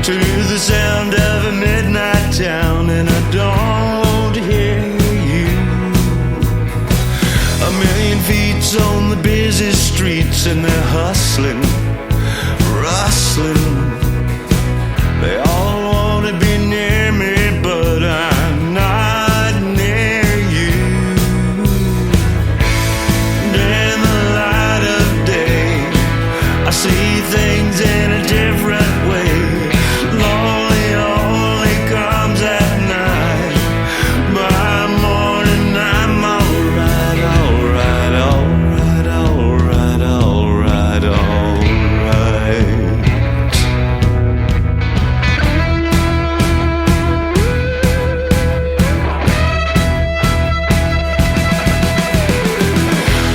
to the sound of a midnight town, and I don't hear you. A million feet on the busy streets, and they're hustling, rustling. They all want to be near me, but I'm not near you. And in the light of day, I see things in a different way. Lonely only comes at night. By morning I'm alright, alright, alright, alright, alright, alright.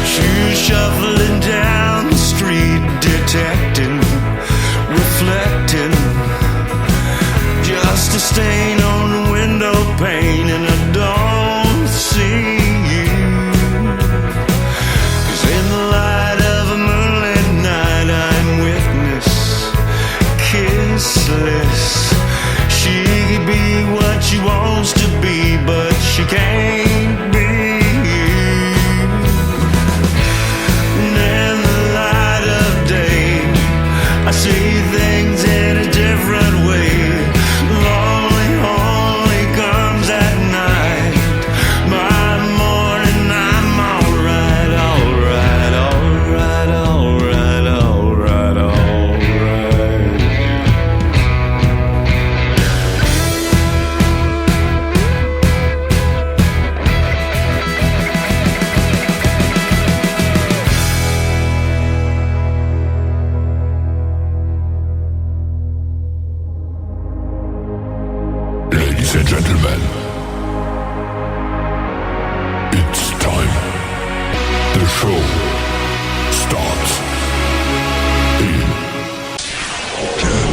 Shoes shuffling down the street, detecting, reflecting, just a stain on the window pane, and I don't see you. 'Cause in the light of a moonlit night, I'm witness, kissless. She could be what she wants to be, but she can't be you. And in the light of day, I see things in a different way. Lonely only comes at night. My morning I'm alright, alright, alright, alright, alright, alright. Ladies and gentlemen, it's time. The show starts in 10,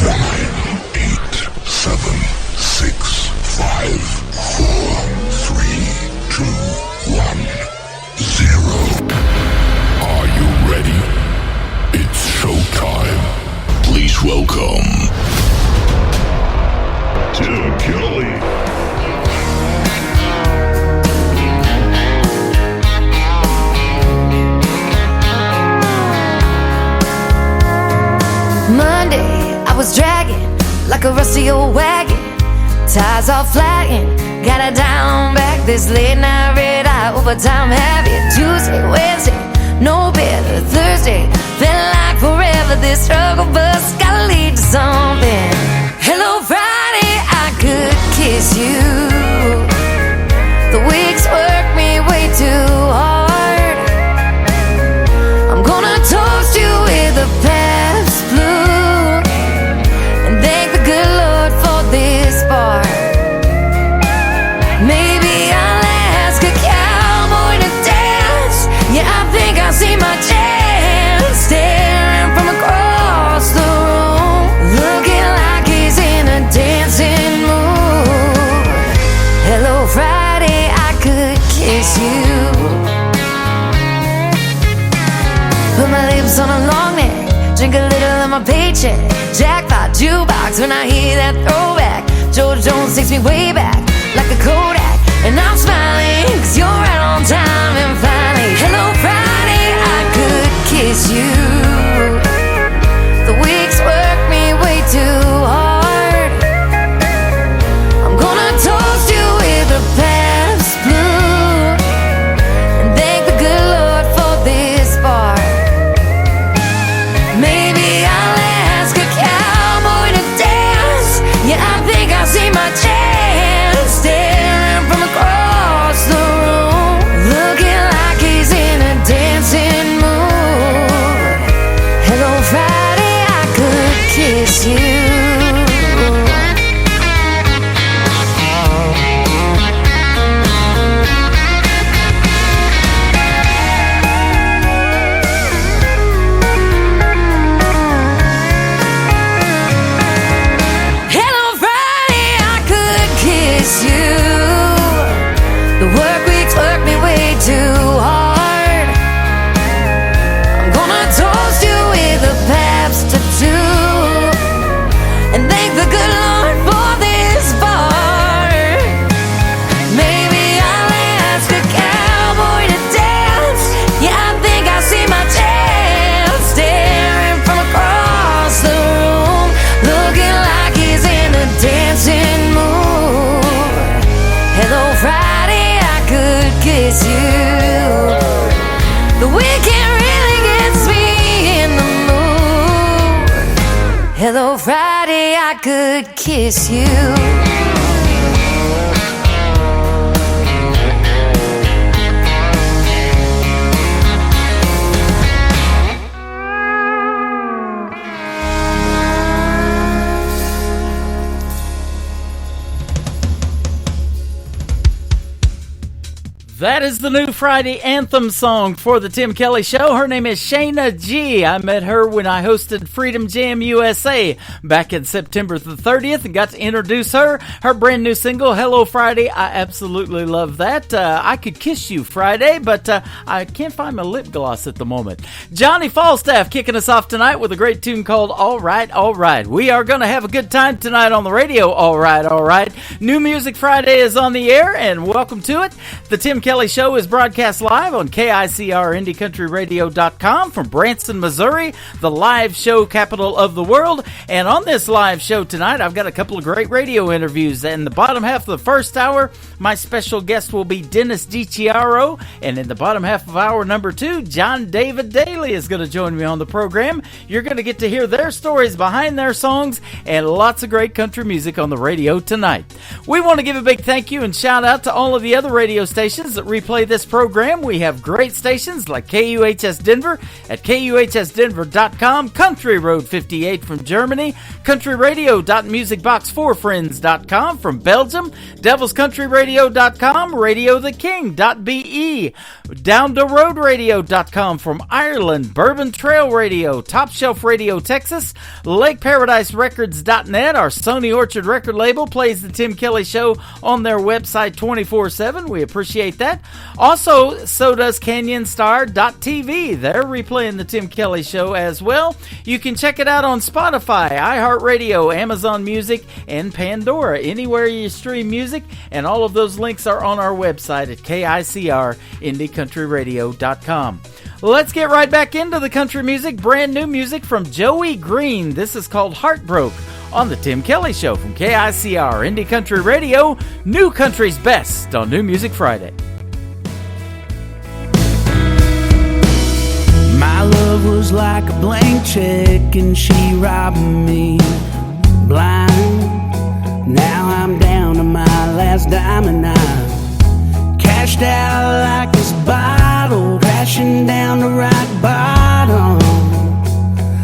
9, 8, 7, 6, 5, 4, 3, 2, 1, 0. Are you ready? It's showtime. Please welcome Tim Kelly. Monday, I was dragging like a rusty old wagon. Tires all flagging, gotta down back this late night red eye overtime habit. Tuesday, Wednesday, no better. Thursday, felt like forever. This struggle bus gotta lead to something. Hello, Friday, I could kiss you. The weeks work me way too hard. I'm gonna toast you with a past blue and thank the good Lord for this bar. Maybe I'll ask a cowboy to dance. Yeah, I think I see my chance. Staring from across the room, looking like he's in a dancing mood. Hello, Friday, I could kiss you. Put my lips on a long neck, drink a little of my paycheck. Jackpot jukebox when I hear that throwback. George Jones takes me way back like a Kodak, and I'm smiling 'cause you're right on time. And finally, hello, Friday, I could kiss you. The weeks work me way too hard. I'm gonna toast you with a past blue and thank the good Lord for this bar. Maybe I'll ask a cowboy to dance. Yeah, I think I see my chance. Staring from across the room, Hello, Friday, I could kiss you. That is the new Friday anthem song for the Tim Kelly Show. Her name is Shayna G. I met her when I hosted Freedom Jam USA back in September the 30th and got to introduce her. Her brand new single, Hello Friday. I absolutely love that. I Could Kiss You Friday, but I can't find my lip gloss at the moment. Johnny Falstaff kicking us off tonight with a great tune called All Right, All Right. We are going to have a good time tonight on the radio. All right, all right. New Music Friday is on the air, and welcome to it. The Tim Kelly Show is broadcast live on KICRIndieCountryRadio.com from Branson, Missouri, the live show capital of the world. And on this live show tonight, I've got a couple of great radio interviews. In the bottom half of the first hour, my special guest will be Dennis DiChiaro. And in the bottom half of hour number 2, John David Daly is going to join me on the program. You're going to get to hear their stories behind their songs and lots of great country music on the radio tonight. We want to give a big thank you and shout out to all of the other radio stations that replay this program. We have great stations like KUHS Denver at KUHSdenver.com, Country Road 58 from Germany, countryradio.musicbox4friends.com from Belgium, devilscountryradio.com, radiotheking.be, downtheroadradio.com from Ireland, Bourbon Trail Radio, Top Shelf Radio Texas, LakeParadiseRecords.net, our Sony Orchard record label, plays the Tim Kelly Show on their website 24/7. We appreciate that. Also, so does CanyonStar.tv. They're replaying the Tim Kelly Show as well. You can check it out on Spotify, iHeartRadio, Amazon Music, and Pandora, anywhere you stream music, and all of those links are on our website at KICRIndieCountryRadio.com. Let's get right back into the country music. Brand new music from Joey Green. This is called Heartbroke on the Tim Kelly Show from KICR Indie Country Radio. New country's best on New Music Friday. My love was like a blank check and she robbed me blind. Now I'm down to my last dime and I'm cashed out like this bottle, crashing down the rock bottom.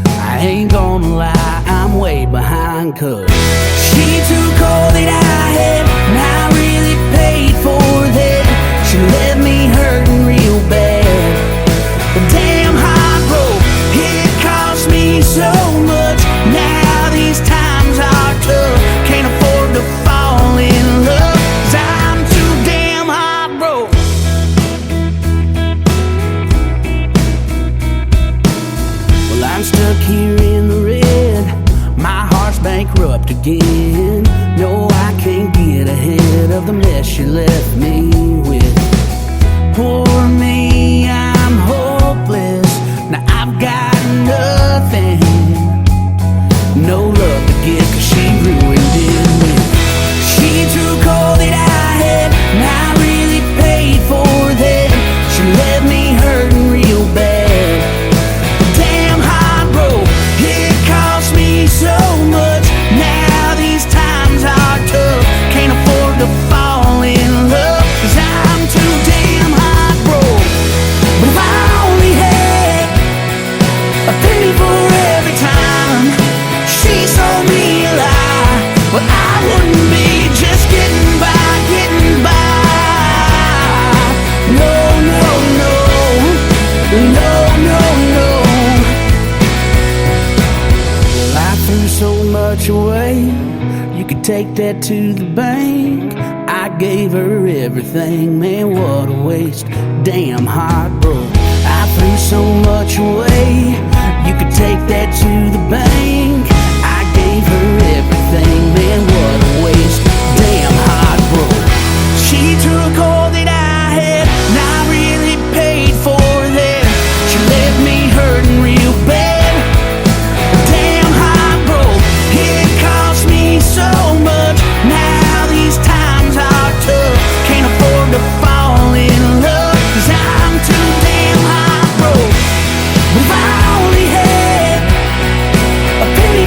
I ain't gonna lie, I'm way behind, cause she took all that I had and I really paid for that. She left me hurting real bad. Damn heartbroken, it cost me so much. Now these times are tough, can't afford to fall in love, 'cause I'm too damn heartbroken. Well, I'm stuck here in the red, my heart's bankrupt again. No, I can't get ahead of the mess you left me with. Poor me, I'm hopeless. Now I've got nothing, no love to give, 'cause she ruined it with. She took all that I had and I really paid for that. She left me hurting real bad. Damn heartbroken, it cost me so much. Now these times are tough, can't afford to fall in love, 'cause I'm too damn heartbroken. But if I only had a penny for every time she sold me a lie, well, I wouldn't be just getting by, getting by. No, no, no, no, no, no. Well, I threw so much away, you could take that to the bank. I gave her everything, man, what a waste. Damn heartbroken, I threw so much away, you could take that to the bank. I gave her everything, man, what a waste. Damn heartbroken, she took all that I had and I really paid for that. She left me hurting real bad. Damn heartbroken, it cost me so much. Now these times are tough, can't afford to fall in love, 'cause I'm too damn heartbroken. If I only had a penny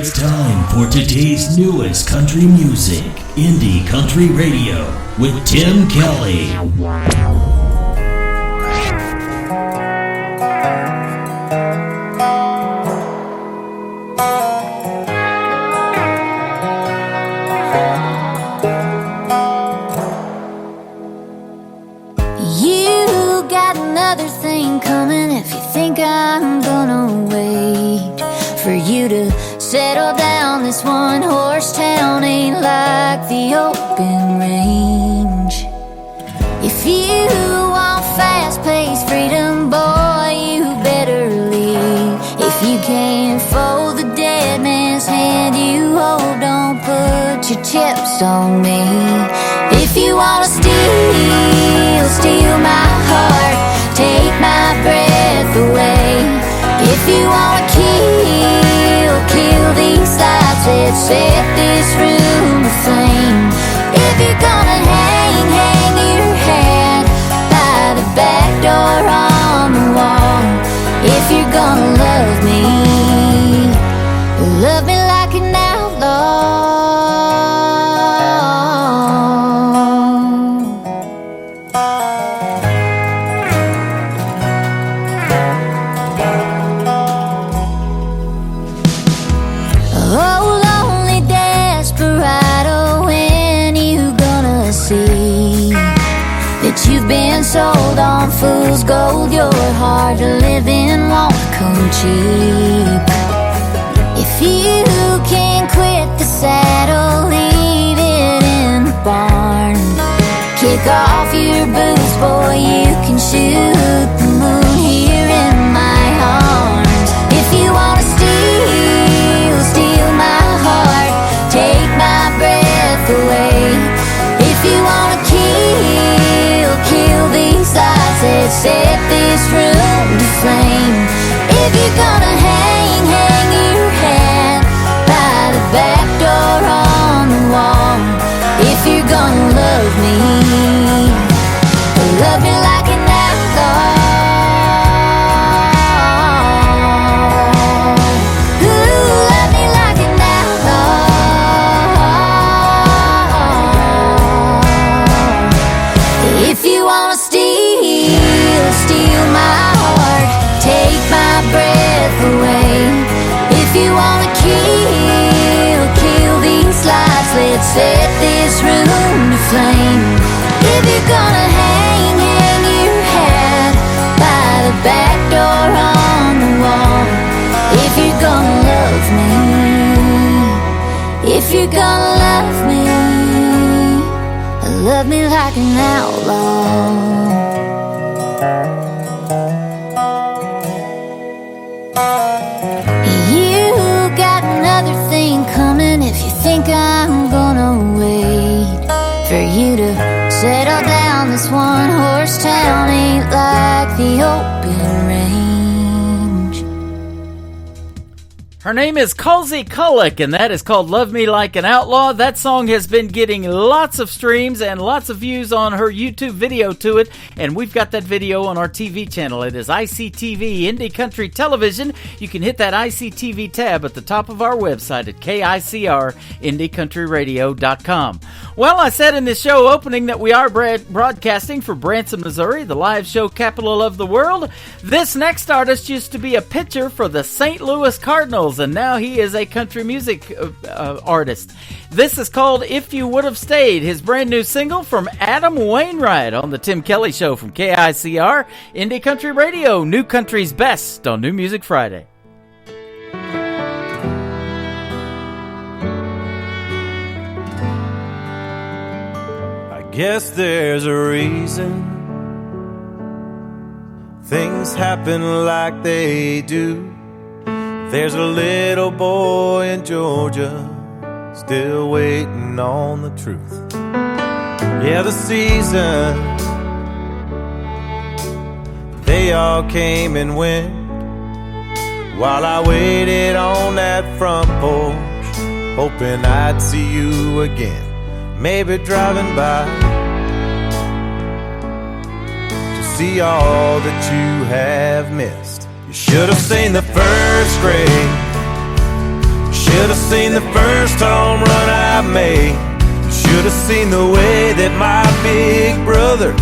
It's time for today's newest country music, Indie Country Radio, with Tim Kelly. You got another thing coming if you think I'm gonna wait for you to settle down. This one horse town ain't like the open range. If you want fast-paced freedom, boy, you better leave. If you can't fold the dead man's hand you hold, don't put your chips on me. If you wanna steal my heart, take my breath away. If you wanna kill these lights that set this room aflame. If you're gonna hang your hat by the back door on the wall. If you're gonna love me like an outlaw. You've been sold on fool's gold. Your hard to live in won't come cheap. If you can quit the saddle, leave it in the barn. Kick off your boots, boy, you can shoot the moon here in my arms. If you wanna steal my heart, take my breath away. If you wanna kill these lights that set this room to flame. If you're gonna hang your hat by the back door on the wall. If you're gonna love me like an outlaw. Ooh, love me like an outlaw. If you wanna steal my heart, take my breath away. If you wanna kill these lights, let's set this room to flame. If you're gonna hang your hat by the back door on the wall. If you're gonna love me, if you're gonna love me like an outlaw. You got another thing coming if you think I'm gonna wait for you to settle down. This one horse town ain't like the open range. Her name is Calzy Kulick, and that is called Love Me Like an Outlaw. That song has been getting lots of streams and lots of views on her YouTube video to it, and we've got that video on our TV channel. It is ICTV, Indie Country Television. You can hit that ICTV tab at the top of our website at KICR-IndieCountryRadio.com. Well, I said in this show opening that we are broadcasting for Branson, Missouri, the live show capital of the world. This next artist used to be a pitcher for the St. Louis Cardinals, and now he is a country music artist. This is called If You Would Have Stayed, his brand new single from Adam Wainwright on the Tim Kelly Show from KICR, Indie Country Radio, New Country's Best on New Music Friday. I guess there's a reason things happen like they do. There's a little boy in Georgia still waiting on the truth. Yeah, the season, they all came and went while I waited on that front porch, hoping I'd see you again. Maybe driving by to see all that you have missed. You should have seen the first grade. Should Should have seen the first home run I made. Should have seen the way that my big brother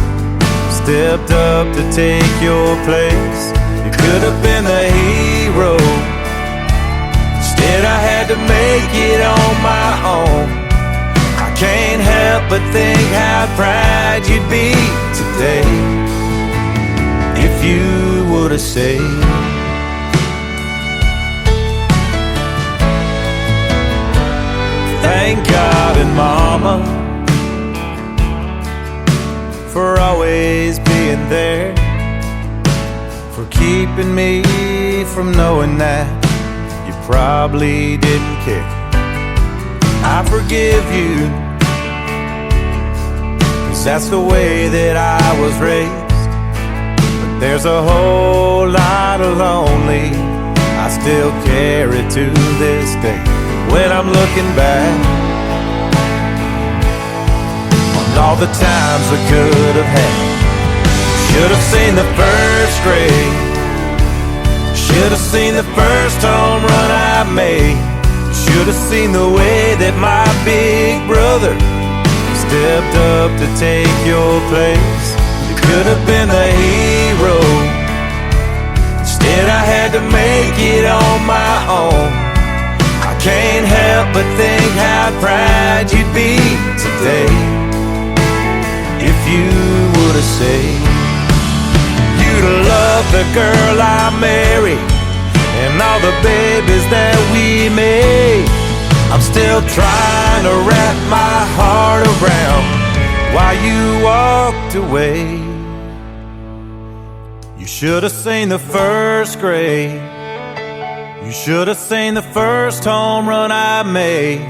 stepped up to take your place. You could have been the hero. Instead I had to make it on my own. I can't help but think how proud you'd be today if you would have stayed. Thank God and Mama for always being there, for keeping me from knowing that you probably didn't care. I forgive you, 'cause that's the way that I was raised. But there's a whole lot of lonely I still carry to this day. When I'm looking back on all the times we could have had, should have seen the first grade, should have seen the first home run I made, should have seen the way that my big brother stepped up to take your place. You could have been the hero. Instead I had to make it on my own. Can't help but think how proud you'd be today if you would have stayed. You'd have loved the girl I married and all the babies that we made. I'm still trying to wrap my heart around why you walked away. You should have seen the first grade. You should have seen the first home run I made,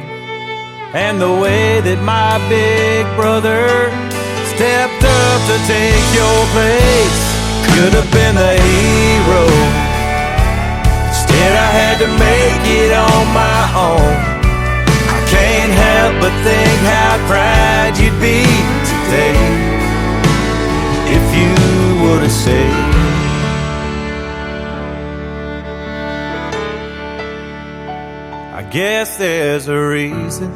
and the way that my big brother stepped up to take your place. Could have been the hero. Instead I had to make it on my own. I can't help but think how proud you'd be today if you would have stayed. I guess there's a reason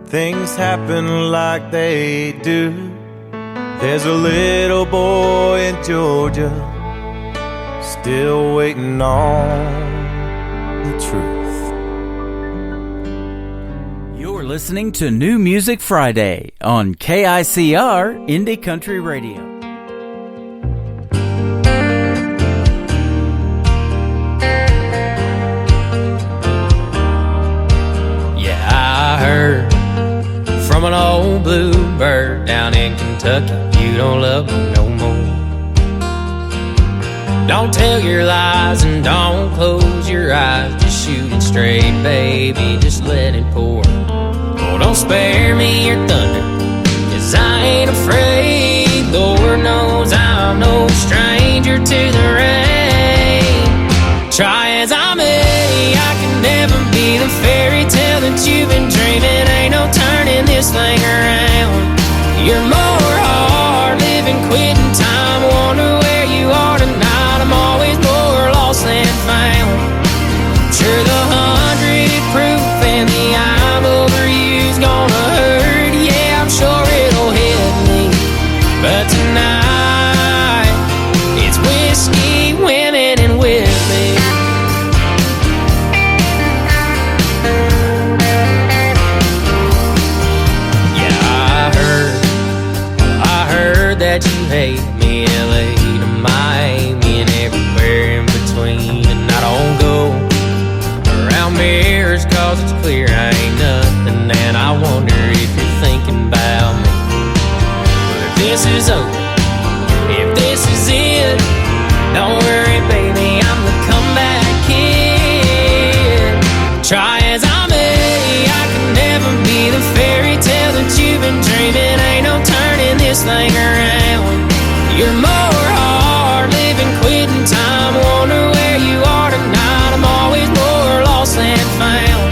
things happen like they do. There's a little boy in Georgia still waiting on the truth. You're listening to New Music Friday on KICR Indie Country Radio. From an old bluebird down in Kentucky, you don't love me no more. Don't tell your lies and don't close your eyes. Just shoot it straight, baby, just let it pour. Oh, don't spare me your thunder, 'cause I ain't afraid. Lord knows I'm no stranger to the rain. Try as I may, I can never be the fairy tale that you've been dreaming. Ain't no turning this thing around. You're more hard living, quitting time. Wonder where you are tonight. I'm always more lost than found. Sure, the 100 proof and the I'm over you's gonna hurt. Yeah, I'm sure it'll hit me, but tonight it's whiskey, women, and with me. That you hate me, LA to Miami and everywhere in between. And I don't go around mirrors 'cause it's clear I ain't nothing. And I wonder if you're thinking about me. But if this is over, if this is it, don't worry baby, I'm the comeback kid. Try as I may, I can never be the fairy tale that you've been dreaming. Ain't no turning this thing around. You're more hard living, quitting time. Wonder where you are tonight. I'm always more lost than found.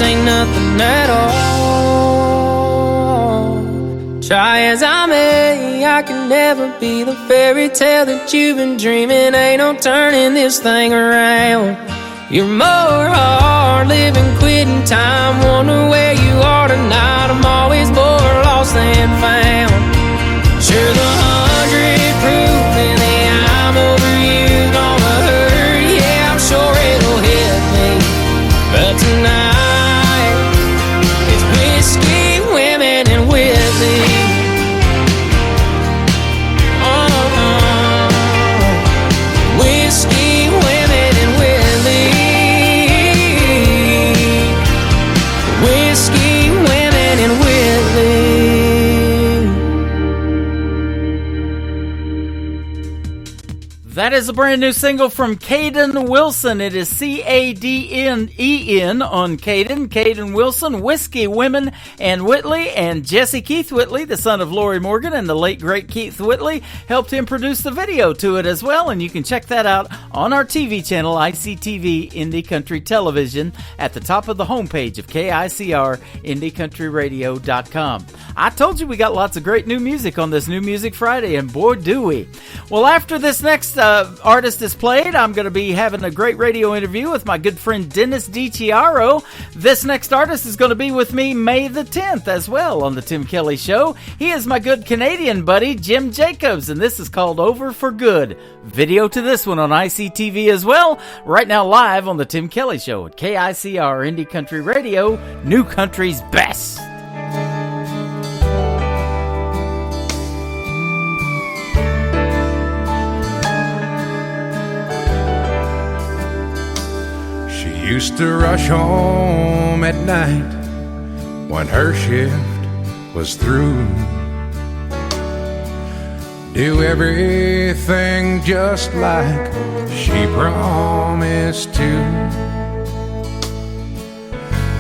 this ain't nothing at all. Try as I may, I can never be the fairy tale that you've been dreaming. Ain't no turning this thing around. You're more hard living, quitting time. Wonder where you are tonight. I'm always more lost than found. Sure, the 100 proof in the I'm over you gonna hurt. Yeah, I'm sure it'll hit me. But tonight, it's whiskey, women, and Whitley. Whiskey, women, and Whitley. Whiskey, women, and Whitley. That is a brand new single from Caden Wilson. It is Cadnen on Caden. Caden Wilson, Whiskey, Women, and Whitley. And Jesse Keith Whitley, the son of Lori Morgan and the late great Keith Whitley, helped him produce the video to it as well. And you can check that out on our TV channel, ICTV Indie Country Television, at the top of the homepage of KICR, IndieCountryRadio.com. I told you we got lots of great new music on this New Music Friday, and boy, do we. Well, after this next artist is played, I'm going to be having a great radio interview with my good friend Dennis DiChiaro. This next artist is going to be with me May the 10th as well on the Tim Kelly Show. He is my good Canadian buddy Jim Jacobs, and this is called Over for Good. Video to this one on ICTV as well, right now live on the Tim Kelly Show at KICR Indie Country Radio, New Country's best. Used to rush home at night when her shift was through. Do everything just like she promised to.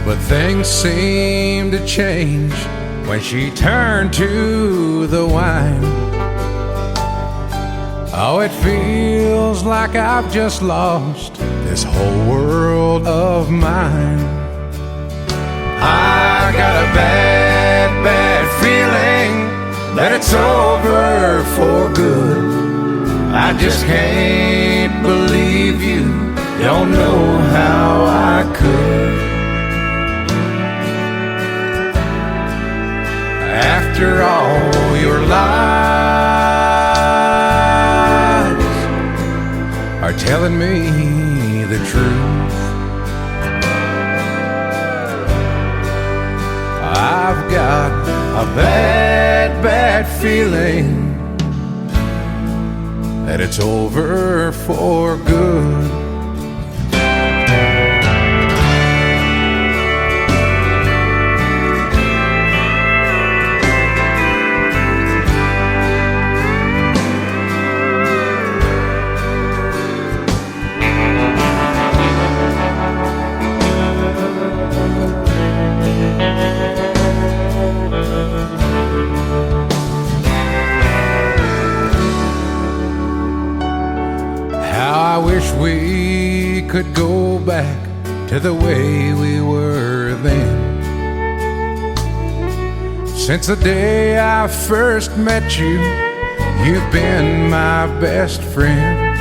But things seemed to change when she turned to the wine. Oh, it feels like I've just lost this whole world of mine. I got a bad, bad feeling that it's over for good. I just can't believe you don't know how I could. After all your lies are telling me the truth, I've got a bad, bad feeling that it's over for good. I wish we could go back to the way we were then. Since the day I first met you, you've been my best friend.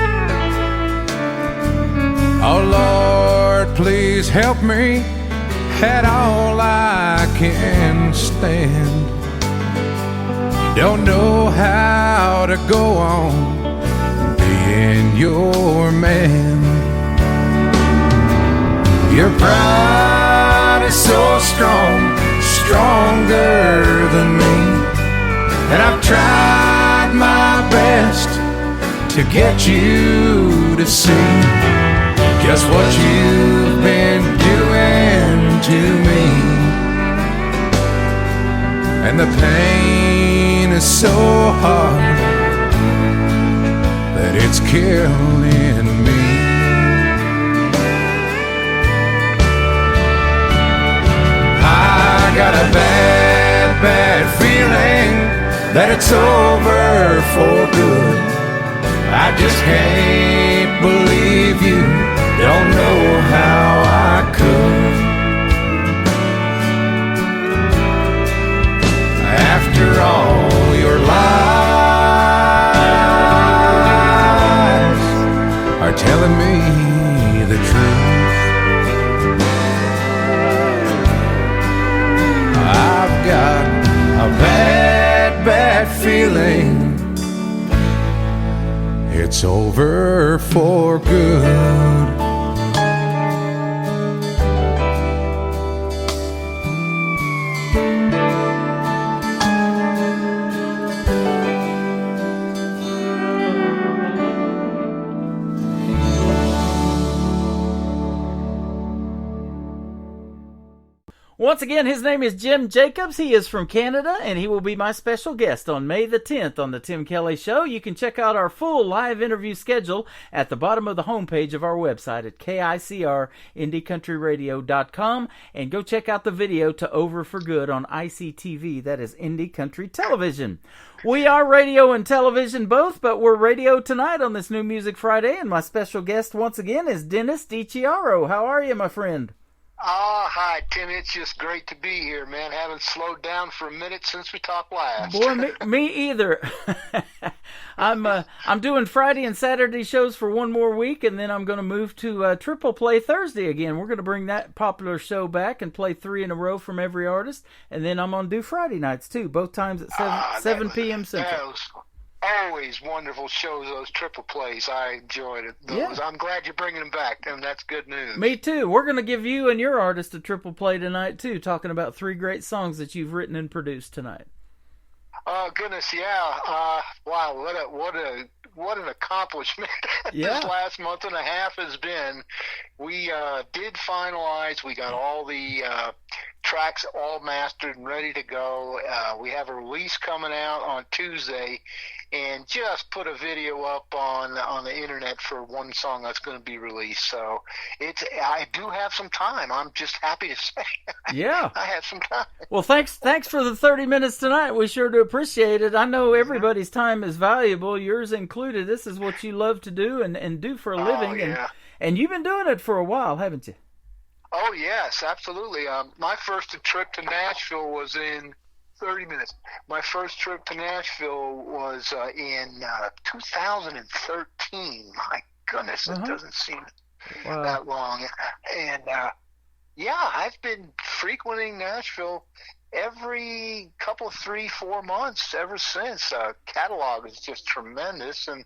Oh Lord, please help me at all I can stand. Don't know how to go on being your man. Your pride is so strong, stronger than me, and I've tried my best to get you to see just what you've been doing to me. And the pain is so hard that it's killing me. I got a bad, bad feeling that it's over for good. I just can't believe you don't know how I could. telling me the truth. I've got a bad, bad feeling it's over for good. Once again, his name is Jim Jacobs. He is from Canada, and he will be my special guest on May the 10th on The Tim Kelly Show. You can check out our full live interview schedule at the bottom of the homepage of our website at KICRIndieCountryRadio.com, and go check out the video to Over for Good on ICTV. That is Indie Country Television. We are radio and television both, but we're radio tonight on this New Music Friday, and my special guest once again is Dennis DiChiaro. How are you, my friend? Hi, Tim. It's just great to be here, man. Haven't slowed down for a minute since we talked last. Boy, me either. I'm doing Friday and Saturday shows for one more week, and then I'm going to move to Triple Play Thursday again. We're going to bring that popular show back and play 3 in a row from every artist, and then I'm going to do Friday nights too, both times at 7 p.m. Central. Always wonderful shows, those triple plays. I enjoyed it. Yeah. I'm glad you're bringing them back, Tim. That's good news. Me too. We're going to give you and your artist a triple play tonight too, talking about 3 great songs that you've written and produced tonight. Oh goodness, yeah. Wow, what an accomplishment this last month and a half has been. We did finalize. We got all the tracks all mastered and ready to go. We have a release coming out on Tuesday, and just put a video up on the internet for one song that's going to be released. So I do have some time. I'm just happy to say, yeah, I have some time. Well, thanks for the 30 minutes tonight. We sure do appreciate it. I know everybody's time is valuable, yours included. This is what you love to do and do for a living, and you've been doing it for a while, haven't you? Oh yes, absolutely. My first trip to Nashville was in 30 minutes. My first trip to Nashville was in 2013. My goodness, it doesn't seem that long. And I've been frequenting Nashville every couple, 3-4 months ever since. Catalog is just tremendous, and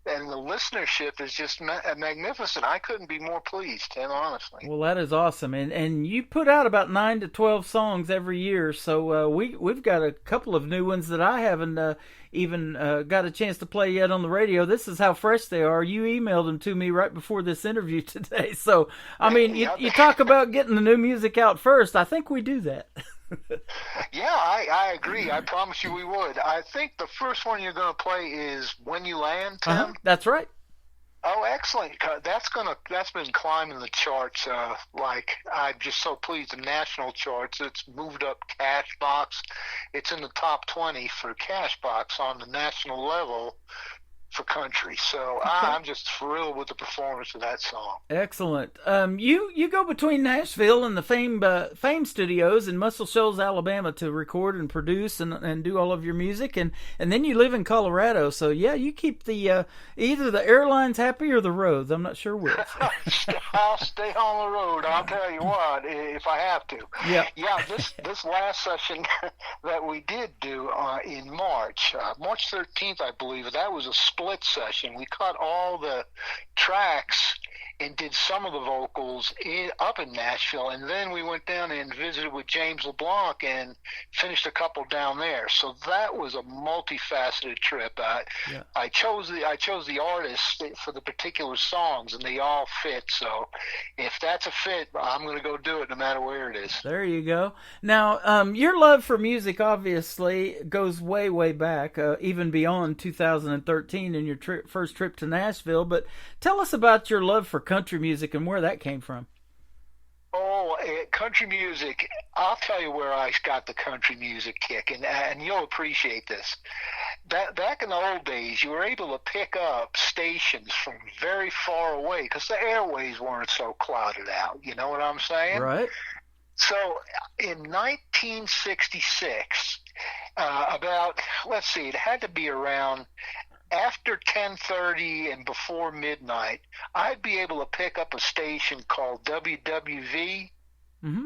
the listenership is just magnificent. I couldn't be more pleased, Tim, honestly. Well, that is awesome. And you put out about 9 to 12 songs every year, so we've got a couple of new ones that I haven't even got a chance to play yet on the radio. This is how fresh they are. You emailed them to me right before this interview today. So, I mean, you talk about getting the new music out first. I think we do that. Yeah, I agree. I promise you we would. I think the first one you're going to play is When You Land, Tim. That's right. Oh, excellent. That's been climbing the charts. I'm just so pleased. The national charts, it's moved up Cashbox. It's in the top 20 for Cashbox on the national level for country. So I'm just thrilled with the performance of that song. Excellent. You go between Nashville and the Fame Studios in Muscle Shoals, Alabama to record and produce and do all of your music, and then you live in Colorado. So yeah, you keep the either the airlines happy or the roads. I'm not sure which. I'll stay on the road. I'll tell you what, if I have to. Yeah. This last session that we did do in March 13th, I believe, that was a split session. We cut all the tracks and did some of the vocals up in Nashville, and then we went down and visited with James LeBlanc and finished a couple down there. So that was a multifaceted trip. I chose the artists for the particular songs, and they all fit. So if that's a fit, I'm going to go do it no matter where it is. There you go. Now, your love for music obviously goes way, way back, even beyond 2013 and your first trip to Nashville. But tell us about your love for country music and where that came from. Oh, country music. I'll tell you where I got the country music kick, and you'll appreciate this. Back in the old days, you were able to pick up stations from very far away because the airways weren't so clouded out. You know what I'm saying? Right. So in 1966, it had to be around after 10:30 and before midnight, I'd be able to pick up a station called WWV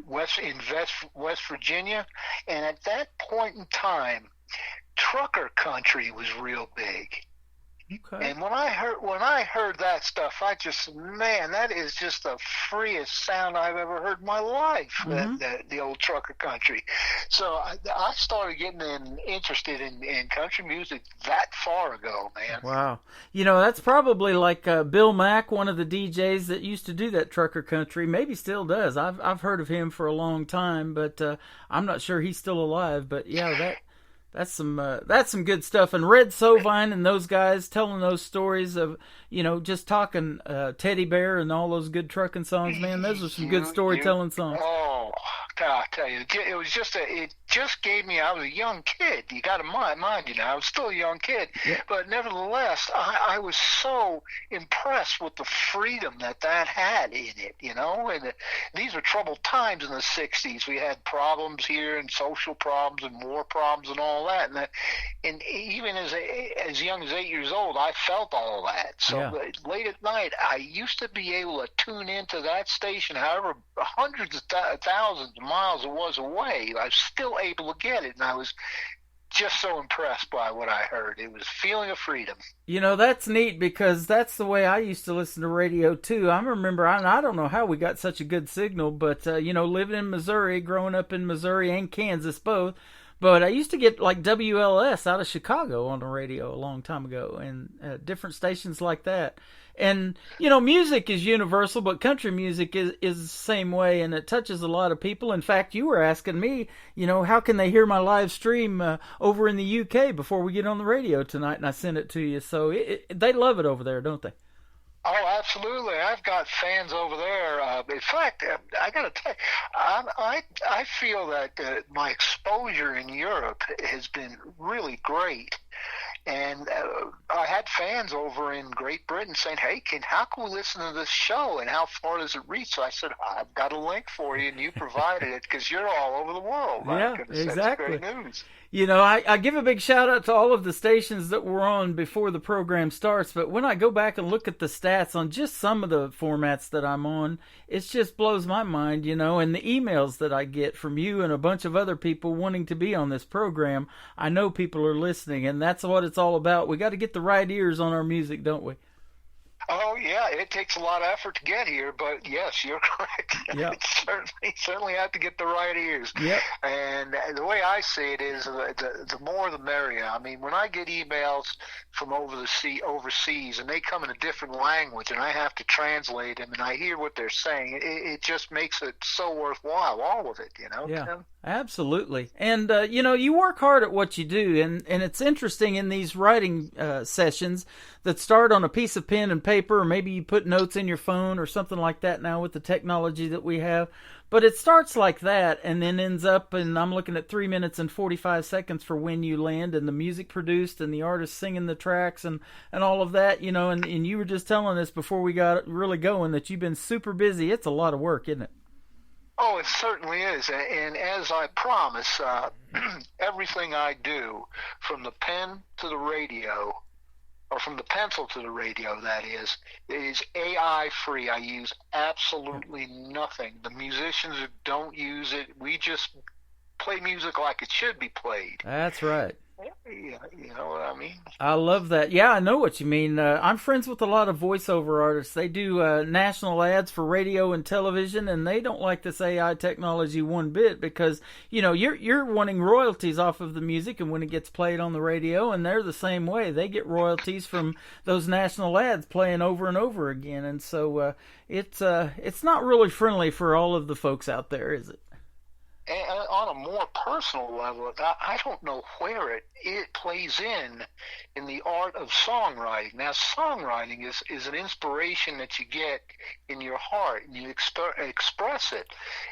West Virginia, and at that point in time, trucker country was real big. Okay. And when I heard that stuff, I just, man, that is just the freest sound I've ever heard in my life. The old trucker country. So I started getting interested in country music that far ago, man. Wow. You know, that's probably like Bill Mack, one of the DJs that used to do that trucker country. Maybe still does. I've heard of him for a long time, but I'm not sure he's still alive. But yeah, that's some good stuff. And Red Sovine and those guys telling those stories of, you know, just talking Teddy Bear and all those good trucking songs, man. Those are some good storytelling songs. Oh, I tell you, it was just it just gave me. I was a young kid. You got to mind, you know, I was still a young kid, but nevertheless, I was so impressed with the freedom that had in it, you know. And these were troubled times in the '60s. We had problems here and social problems and war problems and all that. And even as young as 8 years old, I felt all that. So late at night, I used to be able to tune into that station, however hundreds of thousands of miles it was away. I was still able to get it, and I was just so impressed by what I heard. It was a feeling of freedom. You know, that's neat because that's the way I used to listen to radio too. I remember, I don't know how we got such a good signal, but you know, living in Missouri, growing up in Missouri and Kansas both, but I used to get like WLS out of Chicago on the radio a long time ago, and different stations like that. And, you know, music is universal, but country music is the same way, and it touches a lot of people. In fact, you were asking me, you know, how can they hear my live stream over in the UK before we get on the radio tonight, and I sent it to you. So they love it over there, don't they? Oh, absolutely. I've got fans over there. In fact, I got to tell you, I feel that my exposure in Europe has been really great. And I had fans over in Great Britain saying, hey, how can we listen to this show, and how far does it reach? So I said, I've got a link for you, and you provided it because you're all over the world. Yeah, exactly. That's great news. You know, I give a big shout out to all of the stations that were on before the program starts, but when I go back and look at the stats on just some of the formats that I'm on, it just blows my mind, you know, and the emails that I get from you and a bunch of other people wanting to be on this program, I know people are listening, and that's what it's all about. We got to get the right ears on our music, don't we? Oh, yeah, it takes a lot of effort to get here, but yes, you're correct. Yep. certainly have to get the right ears. Yep. And the way I see it is the more the merrier. I mean, when I get emails from overseas, and they come in a different language, and I have to translate them, and I hear what they're saying, it just makes it so worthwhile, all of it, you know? Yeah. Tim? Absolutely. And, you know, you work hard at what you do, and it's interesting in these writing sessions that start on a piece of pen and paper, or maybe you put notes in your phone or something like that now with the technology that we have. But it starts like that and then ends up, and I'm looking at 3 minutes and 45 seconds for When You Land, and the music produced and the artist singing the tracks and all of that, you know, and you were just telling us before we got really going that you've been super busy. It's a lot of work, isn't it? Oh, it certainly is. And as I promise, everything I do, from the pen to the radio, or from the pencil to the radio, that is AI free. I use absolutely nothing. The musicians don't use it. We just play music like it should be played. That's right. Yeah, you know what I mean? I love that. Yeah, I know what you mean. I'm friends with a lot of voiceover artists. They do national ads for radio and television, and they don't like this AI technology one bit because, you know, you're wanting royalties off of the music, and when it gets played on the radio, and they're the same way. They get royalties from those national ads playing over and over again, and so it's not really friendly for all of the folks out there, is it? And on a more personal level, I don't know where it plays in the art of songwriting. Now, songwriting is an inspiration that you get in your heart, and you express it.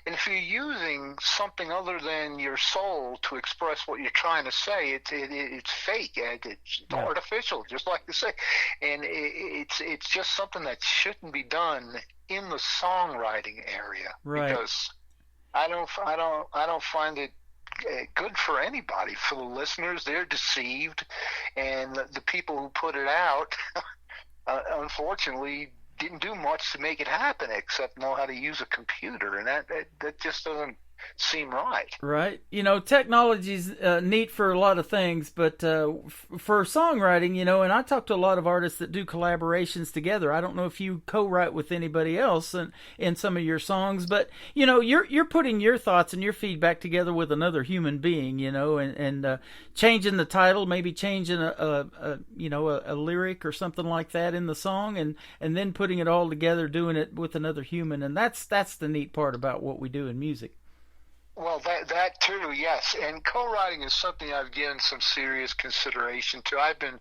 And if you're using something other than your soul to express what you're trying to say, it's fake. It's artificial, just like you say. And it's just something that shouldn't be done in the songwriting area, right? Because I don't find it good for anybody. For the listeners, they're deceived, and the people who put it out, unfortunately, didn't do much to make it happen except know how to use a computer, and that just doesn't seem right. Right. You know, technology's neat for a lot of things, but for songwriting, you know, and I talk to a lot of artists that do collaborations together. I don't know if you co-write with anybody else in some of your songs, but, you know, you're putting your thoughts and your feedback together with another human being, you know, and changing the title, maybe changing a lyric or something like that in the song, and then putting it all together, doing it with another human. And that's the neat part about what we do in music. Well, that too, yes. And co-writing is something I've given some serious consideration to. I've been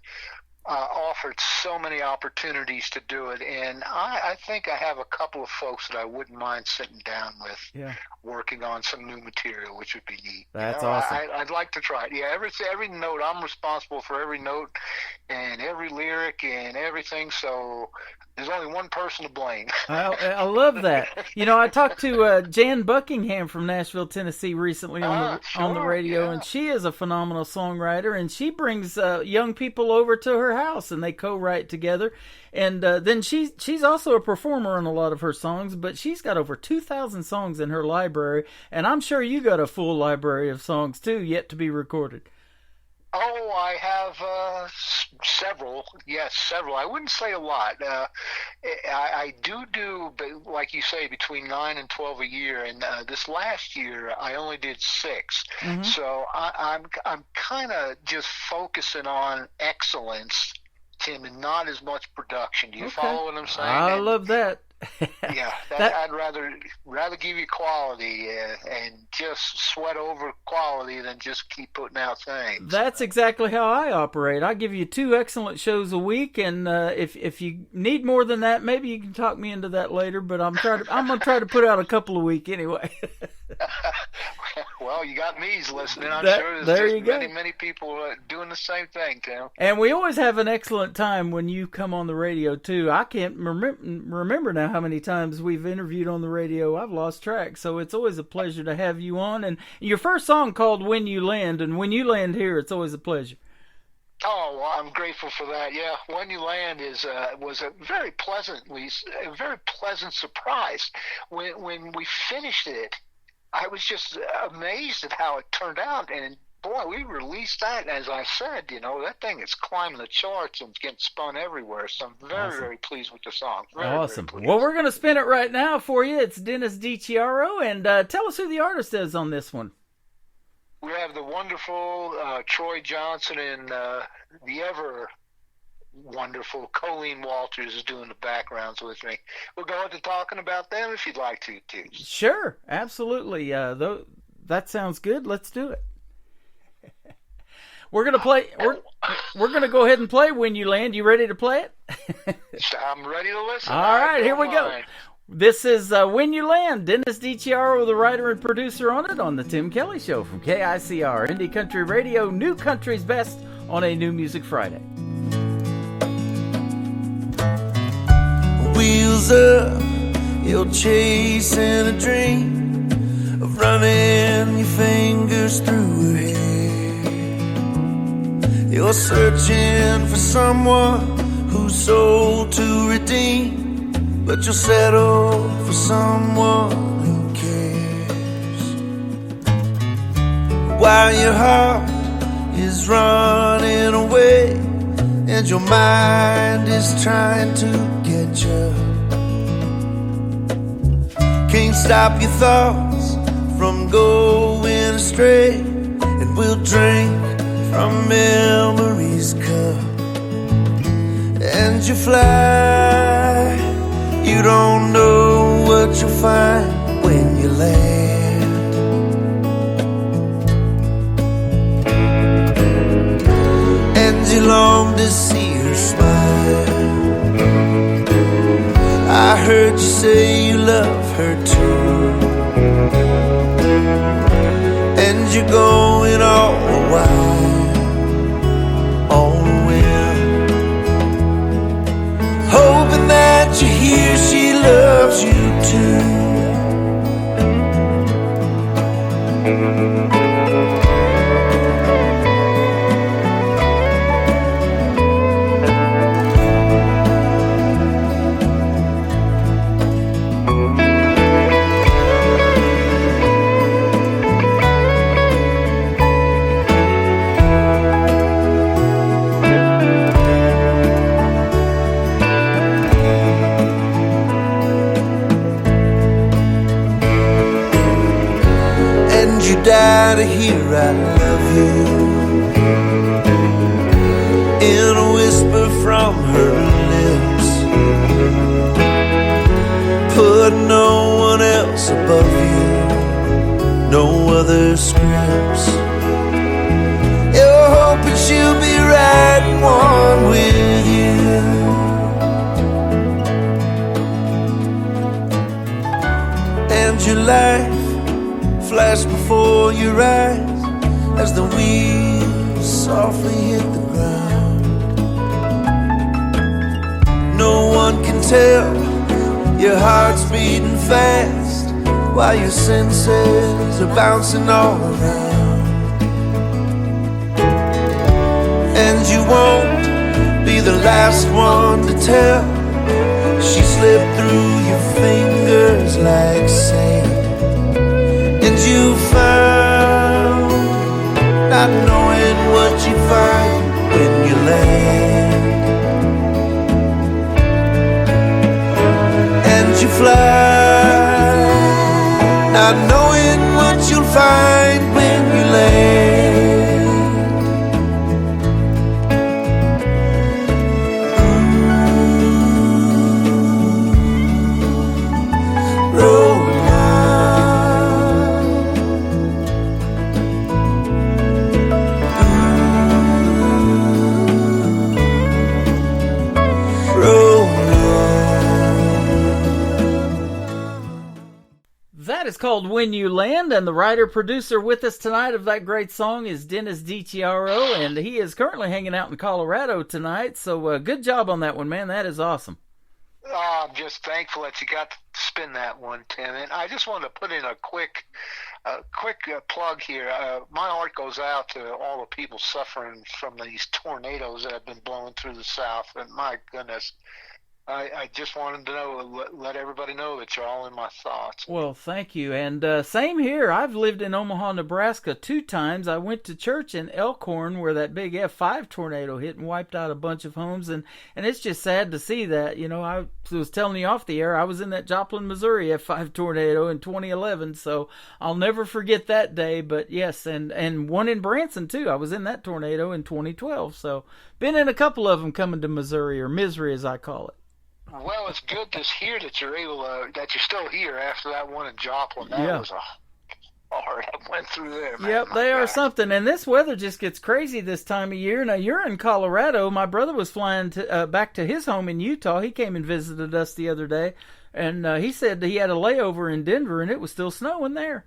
offered so many opportunities to do it, and I think I have a couple of folks that I wouldn't mind sitting down with, working on some new material, which would be neat. That's awesome. I'd like to try it. Yeah, every note, I'm responsible for every note and every lyric and everything, so there's only one person to blame. I love that. You know, I talked to Jan Buckingham from Nashville, Tennessee recently on the radio, and she is a phenomenal songwriter, and she brings young people over to her house, and they co-write together. And then she's also a performer on a lot of her songs, but she's got over 2,000 songs in her library, and I'm sure you got a full library of songs too, yet to be recorded. Oh, I have several. Yes, several. I wouldn't say a lot. I do, like you say, between 9 and 12 a year. And this last year, I only did 6. Mm-hmm. So I'm kind of just focusing on excellence, Tim, and not as much production. Do you follow what I'm saying? I love that. Yeah, I'd rather give you quality and just sweat over quality than just keep putting out things. That's exactly how I operate. I give you 2 excellent shows a week, and if you need more than that, maybe you can talk me into that later. But I'm gonna try to put out a couple a week anyway. Well, you got me listening. I'm sure there's many people doing the same thing, Tim. And we always have an excellent time when you come on the radio too. I can't remember now how many times we've interviewed on the radio. I've lost track. So it's always a pleasure to have you on. And your first song called When You Land, and when you land here, it's always a pleasure. Oh, well, I'm grateful for that. Yeah, When You Land was a very pleasant surprise. When we finished it, I was just amazed at how it turned out, and boy, we released that, and as I said, you know, that thing is climbing the charts and getting spun everywhere, so I'm very, very pleased with the song. Awesome. Well, we're going to spin it right now for you. It's Dennis DiChiaro, and tell us who the artist is on this one. We have the wonderful Troy Johnson and the ever wonderful Colleen Walters is doing the backgrounds with me. We'll go into talking about them if you'd like to, too. Sure, absolutely. That sounds good. Let's do it. We're gonna play. We're gonna go ahead and play When You Land. You ready to play it? I'm ready to listen. All right, here we go. This is When You Land. Dennis DiChiaro, the writer and producer on it, on the Tim Kelly Show from KICR Indie Country Radio. New country's best on a New Music Friday. Wheels up, you're chasing a dream of running your fingers through her hair. You're searching for someone whose soul to redeem, but you'll settle for someone who cares. While your heart is running away and your mind is trying to get you, can't stop your thoughts from going astray, and we'll drink from memory's cup. And you fly, you don't know what you'll find when you land. And you long to see her smile. I heard you say you love her too, and you're going all the while on a whim, hoping that you hear she loves you too. die to hear I love you, in a whisper from her lips. Put no one else above you, no other scripts. You're hoping she'll be writing one with you. And your life flashed before your eyes as the wheels softly hit the ground. No one can tell your heart's beating fast while your senses are bouncing all around. And you won't be the last one to tell. She slipped through your fingers like sand. And you found, not knowing what you find when you land. And you fly, not knowing what you'll find when you land. That is called When You Land, and the writer-producer with us tonight of that great song is Dennis DiChiaro, and he is currently hanging out in Colorado tonight, so good job on that one, man. That is awesome. I'm just thankful that you got to spin that one, Tim. And I just wanted to put in a quick plug here. My heart goes out to all the people suffering from these tornadoes that have been blowing through the South, and my goodness, I just wanted to know, let everybody know that you're all in my thoughts. Well, thank you. And same here. I've lived in Omaha, Nebraska 2 times. I went to church in Elkhorn where that big F5 tornado hit and wiped out a bunch of homes. And it's just sad to see that. You know, I was telling you off the air, I was in that Joplin, Missouri F5 tornado in 2011. So I'll never forget that day. But yes, and one in Branson too. I was in that tornado in 2012. So been in a couple of them coming to Missouri, or Misery as I call it. Well, it's good to hear that you're that you're still here after that one in Joplin. That was a hard I went through there, man. Yep, they are something. And this weather just gets crazy this time of year. Now, you're in Colorado. My brother was flying back to his home in Utah. He came and visited us the other day, and he said he had a layover in Denver, and it was still snowing there.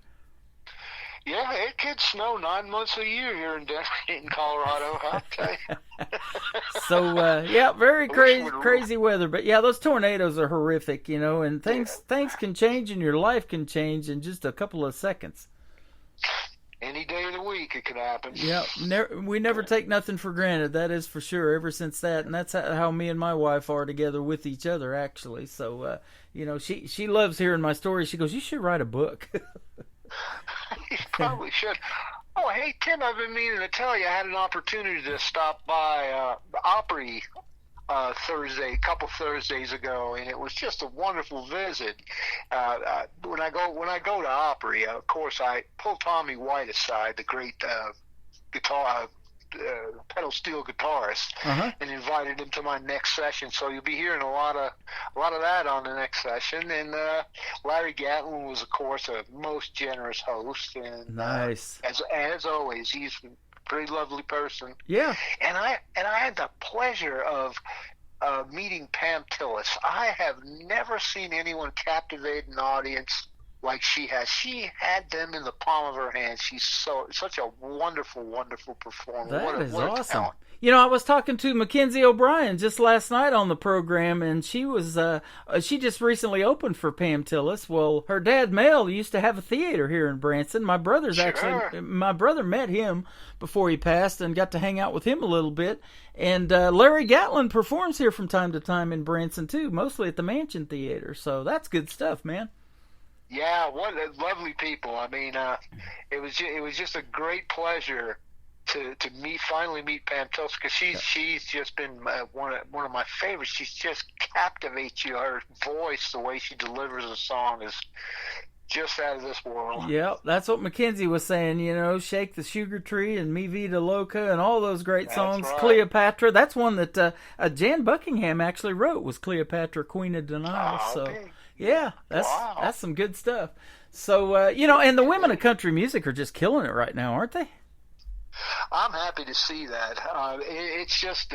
Yeah, it could snow 9 months a year here in Denver, in Colorado, I'll tell you. So, yeah, very crazy weather. But, yeah, those tornadoes are horrific, you know, and things can change and your life can change in just a couple of seconds. Any day of the week it could happen. Yeah, we never take nothing for granted, that is for sure, ever since that. And that's how me and my wife are together with each other, actually. So, you know, she loves hearing my stories. She goes, you should write a book. You probably should. Oh, hey, Tim, I've been meaning to tell you I had an opportunity to stop by the Opry Thursday, a couple Thursdays ago, and it was just a wonderful visit. When I go to Opry, of course, I pull Tommy White aside, the great pedal steel guitarist, and invited him to my next session. So you'll be hearing a lot of that on the next session. And Larry Gatlin was, of course, a most generous host. And nice. As always, he's a pretty lovely person. Yeah. And I had the pleasure of meeting Pam Tillis. I have never seen anyone captivate an audience like she has. She had them in the palm of her hand. She's such a wonderful, wonderful performer. That is what a awesome. talent. You know, I was talking to Mackenzie O'Brien just last night on the program, and she was she just recently opened for Pam Tillis. Well, her dad Mel used to have a theater here in Branson. My brother met him before he passed and got to hang out with him a little bit. And Larry Gatlin performs here from time to time in Branson too, mostly at the Mansion Theater. So that's good stuff, man. Yeah, what lovely people. I mean, it was just a great pleasure to finally meet Pam Tillis, because she's just been one of my favorites. She just captivates you. Her voice, the way she delivers a song, is just out of this world. Yep, that's what Mackenzie was saying, Shake the Sugar Tree and Mi Vida Loca and all those great songs. Right. Cleopatra, that's one that Jan Buckingham actually wrote, was Cleopatra, Queen of Denial. Oh, so, okay. yeah, that's some good stuff. So, and the women of country music are just killing it right now, aren't they? I'm happy to see that. It's just,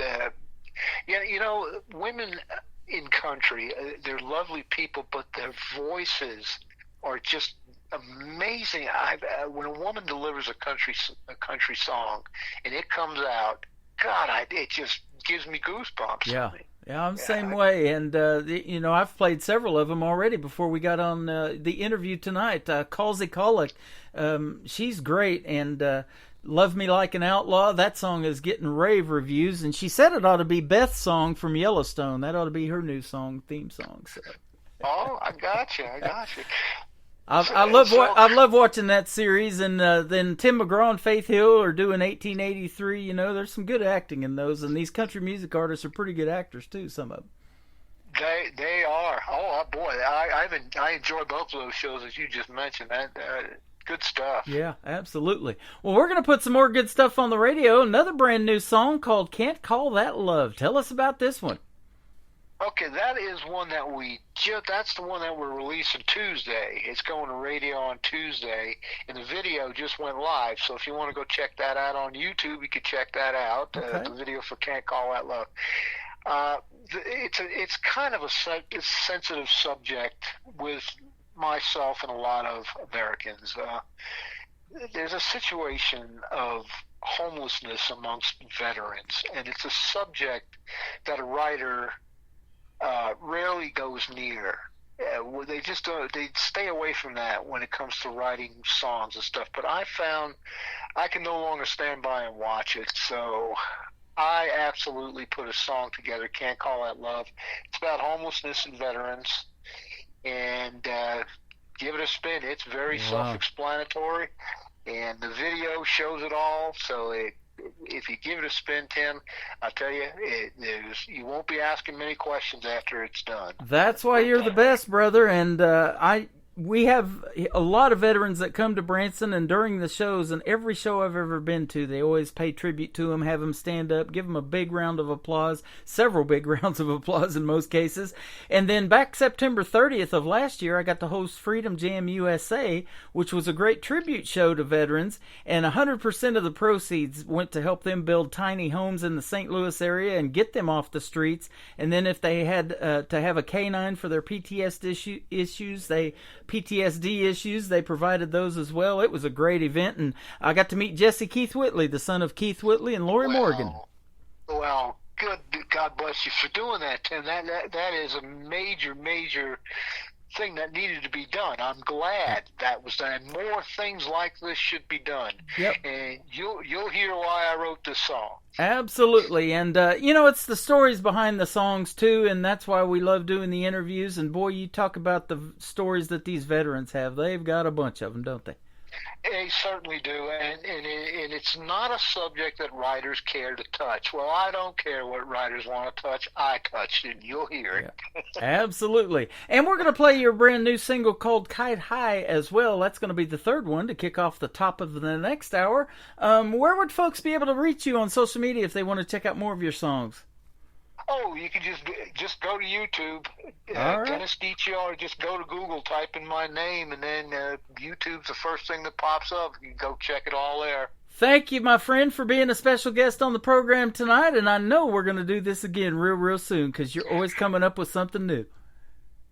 women in country, they're lovely people, but their voices are just amazing. When a woman delivers a country song and it comes out, God, it just gives me goosebumps. Yeah. Yeah, I'm the same way, and I've played several of them already before we got on the interview tonight. Calzy Colic, she's great, and Love Me Like an Outlaw, that song is getting rave reviews, and she said it ought to be Beth's song from Yellowstone. That ought to be her new theme song. So. Oh, I got you. I love watching that series, and then Tim McGraw and Faith Hill are doing 1883. There's some good acting in those, and these country music artists are pretty good actors too. Some of them. They are. Oh boy, I enjoy both of those shows as you just mentioned. That good stuff. Yeah, absolutely. Well, we're gonna put some more good stuff on the radio. Another brand new song called "Can't Call That Love." Tell us about this one. Okay, that is one that that's the one that we're releasing Tuesday. It's going to radio on Tuesday, and the video just went live. So if you want to go check that out on YouTube, you can check that out. Okay. The video for "Can't Call That Love." It's kind of a sensitive subject with myself and a lot of Americans. There's a situation of homelessness amongst veterans, and it's a subject that a writer rarely goes near. They just they stay away from that when it comes to writing songs and stuff. But I found I can no longer stand by and watch it, so I absolutely put a song together, "Can't Call That Love." It's about homelessness and veterans, and give it a spin. It's very self-explanatory, and the video shows it all. So if you give it a spin, Tim, I'll tell you, you won't be asking many questions after it's done. That's why you're the best, brother. And we have a lot of veterans that come to Branson, and during the shows, and every show I've ever been to, they always pay tribute to them, have them stand up, give them a big round of applause, several big rounds of applause in most cases. And then back September 30th of last year, I got to host Freedom Jam USA, which was a great tribute show to veterans, and 100% of the proceeds went to help them build tiny homes in the St. Louis area and get them off the streets. And then if they had to have a canine for their PTSD issues, they provided those as well. It was a great event, and I got to meet Jesse Keith Whitley, the son of Keith Whitley and Lori Morgan. Well, good. God bless you for doing that, Tim. That is a major thing that needed to be done. I'm glad that was done. More things like this should be done. Yep. And you'll hear why I wrote this song. Absolutely. And, it's the stories behind the songs, too, and that's why we love doing the interviews. And, boy, you talk about the stories that these veterans have. They've got a bunch of them, don't they? They certainly do, and it's not a subject that writers care to touch. Well, I don't care what writers want to touch. I touched it, and you'll hear it. Yeah. Absolutely. And we're going to play your brand new single called Kite High as well. That's going to be the third one to kick off the top of the next hour. Where would folks be able to reach you on social media if they want to check out more of your songs? Oh, you can just go to YouTube, right. Dennis DiCiaro. Just go to Google, type in my name, and then YouTube's the first thing that pops up. You can go check it all there. Thank you, my friend, for being a special guest on the program tonight, and I know we're going to do this again real soon because you're always coming up with something new.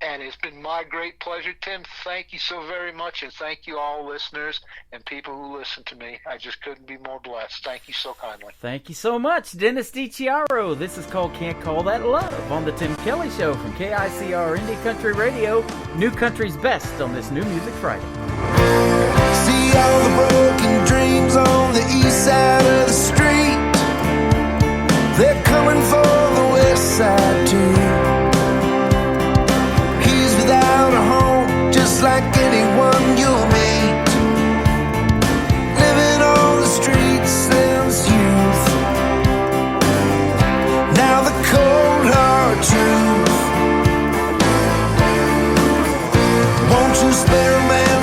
And it's been my great pleasure, Tim. Thank you so very much, and thank you all listeners and people who listen to me. I just couldn't be more blessed. Thank you so kindly. Thank you so much, Dennis DiCiaro. This is called Can't Call That Love on the Tim Kelly Show from KICR Indie Country Radio, New Country's best on this New Music Friday. See all the broken dreams on the east side of the street. They're coming for the west side too. Without a home, just like anyone you'll meet, living on the streets since youth. Now the cold hard truth. Won't you spare a man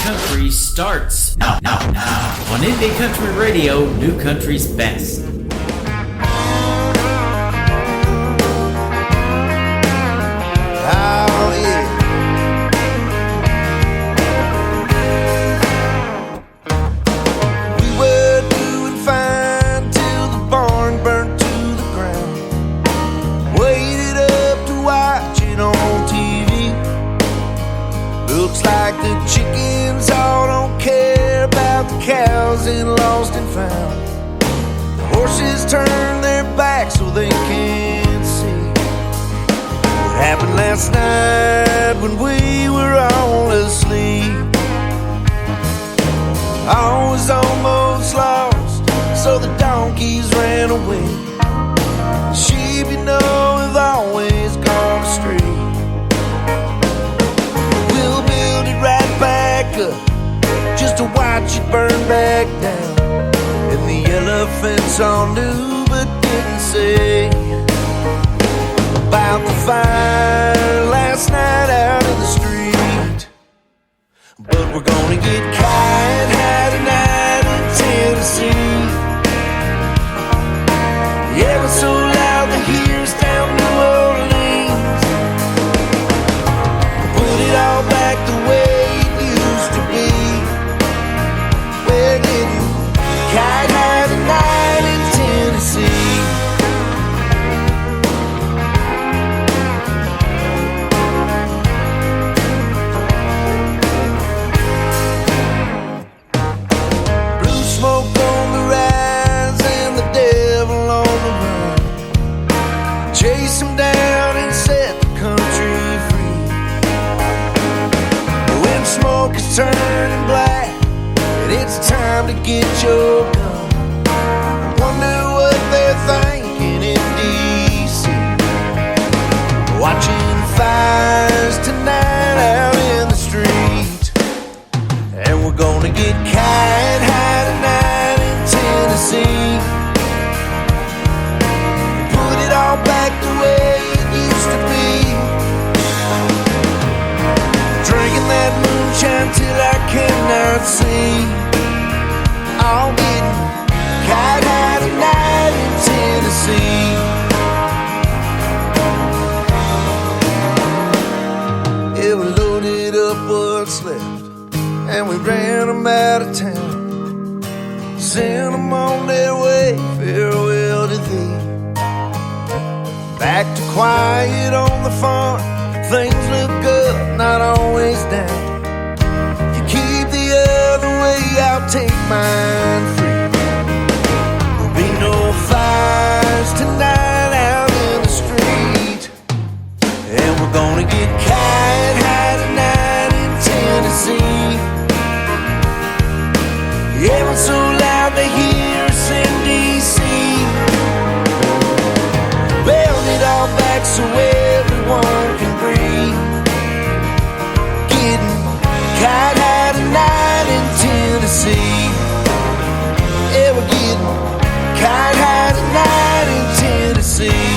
Country starts now on Indie Country Radio, New Country's best. Oh, yeah. We were doing fine till the barn burnt to the ground. Waited up to watch it on TV. Looks like the chickens all don't care about the cows in Lost and Found. The horses turn their backs so they can't see what happened last night when we were all asleep. I was almost lost, so the donkeys ran away. The sheep, you know, have always gone astray. We'll build it right back up, just to watch it burn back down. And the elephants all knew but didn't say about the fire last night out in the street. But we're gonna get kite high tonight in Tennessee. Yeah, we're so loud the here's down New Orleans. Put it all back the way it used to be. We're getting kite high tonight in Tennessee. Smoke on the rise and the devil on the run. Chase him down and set the country free. When smoke is turning black and it's time to get your gun, wonder what they're thinking in D.C. Watching fires tonight out in the street. And we're gonna get kite high tonight in Tennessee. Put it all back the way it used to be. Drinking that moonshine till I cannot see. All getting kite high tonight in Tennessee. Yeah, we loaded up what's left and we ran them out of town. Sent them on their way, farewell to thee. Back to quiet on the farm, things look good, not always down. You keep the other way, I'll take mine free. There'll be no fires tonight out in the street. And we're gonna get kite high tonight in Tennessee. Yeah, we're so loud they hear us in D.C. Build it all back so everyone can breathe. Getting kite high tonight in Tennessee. Yeah, we're getting kite high tonight in Tennessee.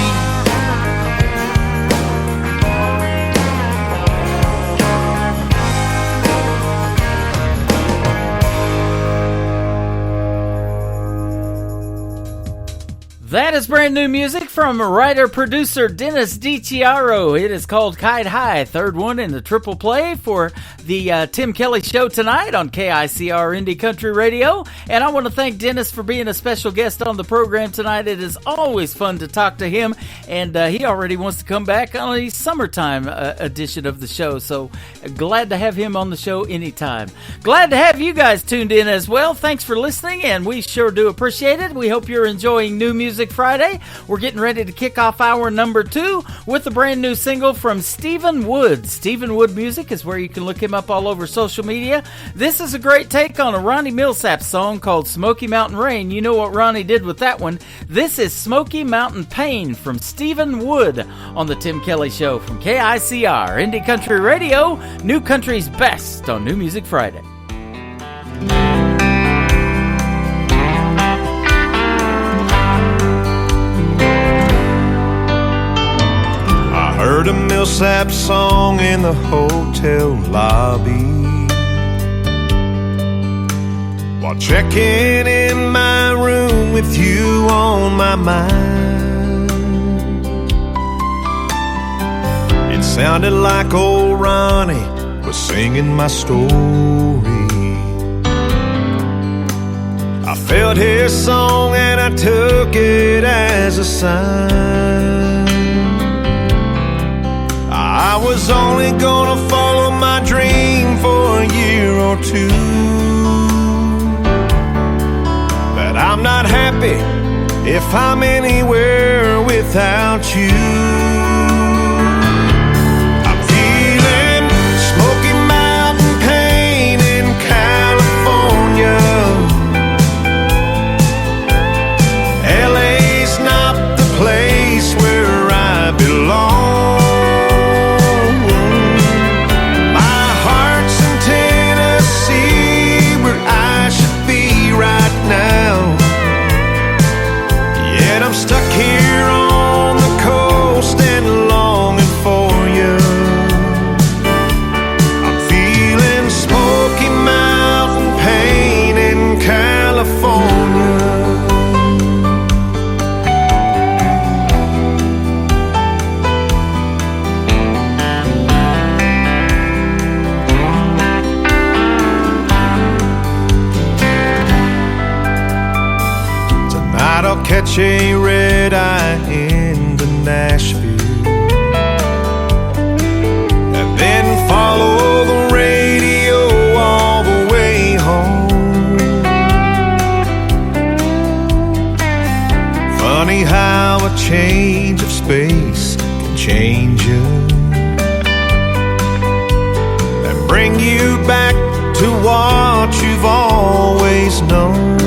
That is brand new music from writer-producer Dennis DiChiaro. It is called Kite High, third one in the triple play for the Tim Kelly Show tonight on KICR Indie Country Radio. And I want to thank Dennis for being a special guest on the program tonight. It is always fun to talk to him, and he already wants to come back on a summertime edition of the show. So glad to have him on the show anytime. Glad to have you guys tuned in as well. Thanks for listening, and we sure do appreciate it. We hope you're enjoying New Music Friday. We're getting ready to kick off hour number 2 with a brand new single from Stephen Wood. Stephen Wood Music is where you can look him up all over social media. This is a great take on a Ronnie Millsap song called Smoky Mountain Rain. You know what Ronnie did with that one. This is Smoky Mountain Pain from Stephen Wood on the Tim Kelly Show from KICR Indie Country Radio, New Country's best on New Music Friday. Heard a Millsap song in the hotel lobby. while checking in my room with you on my mind. It sounded like old Ronnie was singing my story. I felt his song and I took it as a sign. I was only gonna follow my dream for a year or two, but I'm not happy if I'm anywhere without you. I'm feeling Smoky Mountain pain in California. LA's not the place where I belong. My heart's in Tennessee, where I should be right now. Yet I'm stuck here on the coast and longing for you. I'm feeling Smoky Mountain pain in California. Tonight I'll catch a red eye into Nashville, and then follow the radio all the way home. Funny how a change of space can change you and bring you back to what you've always known.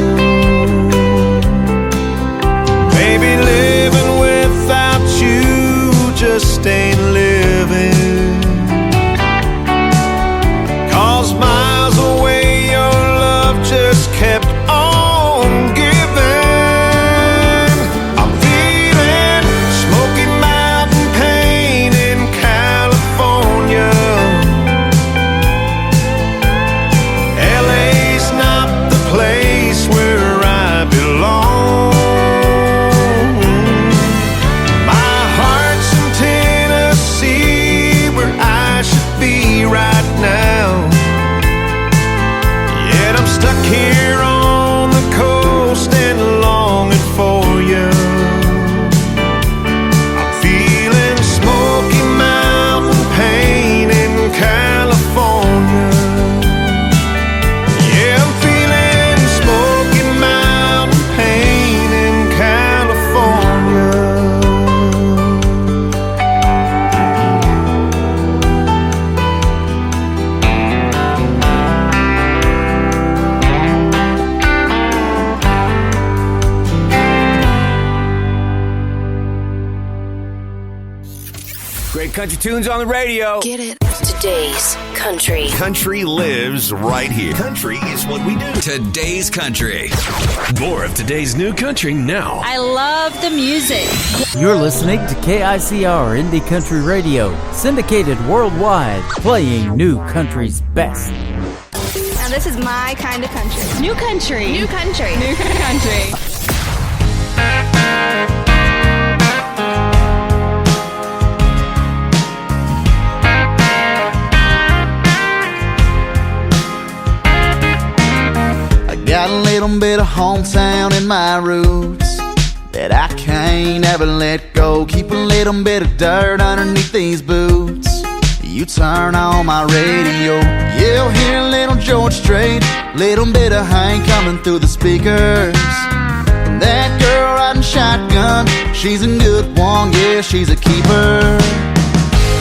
Maybe living without you just ain't living, 'cause miles away your love just kept on giving. I'm feeling Smoky Mountain pain in California. LA's not the place where I belong. Right now, yet I'm stuck here on the coast and longing for you. I'm feeling Smoky Mountain pain in California. Yeah, I'm feeling Smoky Mountain pain in California. Great country tunes on the radio. Get it? Today's country. Country lives right here. Country is what we do. Today's country. More of today's new country now. I love the music. You're listening to KICR Indie Country Radio, syndicated worldwide, playing new country's best. Now this is my kind of country. New country. New country. New country. Got a little bit of hometown in my roots that I can't ever let go. Keep a little bit of dirt underneath these boots. You turn on my radio, you'll hear a little George Strait, little bit of Hank coming through the speakers. And that girl riding shotgun, she's a good one, yeah, she's a keeper.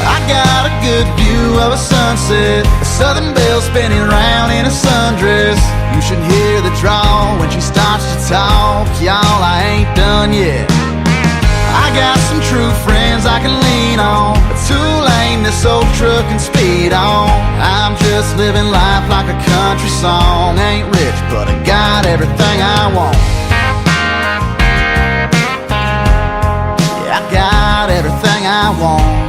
I got a good view of a sunset, a Southern Belle spinning round in a sundress. You should hear the drawl when she starts to talk. Y'all, I ain't done yet. I got some true friends I can lean on, but too lame this old truck can speed on. I'm just living life like a country song. Ain't rich, but I got everything I want. Yeah, I got everything I want.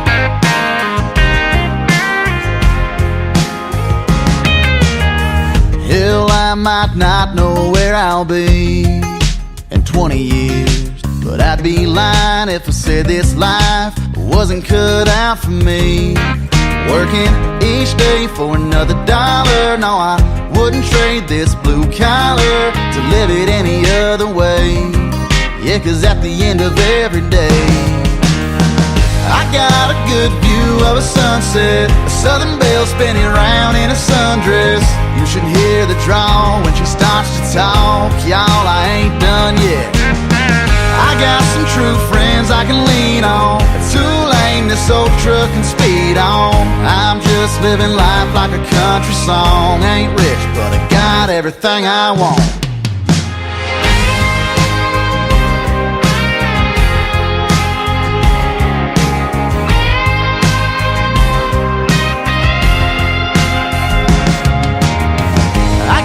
Hell, I might not know where I'll be in 20 years, but I'd be lying if I said this life wasn't cut out for me. Working each day for another dollar, no, I wouldn't trade this blue collar to live it any other way. Yeah, 'cause at the end of every day, I got a good view of a sunset, a southern belle spinning round in a sundress. You should hear the drawl when she starts to talk. Y'all, I ain't done yet. I got some true friends I can lean on. Too lame, this old truck can speed on. I'm just living life like a country song. Ain't rich, but I got everything I want.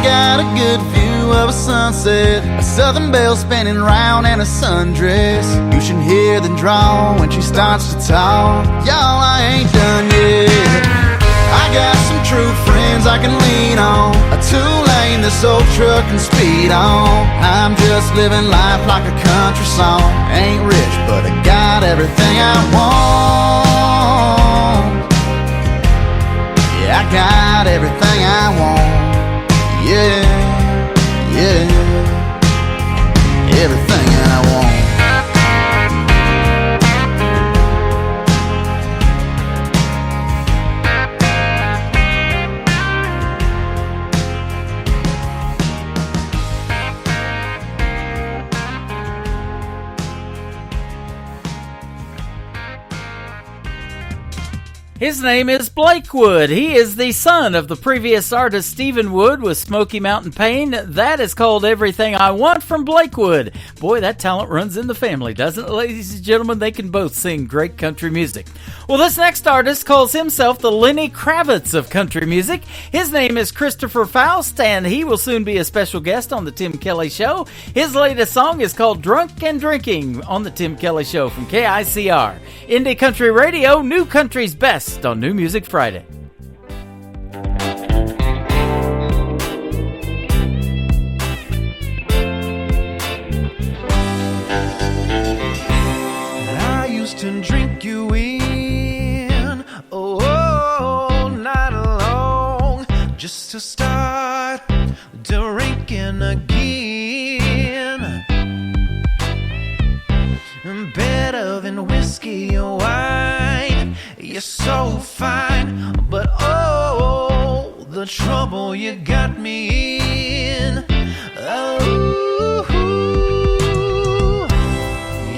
Got a good view of a sunset, a southern belle spinning round in a sundress. You should hear the drawl when she starts to talk. Y'all, I ain't done yet. I got some true friends I can lean on. A two-lane this old truck can speed on. I'm just living life like a country song. Ain't rich, but I got everything I want. Yeah, I got everything I want. Yeah, yeah, everything I want. His name is Blake Wood. He is the son of the previous artist Stephen Wood with Smoky Mountain Pain. That is called Everything I Want from Blake Wood. Boy, that talent runs in the family, doesn't it, ladies and gentlemen? They can both sing great country music. Well, this next artist calls himself the Lenny Kravitz of country music. His name is Christopher Faust, and he will soon be a special guest on The Tim Kelly Show. His latest song is called Drunk and Drinking on The Tim Kelly Show from KICR. Indie Country Radio, New Country's Best on New Music Friday. I used to drink you in all night long just to start drinking again. Better than whiskey or wine. You're so fine, but oh, the trouble you got me in. Oh,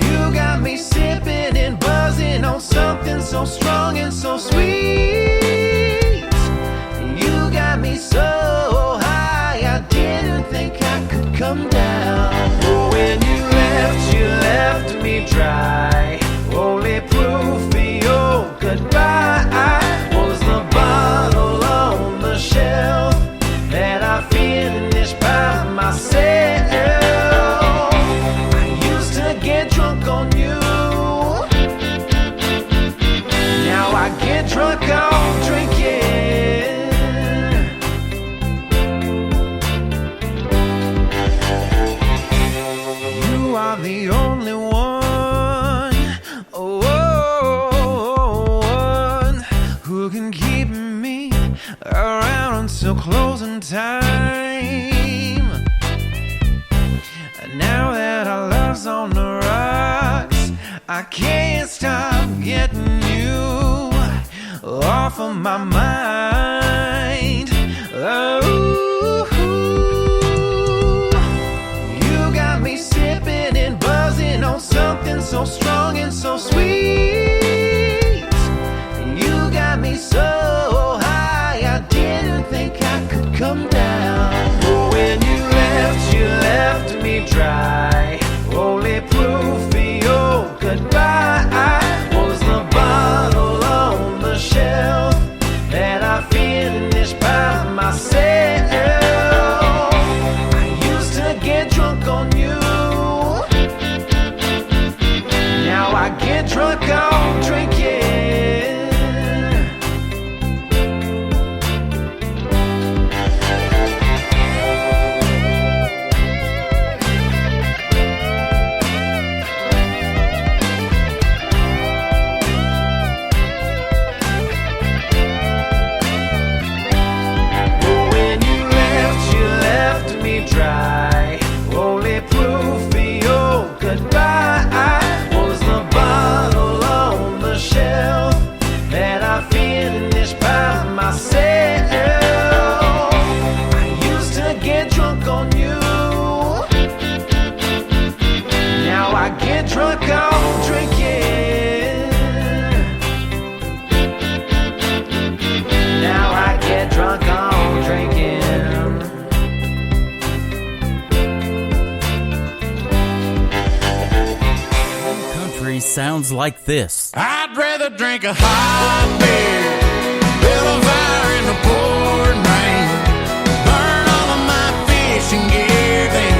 you got me sipping and buzzing on something so strong and so sweet. You got me so high, I didn't think I could come down. When you left me dry. Only proof of your goodbye was the bottle on the shelf that I finished by myself. I used to get drunk on you. Now I get drunk on drinking. You are the only one. Around until closing time. Now that our love's on the rocks, I can't stop getting you off of my mind. Oh, you got me sipping and buzzing on something so strong and so sweet. You got me so high, I didn't think I could come down. When you left me dry. Only proof of your goodbye was the bottle on the shelf that I finished by myself. I used to get drunk on you. Now I get drunk on drinking. sounds like this. I'd rather drink a hot beer, build a fire in the pouring rain, burn all of my fishing gear, then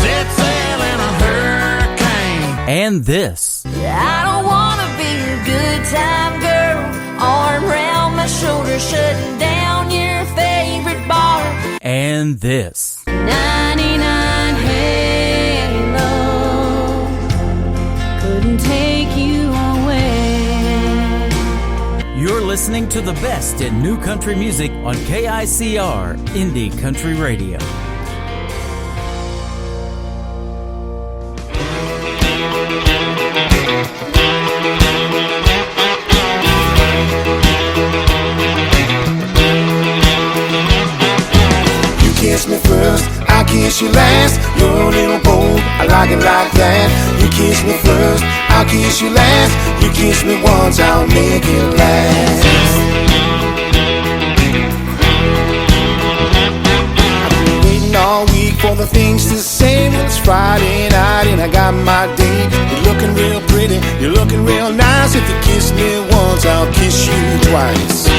set sail in a hurricane. And this. I don't wanna be a good time girl, arm around my shoulder, shutting down your favorite bar. And this. 99 Halo couldn't take you away. You're listening to the best in new country music on KICR Indie Country Radio. Kiss me first, I kiss you last. You're a little bold, I like it like that. You kiss me first, I kiss you last. You kiss me once, I'll make it last. I've been waiting all week for the things to say. Well, it's Friday night and I got my date. You're looking real pretty, you're looking real nice. If you kiss me once, I'll kiss you twice.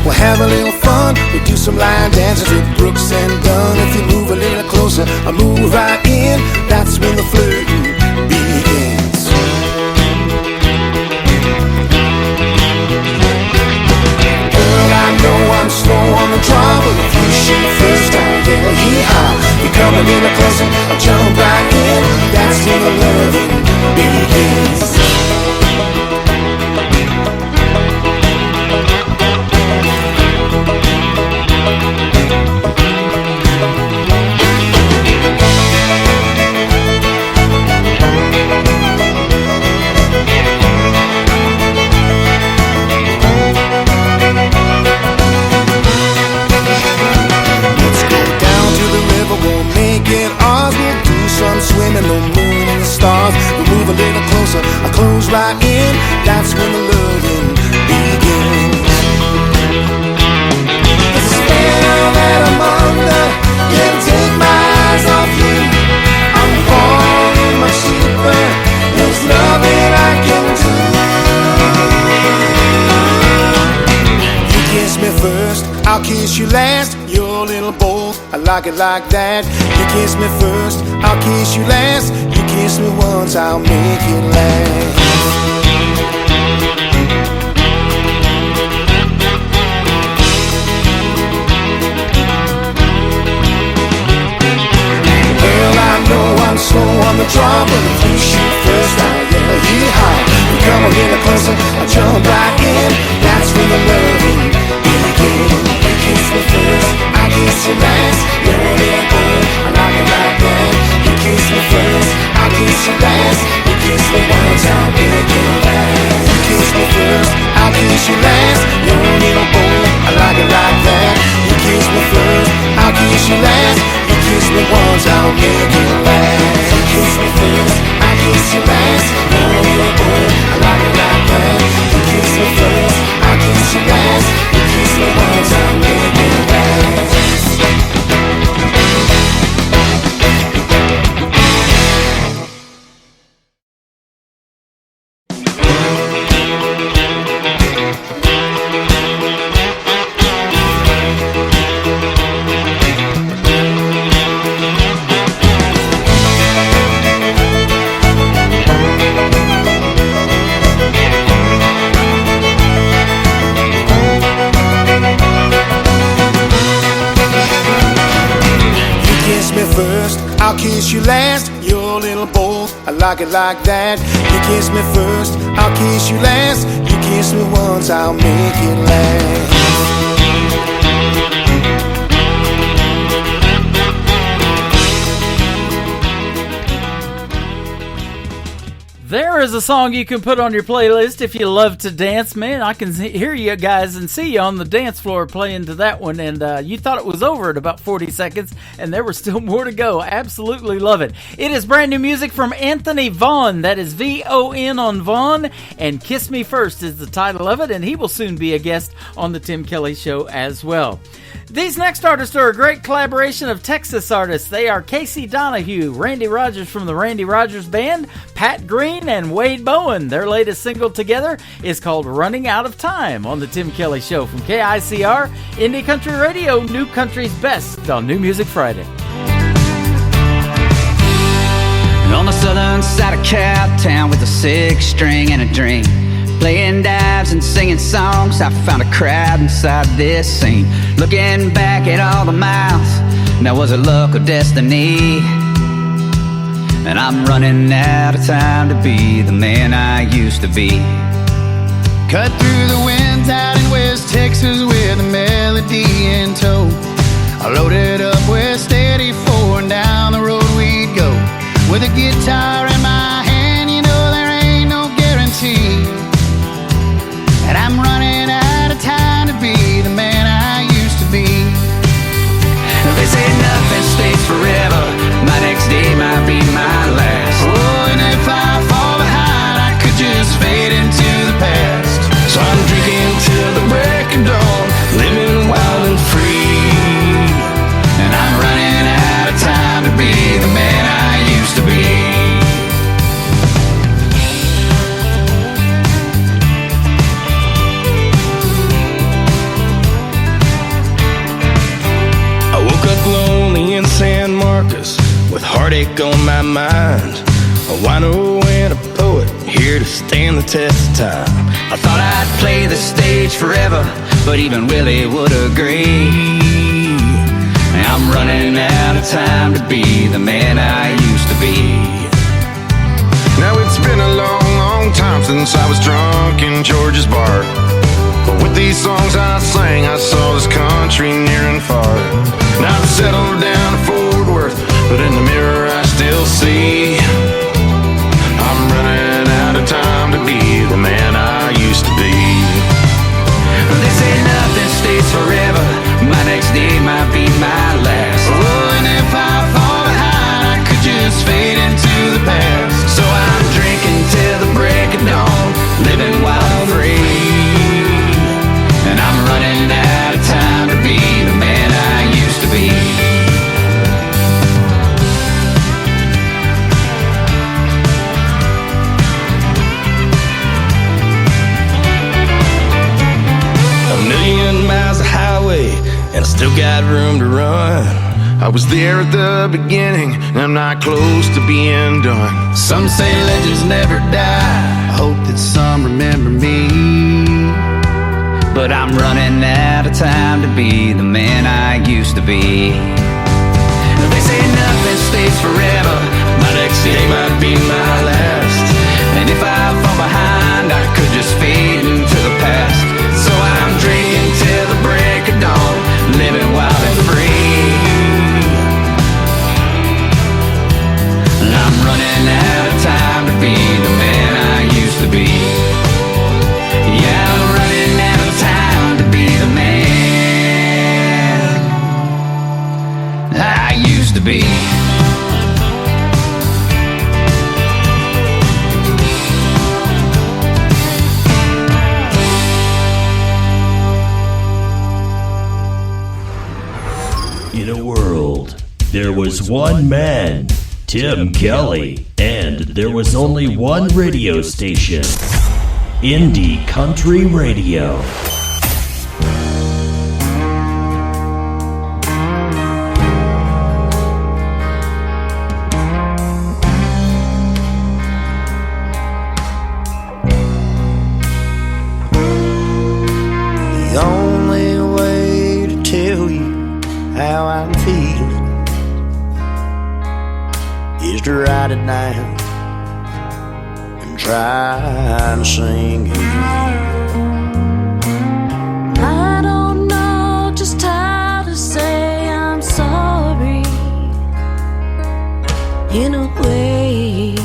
We'll have a little fun. We'll do some line dances with Brooks and Dunn. If you move a little closer, I'll move right in. That's when the flirting begins. Girl, I know I'm slow on the draw, but if you shoot first, I'll yell yee-haw. You're coming in closer, I'll jump right in. That's when the loving begins. Swimming the moon and the stars. We'll move a little closer, I'll close right in. That's when the loving begins. The spell that I'm under can't take my eyes off you. I'm falling much deeper. There's nothing I can do. You kiss me first, I'll kiss you last. You're a little bold, I like it like that. You kiss me first, I'll kiss you last. You kiss me once, I'll make it last. Well, I know I'm slow on the draw, but if you shoot first, I'll yell yee-haw. You come a little closer, I'll jump right in. That's when the loving begins. You kiss me first, I kiss you last. You're a little boy, I like it like that. You kiss me first, I kiss you last. You kiss me once, I'll make it last. You kiss me first, I'll kiss you last. You're a little boy, I like it like that. You kiss me first, I'll kiss you last. You kiss me once, I'll make it last. You kiss me first, I kiss you last. You're a little boy, I like it like that. You kiss me first, I'll kiss you last. You kiss me once, I'll make it last. I'll kiss you last, you're a little bold, I like it like that. You kiss me first, I'll kiss you last. You kiss me once, I'll make it last. There is a song you can put on your playlist if you love to dance. Man, I can hear you guys and see you on the dance floor playing to that one, and you thought it was over at about 40 seconds, and there was still more to go. Absolutely love it. It is brand new music from Anthony Vaughn. That is V-O-N on Vaughn, and Kiss Me First is the title of it, and he will soon be a guest on the Tim Kelly Show as well. These next artists are a great collaboration of Texas artists. They are Casey Donahue, Randy Rogers from the Randy Rogers Band, Pat Green, and Wade Bowen. Their latest single together is called Running Out of Time on the Tim Kelly Show from KICR, Indie Country Radio, New Country's Best on New Music Friday. On the southern side of Cowtown with a 6-string and a dream, playing dives and singing songs, I found a crowd inside this scene. Looking back at all the miles, now was it luck or destiny? And I'm running out of time to be the man I used to be. Cut through the winds out in West Texas with a melody in tow. I loaded up with steady 4 and down the road we'd go. With a guitar in my hand, you know there ain't no guarantee. And I'm running out of time to be the man I used to be. They say nothing stays forever, my next day might be my last. Oh, and if I fall behind, I could just fade into the past. So I'm drinking till the break of dawn, living wild and free. And I'm running out of time to be the man I used to be. Lonely in San Marcos with heartache on my mind. A wino and a poet here to stand the test of time. I thought I'd play the stage forever, but even Willie would agree. I'm running out of time to be the man I used to be. Now it's been a long, long time since I was drunk in George's bar. But with these songs I sang, I saw this country near and far. Now I've settled down to Fort Worth, but in the mirror I still see I'm running out of time to be the man I used to be. They say nothing stays forever, my next day might be my last. Oh, and if I fall behind, I could just fade into the past. So I'm drinking till the break of dawn, living wild and free. And I'm running out of time to be the man I used to be. A million miles of highway, and I still got room to run. I was there at the beginning, and I'm not close to being done. Some say legends never die, I hope that some remember me. But I'm running out of time to be the man I used to be. They say nothing stays forever, my next day might be my last. And if I fall behind, I could just fade into the past. So I'm drinking till the break of dawn, living wild and free. And I'm running out of time to be the man I used to be. Yeah, I'm running out of time to be the man I used to be. In a world, there was one man, Tim Kelly, and there was only one radio station, Indie Country Radio. The only way to tell you how I'm feeling is to write it down and try to sing it. I don't know just how to say I'm sorry in a way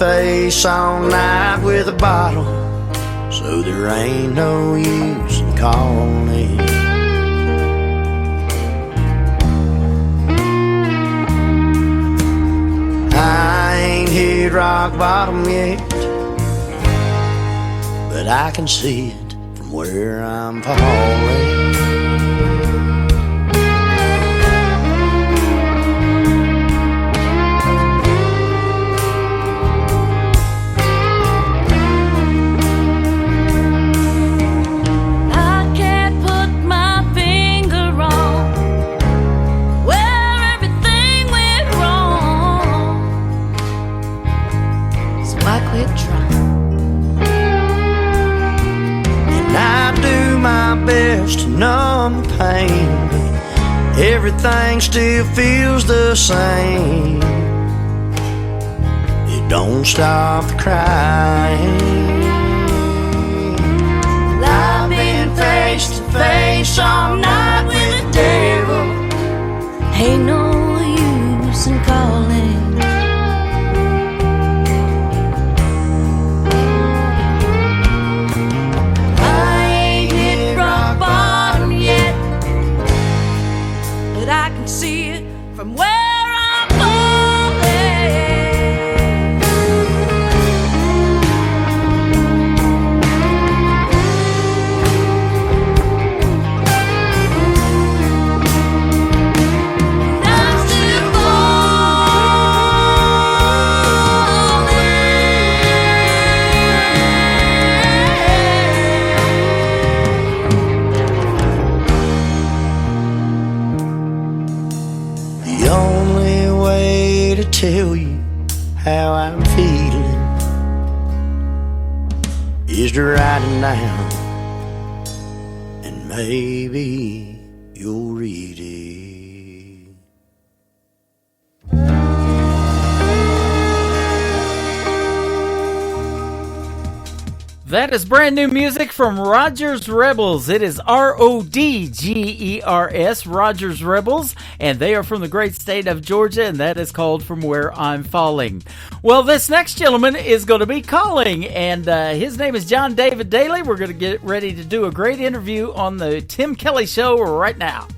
face all night with a bottle, so there ain't no use in calling. I ain't hit rock bottom yet, but I can see it from where I'm falling. Best to numb the pain, but everything still feels the same. It don't stop the crying. I've been face to face all night with the devil. Ain't no use in calling. I can see it from where I'm falling. I'm still The only way to tell you how I'm feeling is to write it down, and maybe you'll read it. That is brand new music from Rogers Rebels. It is RODGERS, Rogers Rebels, and they are from the great state of Georgia, and that is called From Where I'm Falling. Well, this next gentleman is going to be calling, and his name is John David Daly. We're going to get ready to do a great interview on the Tim Kelly Show right now.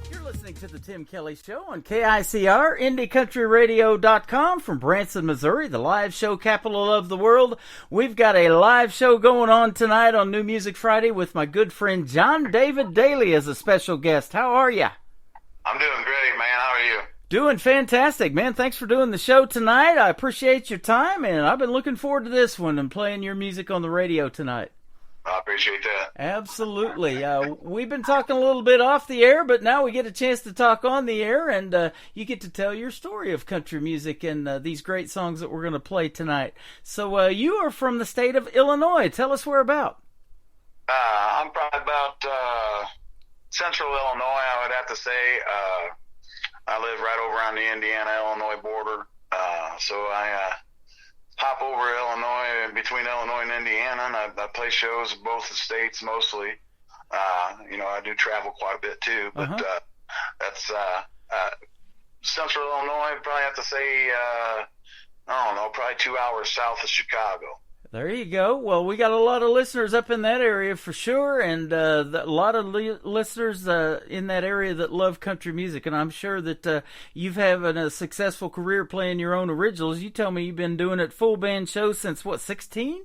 To the Tim Kelly Show on KICR, IndieCountryRadio.com from Branson, Missouri, the live show capital of the world. We've got a live show going on tonight on New Music Friday with my good friend John David Daly as a special guest. How are you? I'm doing great, man. How are you? Doing fantastic, man. Thanks for doing the show tonight. I appreciate your time, and I've been looking forward to this one and playing your music on the radio tonight. I appreciate that. Absolutely. We've been talking a little bit off the air, but now we get a chance to talk on the air, and you get to tell your story of country music and these great songs that we're going to play tonight. So you are from the state of Illinois. Tell us where about. I'm probably about central Illinois, I would have to say. I live right over on the Indiana-Illinois border, so I hop over Illinois, between Illinois and Indiana, and I play shows in both the states mostly. I do travel quite a bit too, but that's central Illinois. Probably have to say, probably 2 hours south of Chicago. There you go. Well, we got a lot of listeners up in that area for sure, and a lot of listeners in that area that love country music, and I'm sure that you've had a successful career playing your own originals. You tell me you've been doing it full band shows since, 16?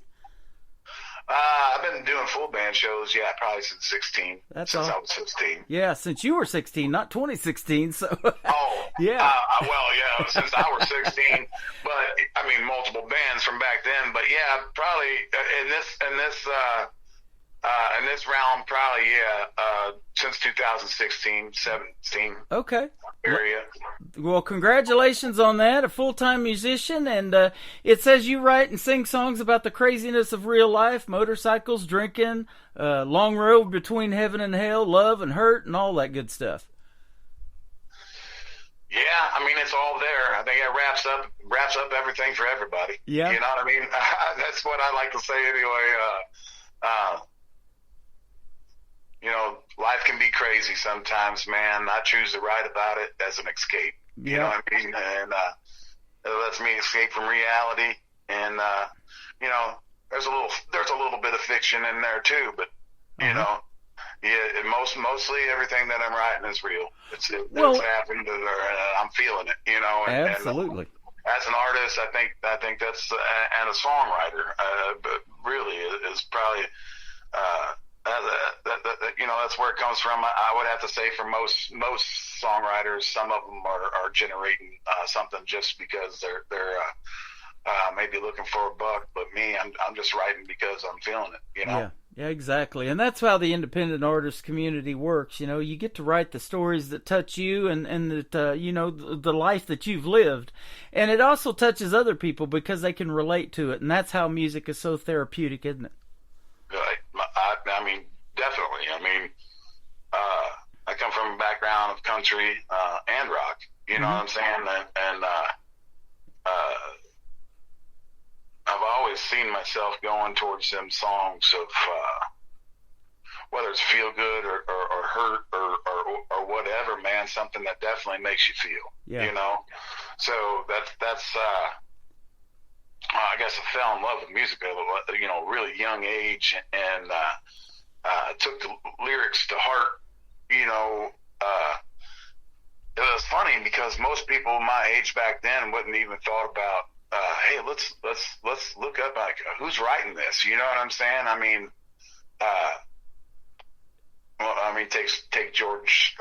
I've been doing full band shows, probably since 16. Since I was 16. Yeah, since you were 16, not 2016. So. Yeah. Since I was 16. But I mean, multiple bands from back then. But yeah, probably in this realm, probably since 2016, 17. Okay. Area. Well, congratulations on that. A full-time musician, and it says you write and sing songs about the craziness of real life, motorcycles, drinking, long road between heaven and hell, love and hurt, and all that good stuff. Yeah, I mean, it's all there. I think it wraps up everything for everybody. Yeah. You know what I mean? That's what I like to say anyway. Life can be crazy sometimes, man. I choose to write about it as an escape. You know what I mean? And it lets me escape from reality and you know, there's a little bit of fiction in there too, but you know, mostly everything that I'm writing is real. It's happened, or I'm feeling it, you know. Absolutely. And as an artist, I think that's and a songwriter, but really is probably you know, that's where it comes from. I would have to say for most songwriters, some of them are generating something just because they're maybe looking for a buck, but me, I'm just writing because I'm feeling it, you know. Yeah, exactly. And that's how the independent artist community works. You know, you get to write the stories that touch you and that, you know, the life that you've lived. And it also touches other people because they can relate to it. And that's how music is so therapeutic, isn't it? I mean, definitely. I mean, I come from a background of country and rock, you know what I'm saying? And I've always seen myself going towards them songs of whether it's feel good or hurt or whatever, man, something that definitely makes you feel, you know? So that's I guess I fell in love with music at a, you know, really young age, and took the lyrics to heart, you know. It was funny because most people my age back then wouldn't even thought about, hey, let's look up, like, who's writing this? You know what I'm saying? I mean, take George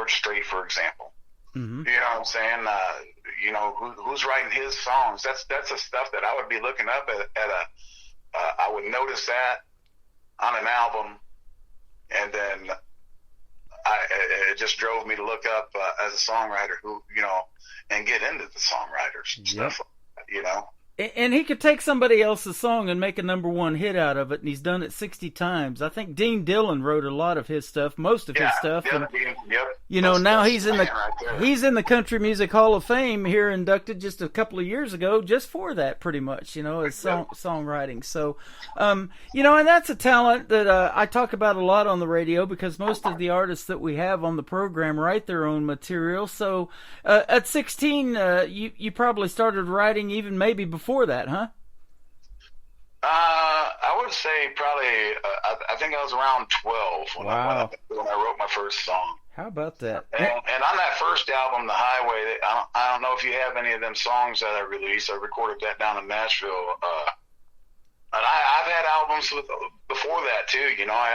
Strait, for example. Mm-hmm. You know what I'm saying? You know, who's writing his songs? That's the stuff that I would be looking up at I would notice that on an album, and then it just drove me to look up as a songwriter who, you know, and get into the songwriters and stuff like that, you know. And he could take somebody else's song and make a #1 hit out of it, and he's done it 60 times. I think Dean Dillon wrote a lot of his stuff, most of his stuff. And, you know, now he's in the Country Music Hall of Fame here, inducted just a couple of years ago, just for that, pretty much, you know, as songwriting. So, you know, and that's a talent that I talk about a lot on the radio, because most of the artists that we have on the program write their own material. So, at 16, you probably started writing even maybe before that, huh? I would say probably, I think I was around 12 when I wrote my first song. How about that? And on that first album, The Highway, I don't know if you have any of them songs that I released. I recorded that down in Nashville. And I've had albums before that too. You know, I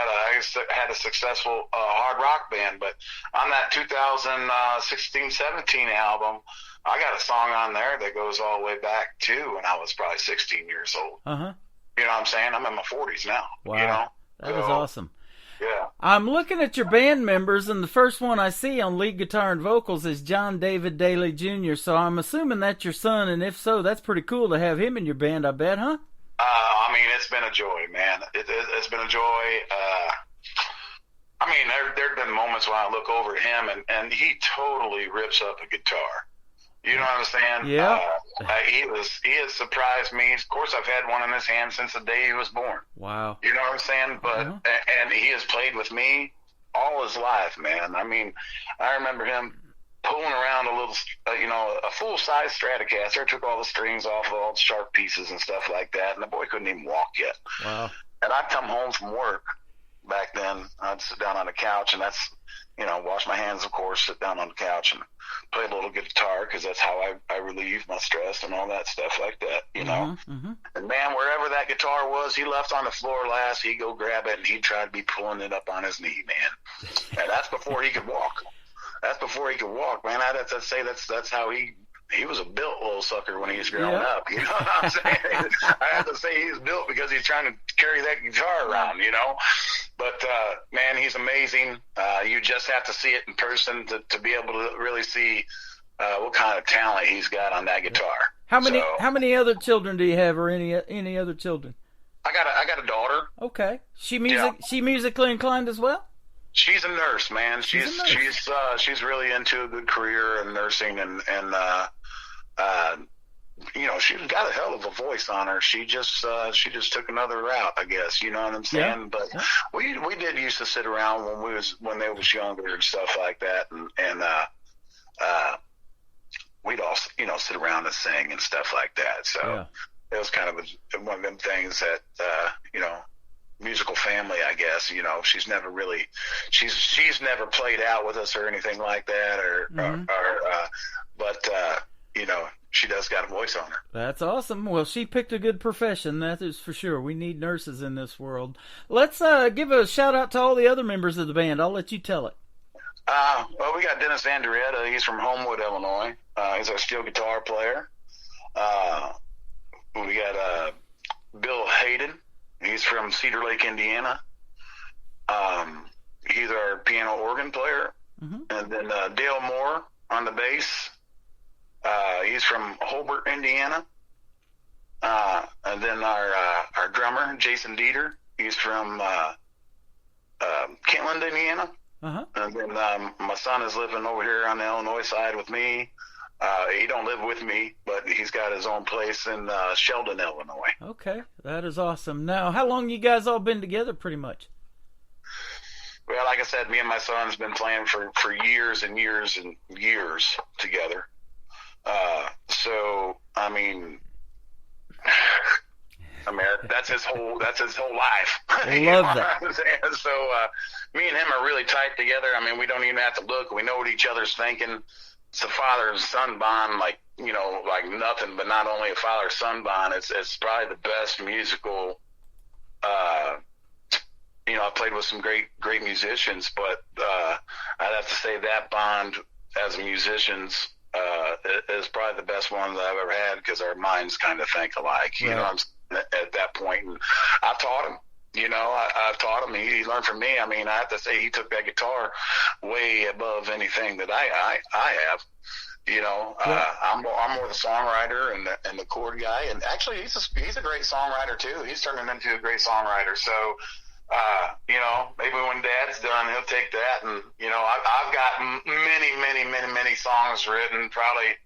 had a successful hard rock band, but on that 2016-17 album, I got a song on there that goes all the way back to when I was probably 16 years old. Uh-huh. You know what I'm saying? I'm in my 40s now. Wow. You know? That was awesome. Yeah. I'm looking at your band members, and the first one I see on lead guitar and vocals is John David Daly Jr., so I'm assuming that's your son, and if so, that's pretty cool to have him in your band, I bet, huh? I mean, it's been a joy, man. It's been a joy. I mean, there have been moments when I look over at him, and he totally rips up a guitar. You know what I'm saying? Yeah. He has surprised me. Of course, I've had one in his hand since the day he was born. Wow. You know what I'm saying? But and he has played with me all his life, man. I mean, I remember him pulling around a little, a full-size Stratocaster, took all the strings off of all the sharp pieces and stuff like that, and the boy couldn't even walk yet. Wow. And I'd come home from work back then. I'd sit down on the couch, and that's, wash my hands, of course, sit down on the couch and play a little guitar, because that's how I relieve my stress and all that stuff like that, you know. Mm-hmm. And, man, wherever that guitar was, he left on the floor last, he'd go grab it, and he'd try to be pulling it up on his knee, man. And that's before he could walk. That's before he could walk, man. I'd have to say that's how he was a built little sucker when he was growing up. You know what I'm saying? I have to say he's built because he's trying to carry that guitar around, you know. But, man, he's amazing. You just have to see it in person to be able to really see what kind of talent he's got on that guitar. How many other children do you have, or any other children? I got a daughter. Okay. She musically inclined as well? She's a nurse, man. She's really into a good career in nursing, and she's got a hell of a voice on her. She just took another route, I guess. You know what I'm saying? Yeah. But we did used to sit around when they was younger and stuff like that, and we'd all sit around and sing and stuff like that. So it was kind of one of them things that, musical family, I guess, she's never played out with us or anything like that, but she does got a voice on her. That's awesome. Well, she picked a good profession, that is for sure. We need nurses in this world. Let's give a shout out to all the other members of the band. I'll let you tell it. Well, we got Dennis Andrietta. He's from Homewood, Illinois. He's our steel guitar player. We got Bill Hayden. He's from Cedar Lake, Indiana. He's our piano organ player. And then Dale Moore on the bass. He's from Hobart, Indiana. And then our drummer, Jason Dieter. He's from Kentland, Indiana. And then my son is living over here on the Illinois side with me. He don't live with me, but he's got his own place in Sheldon, Illinois. Okay, that is awesome. Now, how long you guys all been together, pretty much? Well, like I said, me and my son's been playing for years and years and years together. So, I mean, that's his whole life. I love that. So, me and him are really tight together. I mean, we don't even have to look. We know what each other's thinking. It's a father and son bond, like nothing, but not only a father son bond. It's probably the best musical. I played with some great musicians, but I'd have to say that bond as musicians is probably the best one that I've ever had, because our minds kind of think alike. You know, I'm at that point, and I taught him. I taught him. He learned from me. I mean, I have to say he took that guitar way above anything that I have. I'm more the songwriter and the chord guy. And actually, he's a great songwriter too. He's turning into a great songwriter. So, maybe when Dad's done, he'll take that. And I've got many songs written, probably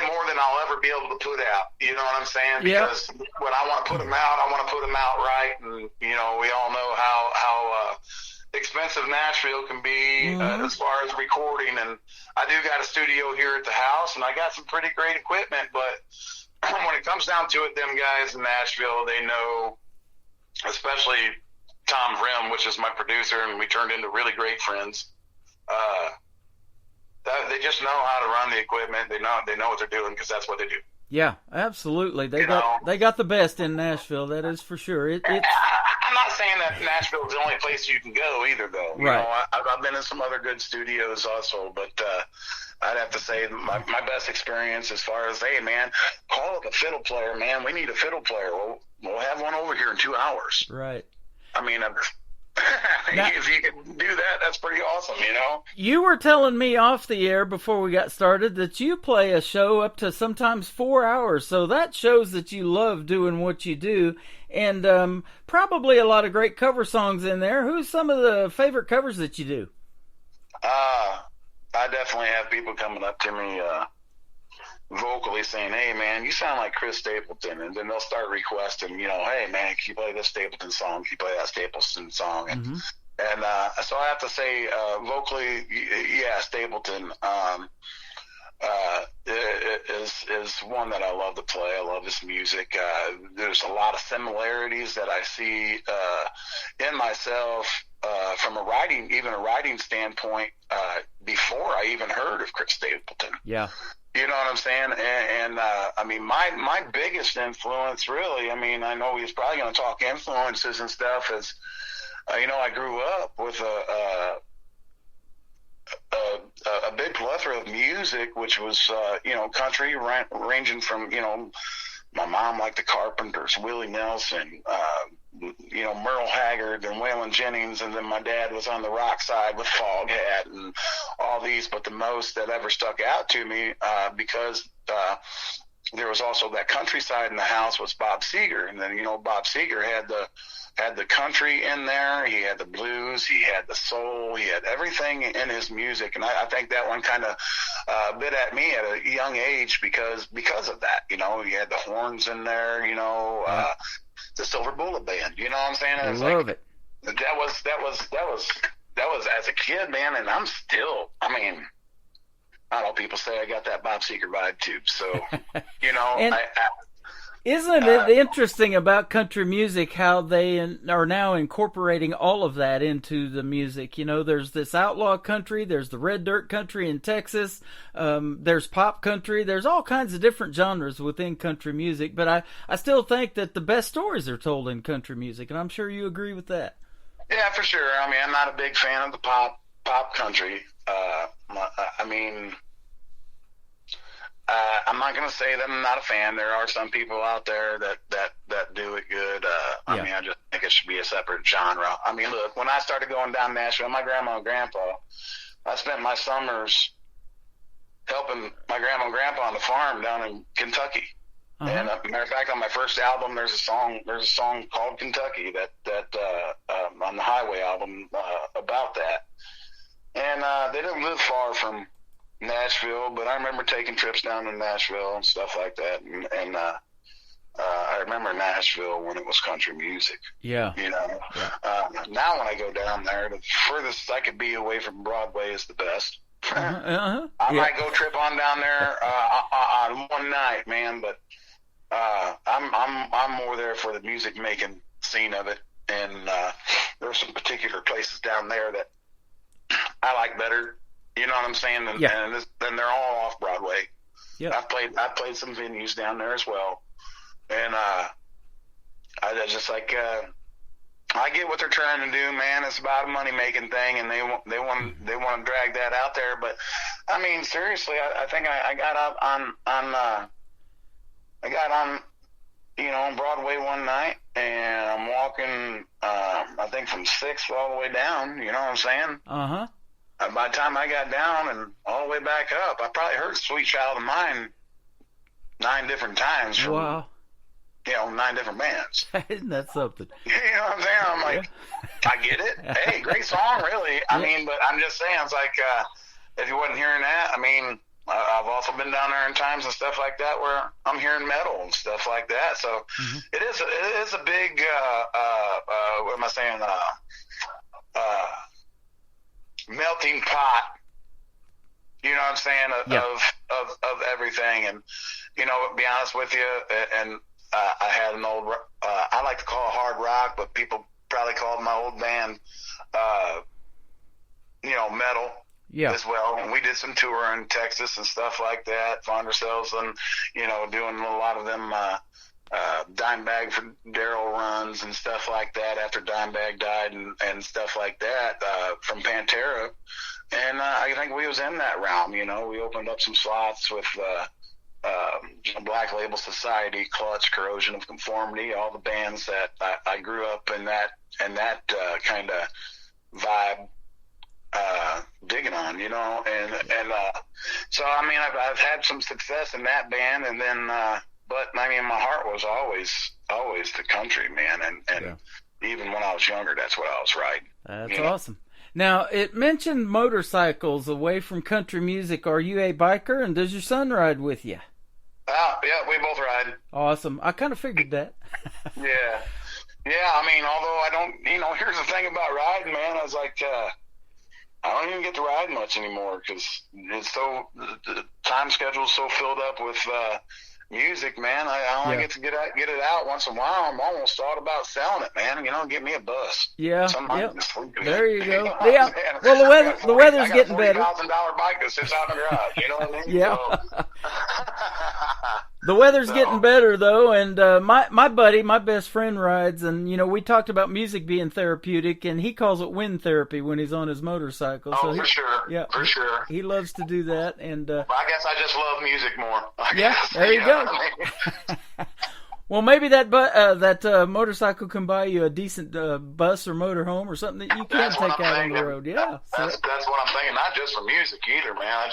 more than I'll ever be able to put out. You know what I'm saying? Because when I want to put them out, I want to put them out right. And, we all know how expensive Nashville can be as far as recording. And I do got a studio here at the house, and I got some pretty great equipment. But when it comes down to it, them guys in Nashville, they know, especially Tom Rim, which is my producer, and we turned into really great friends. They just know how to run the equipment. They know what they're doing, because that's what they do. Yeah, absolutely. They got the best in Nashville. That is for sure. I'm not saying that Nashville is the only place you can go either, though. Right. I've been in some other good studios also, but I'd have to say my best experience as far as, hey, man, call up a fiddle player, man. We need a fiddle player. We'll have one over here in 2 hours. Right. I mean, if you can do that, that's pretty awesome, You were telling me off the air before we got started that you play a show up to sometimes 4 hours, so that shows that you love doing what you do, and probably a lot of great cover songs in there. Who's some of the favorite covers that you do? I definitely have people coming up to me vocally saying, hey, man, you sound like Chris Stapleton. And then they'll start requesting, hey, man, can you play this Stapleton song? Can you play that Stapleton song? And so I have to say, vocally, yeah, Stapleton is one that I love to play. I love his music. There's a lot of similarities that I see in myself from a writing standpoint before I even heard of Chris Stapleton. Yeah. You know what I'm saying? And I mean, my biggest influence, really, I mean, I know he's probably going to talk influences and stuff, is, I grew up with a big plethora of music, which was, country, ranging from, my mom liked the Carpenters, Willie Nelson, Merle Haggard and Waylon Jennings, and then my dad was on the rock side with Foghat and all these. But the most that ever stuck out to me, because there was also that country side in the house, was Bob Seger. And then Bob Seger had the country in there, he had the blues, he had the soul, he had everything in his music. And I think that one kind of bit at me at a young age because of that. He had the horns in there, the Silver Bullet Band, you know what I'm saying? I love it. That was as a kid, man, and I'm still, I mean, I don't know, people say I got that Bob Seger vibe too. So, you know, And isn't it interesting about country music how they are now incorporating all of that into the music? You know, there's this outlaw country, there's the red dirt country in Texas, there's pop country, there's all kinds of different genres within country music, but I still think that the best stories are told in country music, and I'm sure you agree with that. Yeah, for sure. I mean, I'm not a big fan of the pop country. I mean, I'm not going to say that I'm not a fan. There are some people out there that do it good. I mean, I just think it should be a separate genre. I mean, look, when I started going down Nashville, my grandma and grandpa, I spent my summers helping my grandma and grandpa on the farm down in Kentucky. And matter of fact, on my first album, there's a song called Kentucky that on the Highway album about that. And they didn't live far from Nashville, but I remember taking trips down to Nashville and stuff like that. And I remember Nashville when it was country music. Yeah. You know, now when I go down there, the furthest I could be away from Broadway is the best. I might go trip on down there on one night, man, but I'm more there for the music making scene of it. And there's some particular places down there that I like better. You know what I'm saying? And then they're all off Broadway. Yeah. I've played some venues down there as well, and I just like I get what they're trying to do, man. It's about a money making thing, and they want to drag that out there. But I mean, seriously, I think I got up on you know, on Broadway one night, and I'm walking I think from 6th all the way down. You know what I'm saying? By the time I got down and all the way back up, I probably heard Sweet Child of Mine 9 different times from, you know, 9 different bands. Isn't that something? You know what I'm saying? I'm like, I get it. Hey, great song, really. I mean, but I'm just saying, it's like, if you wasn't hearing that, I mean, I've also been down there in times and stuff like that where I'm hearing metal and stuff like that. So it is a big, what am I saying? Melting pot, you know what I'm saying, of everything. And, you know, to be honest with you, and I had an old, I like to call it hard rock, but people probably called my old band, you know, metal as well. And we did some tour in Texas and stuff like that, found ourselves and, you know, doing a lot of them Dimebag for Daryl runs and stuff like that after Dimebag died and stuff like that from Pantera. And I think we was in that realm, you know. We opened up some slots with Black Label Society, Clutch, Corrosion of Conformity, all the bands that I grew up in that kind of vibe digging on, you know. And so, I mean, I've had some success in that band, and then but I mean, my heart was always the country, man, and even when I was younger, that's what I was riding. That's awesome. Now, it mentioned motorcycles away from country music. Are you a biker, and does your son ride with you? Yeah, we both ride. Awesome. I kind of figured that. Yeah. I mean, although I don't, you know, here's the thing about riding, man. I was like, I don't even get to ride much anymore because it's so the time schedule's so filled up with music, man. I only get to get it out once in a while. I'm almost thought about selling it, man. You know, get me a bus. Yeah. There you go. You know yeah. Well, the weather's getting better. $40,000 bike that sits out in the garage. You know what I mean? Yeah. So, the weather's getting better though, and my buddy, my best friend, rides, and you know, we talked about music being therapeutic, and he calls it wind therapy when he's on his motorcycle. Oh, for sure. Yeah, for sure. He loves to do that, and well, I guess I just love music more. There you go. Well, maybe that motorcycle can buy you a decent bus or motorhome or something that you can take out on the road. Yeah, that's what I'm thinking. Not just for music either, man.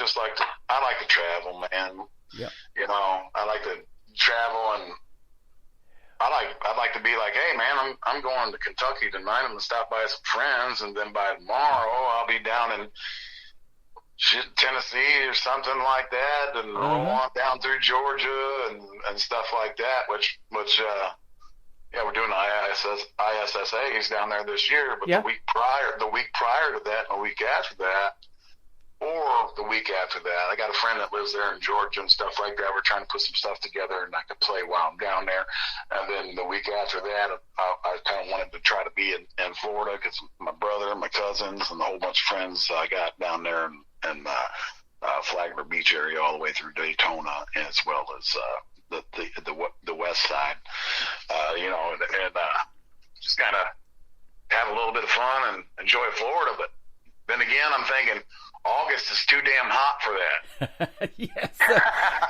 I like to travel, man. Yeah. You know, I like to travel, and I'd like to be like, hey, man, I'm going to Kentucky tonight. I'm gonna stop by some friends, and then by tomorrow I'll be down in Tennessee or something like that, and roll on down through Georgia and stuff like that. Which we're doing ISSAs down there this year. But the week prior to that, and the week after that, or the week after that. I got a friend that lives there in Georgia and stuff like that. We're trying to put some stuff together, and I could play while I'm down there. And then the week after that, I kind of wanted to try to be in Florida because my brother, my cousins, and a whole bunch of friends I got down there in Flagler Beach area all the way through Daytona, as well as the west side. And just kind of have a little bit of fun and enjoy Florida. But then again, I'm thinking August is too damn hot for that. Yes.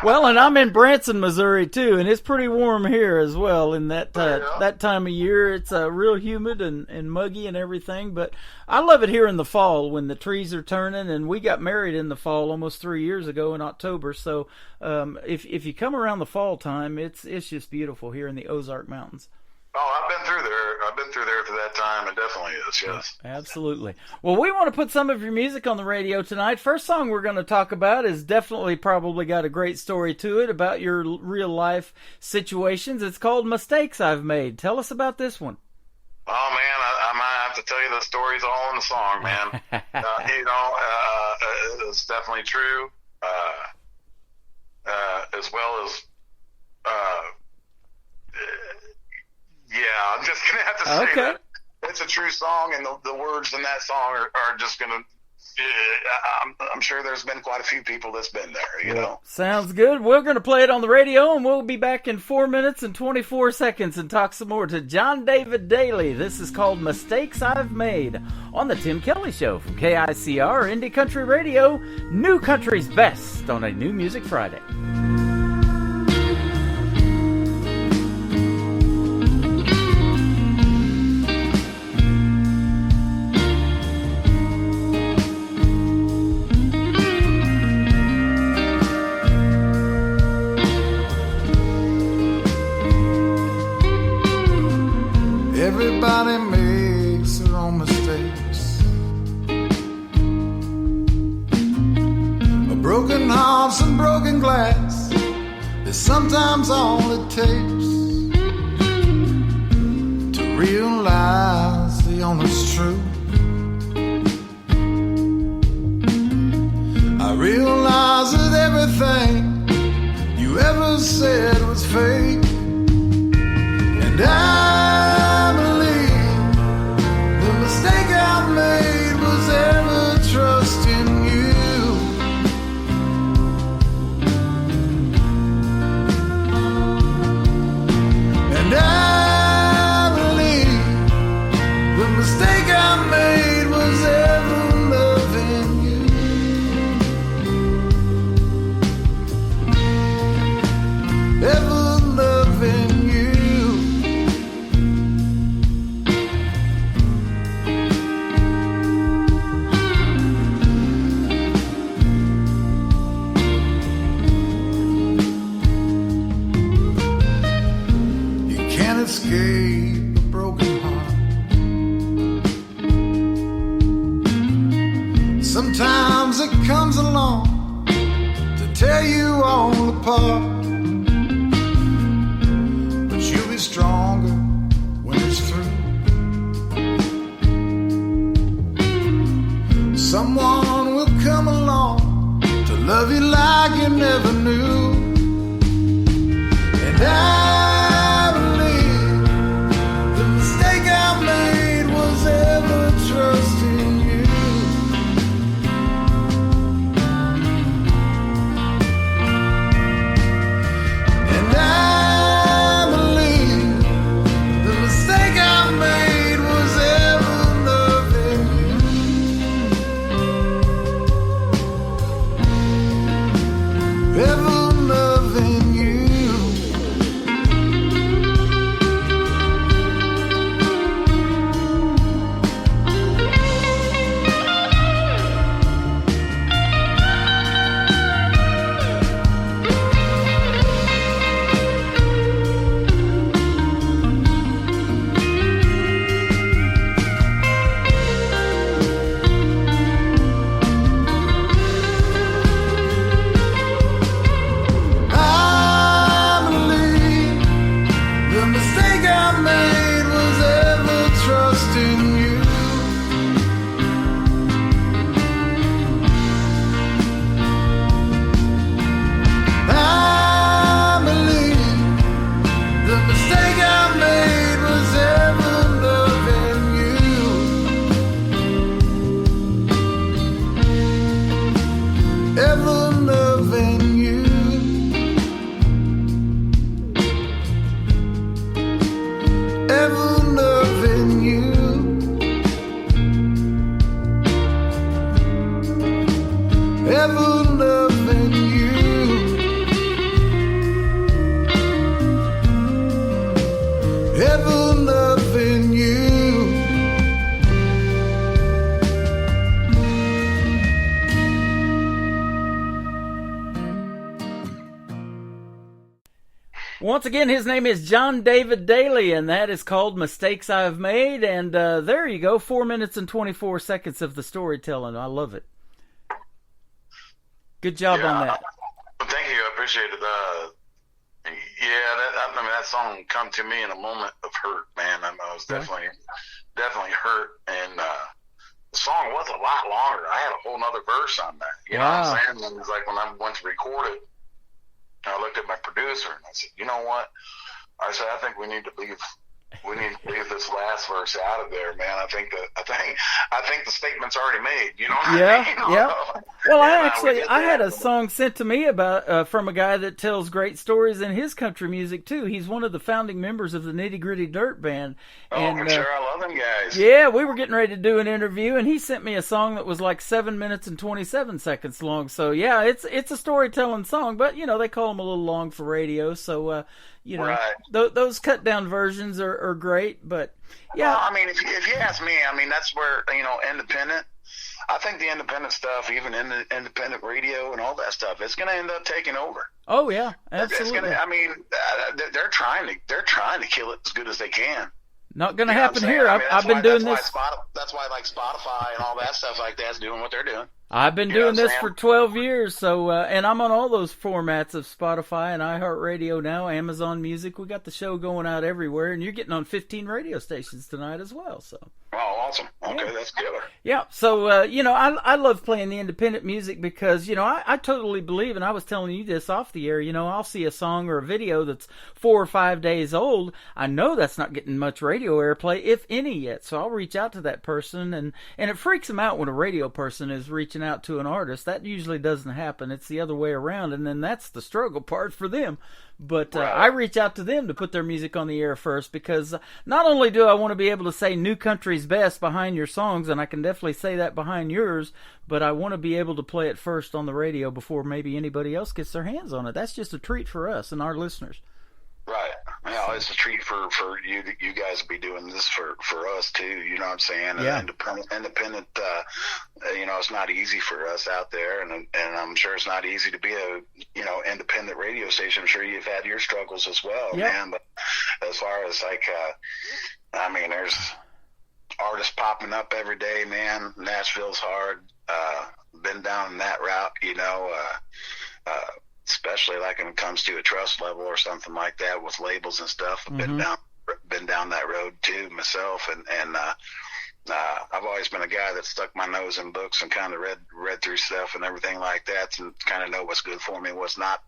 Well, and I'm in Branson, Missouri too, and it's pretty warm here as well. In that that time of year, it's real humid and muggy and everything. But I love it here in the fall when the trees are turning. And we got married in the fall almost 3 years ago in October. So if you come around the fall time, it's just beautiful here in the Ozark Mountains. Oh, I've been through there. I've been through there for that time. It definitely is, yes. Absolutely. Well, we want to put some of your music on the radio tonight. First song we're going to talk about is definitely probably got a great story to it about your real life situations. It's called Mistakes I've Made. Tell us about this one. Oh, man, I might have to tell you the stories all in the song, man. It's definitely true, as well as... yeah, I'm just going to have to say that it's a true song, and the words in that song are just going to, I'm sure there's been quite a few people that's been there, you know. Sounds good. We're going to play it on the radio, and we'll be back in 4 minutes and 24 seconds and talk some more to John David Daly. This is called Mistakes I've Made on the Tim Kelly Show from KICR Indie Country Radio, New Country's Best on a New Music Friday. Everybody makes their own mistakes. A broken heart, some broken glass is sometimes all it takes to realize the honest truth. I realize that everything you ever said was fake, and I believe the mistake I made was ever trusting you. And I believe the mistake I made was ever loving you. Ever loving you. Escape a broken heart. Sometimes it comes along to tear you all apart, but you'll be stronger when it's through. Someone will come along to love you like you never knew. And I made was ever trusting you. ever loving you. Once again, his name is John David Daly, and that is called Mistakes I've Made. And there you go, 4 minutes and 24 seconds of the storytelling. I love it. Good job on that. Thank you. I appreciate it. That song come to me in a moment of hurt, man. I was definitely hurt, and the song was a lot longer. I had a whole nother verse on that. You know what I'm saying? And it was like when I went to record it, I looked at my producer and I said, "You know what?" I said, "I think we need to leave this last verse out of there, man. I think the statement's already made." You know what I mean? Yeah. Well, I had a song sent to me about from a guy that tells great stories in his country music too. He's one of the founding members of the Nitty Gritty Dirt Band. For sure, I love them guys. Yeah, we were getting ready to do an interview, and he sent me a song that was like 7 minutes and 27 seconds long. So yeah, it's a storytelling song, but they call them a little long for radio. So those cut down versions are great, but yeah. Well, I mean, if you ask me, I mean that's where independent. I think the independent stuff, even in the independent radio and all that stuff, it's going to end up taking over. Oh yeah, absolutely. They're trying to kill it as good as they can. Not going to happen here. I've been doing this. That's why like Spotify and all that stuff like that's doing what they're doing. I've been doing this for 12 years, so and I'm on all those formats of Spotify and iHeartRadio now, Amazon Music. We got the show going out everywhere, and you're getting on 15 radio stations tonight as well. So. Oh, awesome. Okay, that's killer. Yeah, so, I love playing the independent music because, I totally believe, and I was telling you this off the air, I'll see a song or a video that's 4 or 5 days old. I know that's not getting much radio airplay, if any, yet. So I'll reach out to that person, and it freaks them out when a radio person is reaching out to an artist. That usually doesn't happen. It's the other way around, and then that's the struggle part for them. But I reach out to them to put their music on the air first because not only do I want to be able to say New Country's best behind your songs, and I can definitely say that behind yours, but I want to be able to play it first on the radio before maybe anybody else gets their hands on it. That's just a treat for us and our listeners. Right. It's a treat for you guys to be doing this for us too. You know what I'm saying? Yeah. Independent. It's not easy for us out there, and I'm sure it's not easy to be a independent radio station. I'm sure you've had your struggles as well, man. But as far as there's artists popping up every day, man. Nashville's hard. Been down that route, especially like when it comes to a trust level or something like that with labels and stuff. I've been down that road too myself, and I've always been a guy that stuck my nose in books and kind of read through stuff and everything like that, and kind of know what's good for me, what's not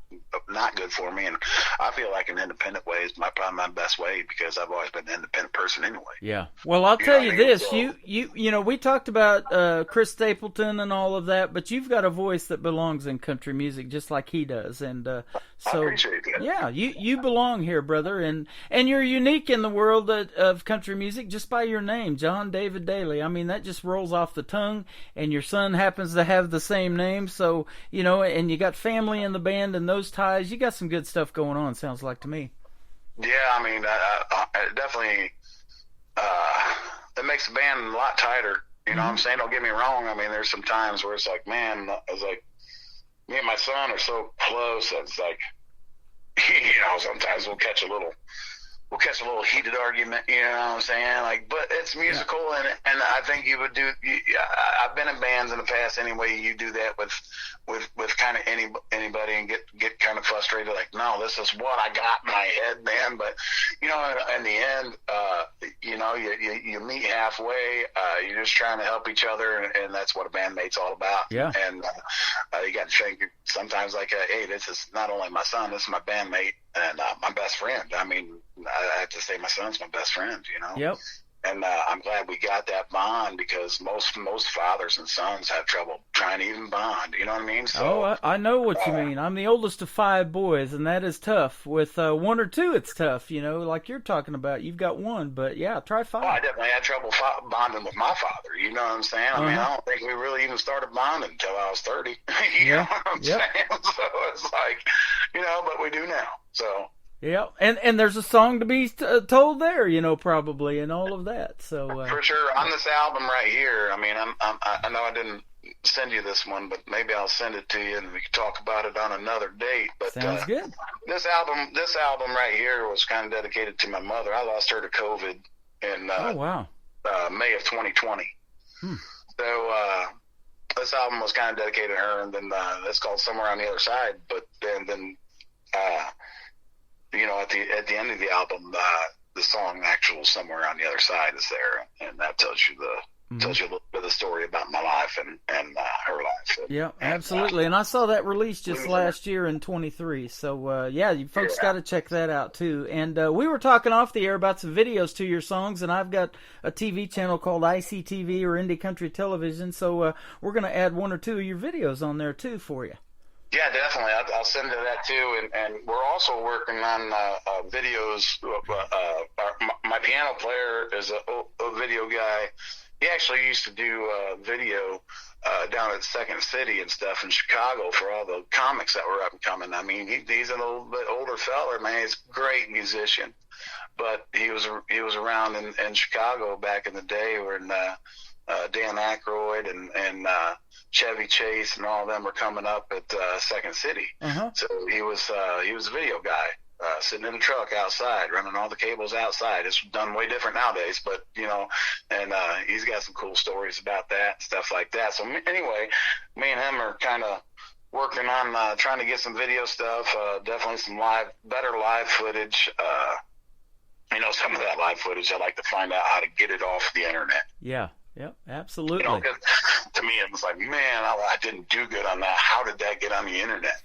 good for me. And I feel like an independent way is probably my best way because I've always been an independent person anyway. Yeah. Well, I'll tell you this, so, we talked about Chris Stapleton and all of that, but you've got a voice that belongs in country music just like he does, and so I appreciate that. Yeah, you belong here, brother, and you're unique in the world of country music just by your name, John David Daly. I mean, that just rolls off the tongue, and your son happens to have the same name, so, and you got family in the band and those ties. You got some good stuff going on, sounds like to me. Yeah, I mean, I definitely, it makes the band a lot tighter. You know what I'm saying? Don't get me wrong. I mean, there's some times where it's like, man, it's like, me and my son are so close that it's like, sometimes we'll catch a little heated argument, you know what I'm saying? Like, but it's musical, and I think you would do. I've been in bands in the past anyway. You do that with kind of anybody, and get kind of frustrated. Like, no, this is what I got in my head, man. But in the end, you meet halfway. You're just trying to help each other, and that's what a bandmate's all about. Yeah. And you got to think sometimes like, hey, this is not only my son, this is my bandmate and my best friend. I mean, I have to say my son's my best friend, Yep. And I'm glad we got that bond because most fathers and sons have trouble trying to even bond. You know what I mean? So, I know what you mean. I'm the oldest of 5 boys, and that is tough. With 1 or 2, it's tough. Like you're talking about. You've got 1, but yeah, try 5. I definitely had trouble bonding with my father. You know what I'm saying? I mean, I don't think we really even started bonding until I was 30. You know what I'm saying? So it's like, but we do now. So. Yeah, and there's a song to be told there, probably, and all of that. So for sure, on this album right here. I mean, I know I didn't send you this one, but maybe I'll send it to you, and we can talk about it on another date. But sounds good. This album right here was kind of dedicated to my mother. I lost her to COVID in May of 2020. So this album was kind of dedicated to her, and then it's called Somewhere on the Other Side. But then at the end of the album, the song actual Somewhere on the Other Side is there, and that tells you a little bit of the story about my life and her life. Yeah, absolutely. And I saw that release just last year in 23. So, you folks got to check that out, too. And we were talking off the air about some videos to your songs, and I've got a TV channel called ICTV or Indie Country Television, so we're going to add one or two of your videos on there, too, for you. Yeah, definitely. I'll send you that too, and we're also working on videos. My piano player is a video guy. He actually used to do video down at Second City and stuff in Chicago for all the comics that were up and coming. I mean, he's a little bit older fella, man. He's a great musician, but he was around in Chicago back in the day when Dan Aykroyd and Chevy Chase and all of them were coming up at Second City. So he was a video guy, sitting in the truck outside, running all the cables outside. It's done way different nowadays, but and he's got some cool stories about that and stuff like that. So anyway, me and him are kind of working on trying to get some video stuff, definitely some better live footage. Some of that live footage, I like to find out how to get it off the internet. Yeah. Yep, absolutely. 'Cause to me, it was like, man, I didn't do good on that. How did that get on the internet?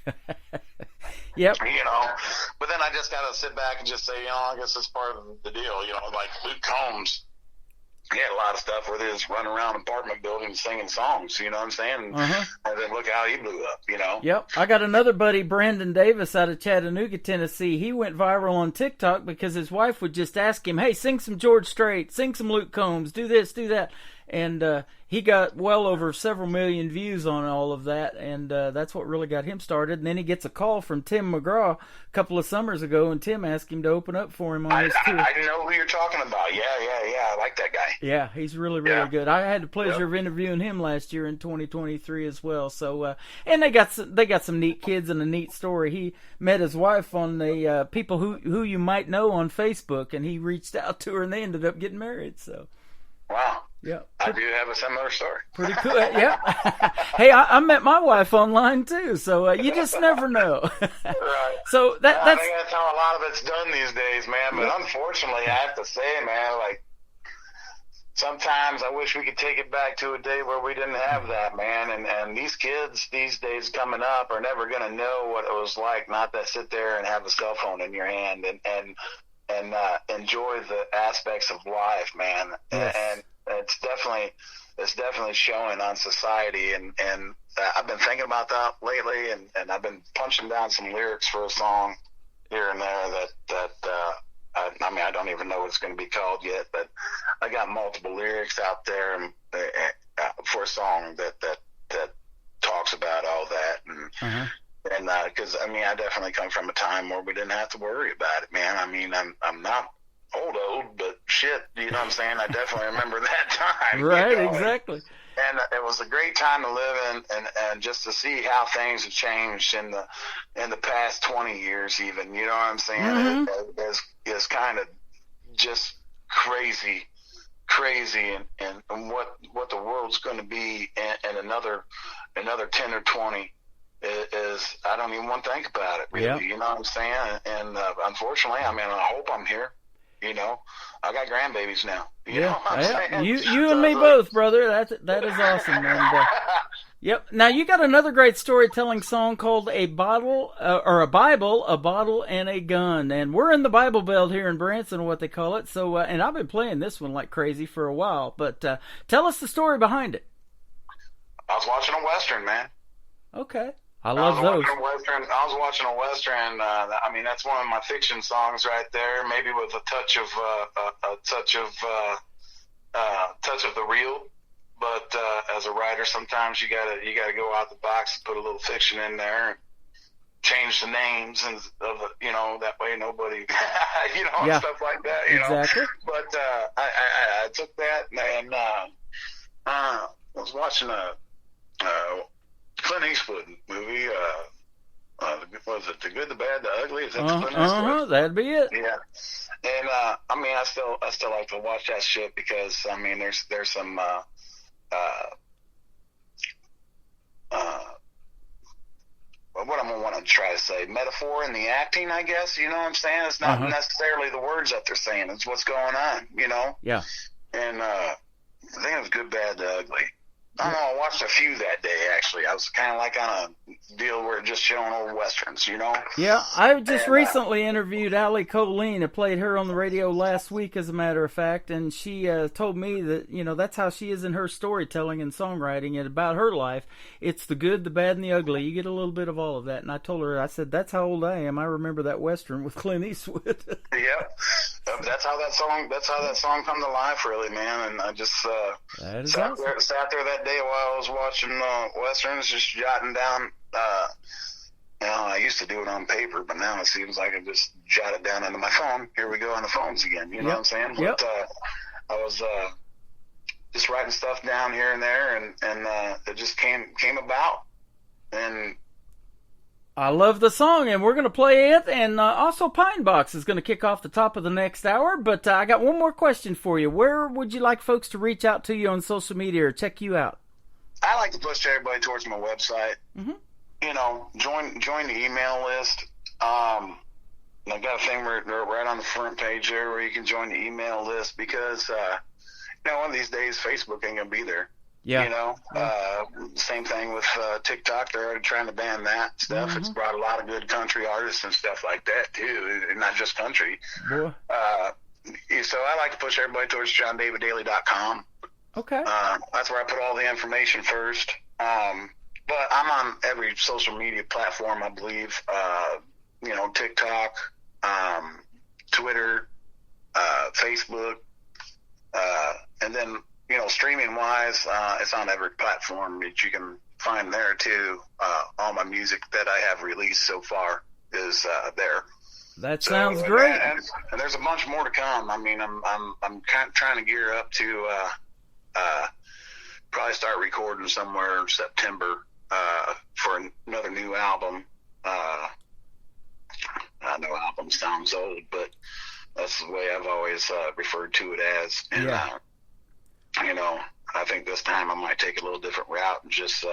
Yep. But then I just got to sit back and just say, I guess it's part of the deal. Like Luke Combs, he had a lot of stuff where they just run around apartment buildings singing songs, you know what I'm saying? And then look how he blew up, Yep. I got another buddy, Brandon Davis, out of Chattanooga, Tennessee. He went viral on TikTok because his wife would just ask him, hey, sing some George Strait, sing some Luke Combs, do this, do that. And he got well over several million views on all of that, and that's what really got him started. And then he gets a call from Tim McGraw a couple of summers ago, and Tim asked him to open up for him on his tour. I know who you're talking about. Yeah, I like that guy. Yeah, he's really good. I had the pleasure of interviewing him last year in 2023 as well. So, and they got some neat kids and a neat story. He met his wife on the people who you might know on Facebook, and he reached out to her, and they ended up getting married. So. Wow. Yeah, I do have a similar story. Pretty cool. Yeah. Hey, I met my wife online too, so you just never know. Right. So that's. I think that's how a lot of it's done these days, man. But unfortunately, I have to say, man, like sometimes I wish we could take it back to a day where we didn't have that, man. And these kids these days coming up are never going to know what it was like not to sit there and have a cell phone in your hand and enjoy the aspects of life, man. Yes. And it's definitely showing on society, and I've been thinking about that lately, and I've been punching down some lyrics for a song here and there that I don't even know what it's going to be called yet, but I got multiple lyrics out there for a song that talks about all that, and because I definitely come from a time where we didn't have to worry about it, man. I mean, I'm not old, but shit, you know what I'm saying? I definitely remember that time. Right, exactly. And it was a great time to live in, and just to see how things have changed in the past 20 years even, you know what I'm saying? Is kind of just crazy, and what the world's going to be in another 10 or 20 is I don't even want to think about it, really. Yep. You know what I'm saying? And unfortunately, I hope I'm here. I got grandbabies now. You know what I'm saying? You and me both, brother. That is awesome. And, yep. Now you got another great storytelling song called "A Bottle" or "A Bible, a Bottle, and a Gun," and we're in the Bible Belt here in Branson, what they call it. So, and I've been playing this one like crazy for a while. But tell us the story behind it. I was watching a Western, man. Okay. I love those. I was watching a Western. That's one of my fiction songs right there. Maybe with a touch of the real. But as a writer, sometimes you gotta go out the box and put a little fiction in there. change the names and that way nobody, and Yeah. stuff like that, Exactly. But I took that and I was watching a Clint Eastwood movie. Was it The Good, the Bad, the Ugly? Is that the Clint Eastwood? That'd be it. Yeah. And I still like to watch that shit because there's some what I'm gonna want to try to say, metaphor in the acting, I guess. You know what I'm saying? It's not necessarily the words that they're saying; it's what's going on. Yeah. And I think it was Good, Bad, the Ugly. I don't know. I watched a few that day. Actually, I was kind of like on a deal where it just showing old westerns. Yeah, I just recently interviewed Allie Colleen. I played her on the radio last week, as a matter of fact, and she told me that, that's how she is in her storytelling and songwriting and about her life. It's the good, the bad, and the ugly. You get a little bit of all of that. And I told her, I said, that's how old I am. I remember that Western with Clint Eastwood. Yep. That's how that song come to life, really, man. And I just sat there that day while I was watching Westerns, just jotting down. I used to do it on paper, but now it seems like I just jot it down onto my phone. Here we go on the phones again. You know what I'm saying? Yep. But I was just writing stuff down here and there, and it just came about. And I love the song, and we're going to play it, and also Pine Box is going to kick off the top of the next hour, but I got one more question for you. Where would you like folks to reach out to you on social media or check you out? I like to push everybody towards my website. Mm-hmm. Join the email list. I've got a thing right on the front page there where you can join the email list because, one of these days Facebook ain't going to be there. Yeah. Same thing with TikTok. They're already trying to ban that stuff. Mm-hmm. It's brought a lot of good country artists and stuff like that too, and not just country. Boy. So I like to push everybody towards JohnDavidDaily.com. Okay. That's where I put all the information first. But I'm on every social media platform, I believe. TikTok, Twitter, Facebook, and then streaming wise, it's on every platform that you can find there too. All my music that I have released so far is there. That sounds great. And there's a bunch more to come. I'm kind of trying to gear up to probably start recording somewhere in September for another new album. I know album sounds old, but that's the way I've always referred to it as. And I think this time I might take a little different route and just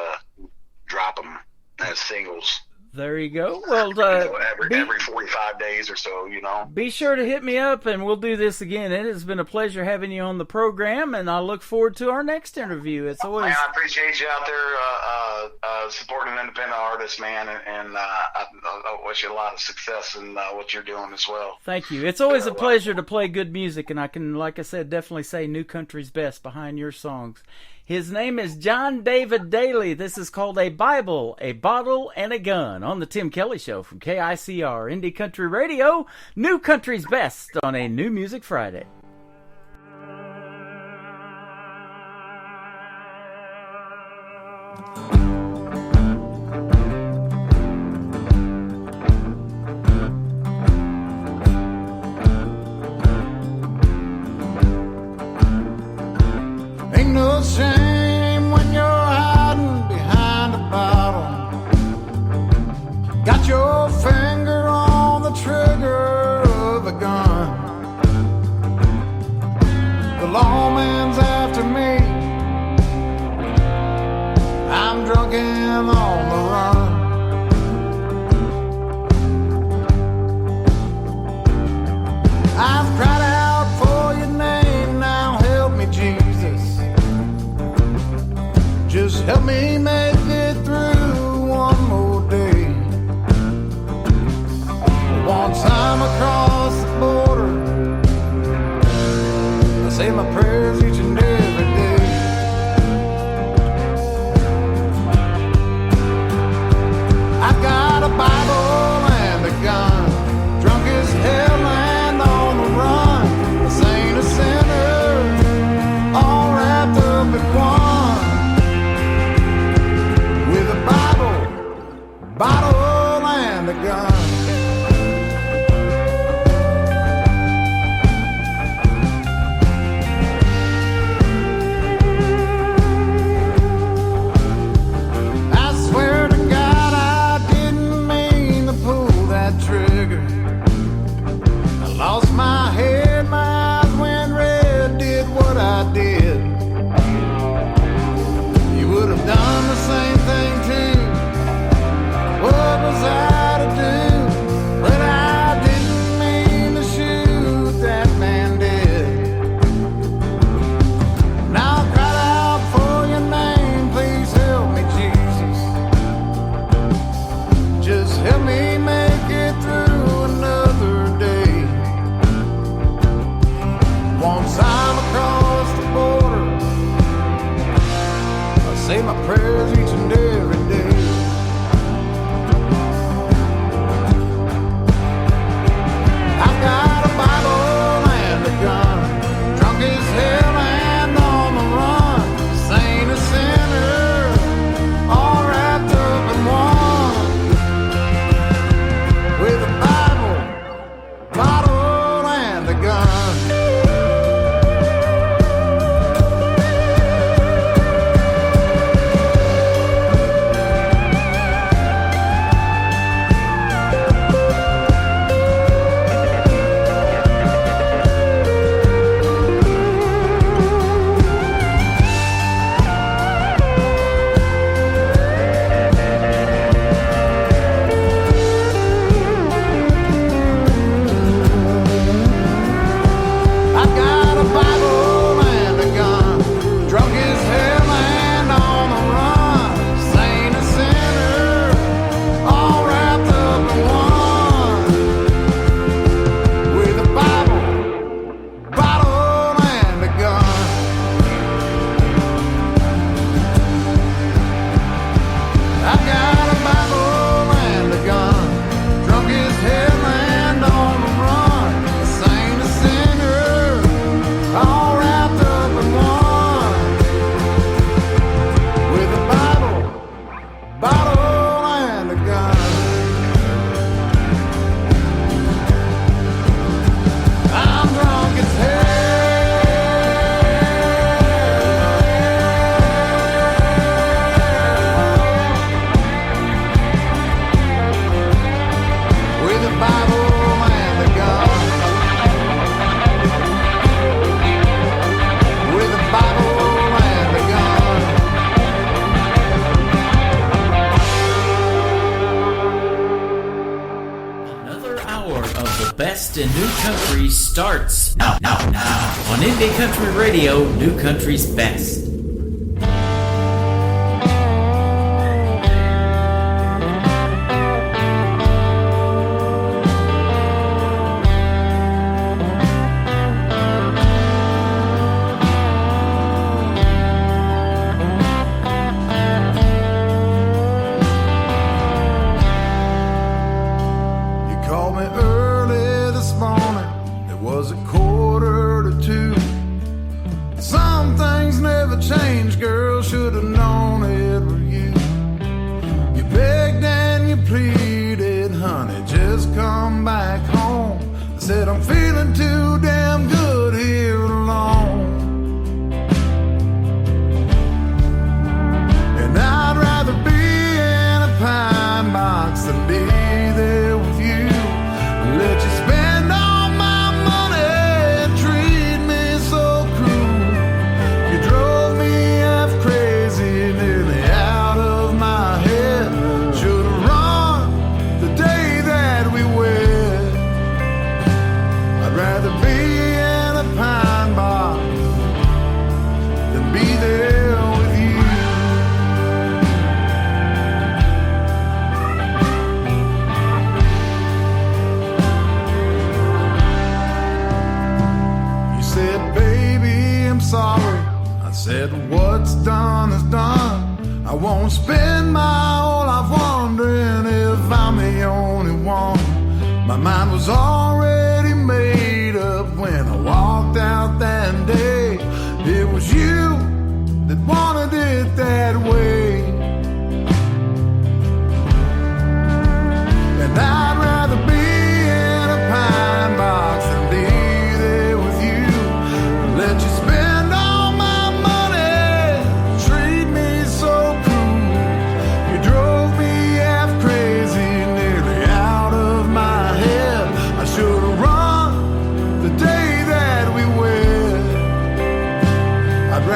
drop them as singles. There you go. Well, every 45 days or so, Be sure to hit me up, and we'll do this again. It has been a pleasure having you on the program, and I look forward to our next interview. It's always. Man, I appreciate you out there supporting independent artists, man, and I wish you a lot of success in what you're doing as well. Thank you. It's always a pleasure to play good music, and I can, like I said, definitely say New Country's best behind your songs. His name is John David Daly. This is called A Bible, a Bottle, and a Gun on the Tim Kelly Show from KICR Indie Country Radio. New Country's best on a New Music Friday. Ain't no shame when you're hiding behind a bottle. Got your finger on the trigger of a gun. The lawman's after me. I'm drunk and on the run. I've cried out for your name, now help me, Jesus. Just help me make it through one more day. Once I'm across the border, I say my prayers each and every day. I've got a Bible and a gun, drunk as hell and on the run. This ain't a sinner, all wrapped up in one. With a Bible and Once I'm across the border, I say my prayers each and every day. I've got a Bible and a gun, drunk as hell and on the run, saint or sinner, all wrapped up in one, with a Bible, bottle and a gun. In New Country starts now on Indie Country Radio, New Country's Best. I'd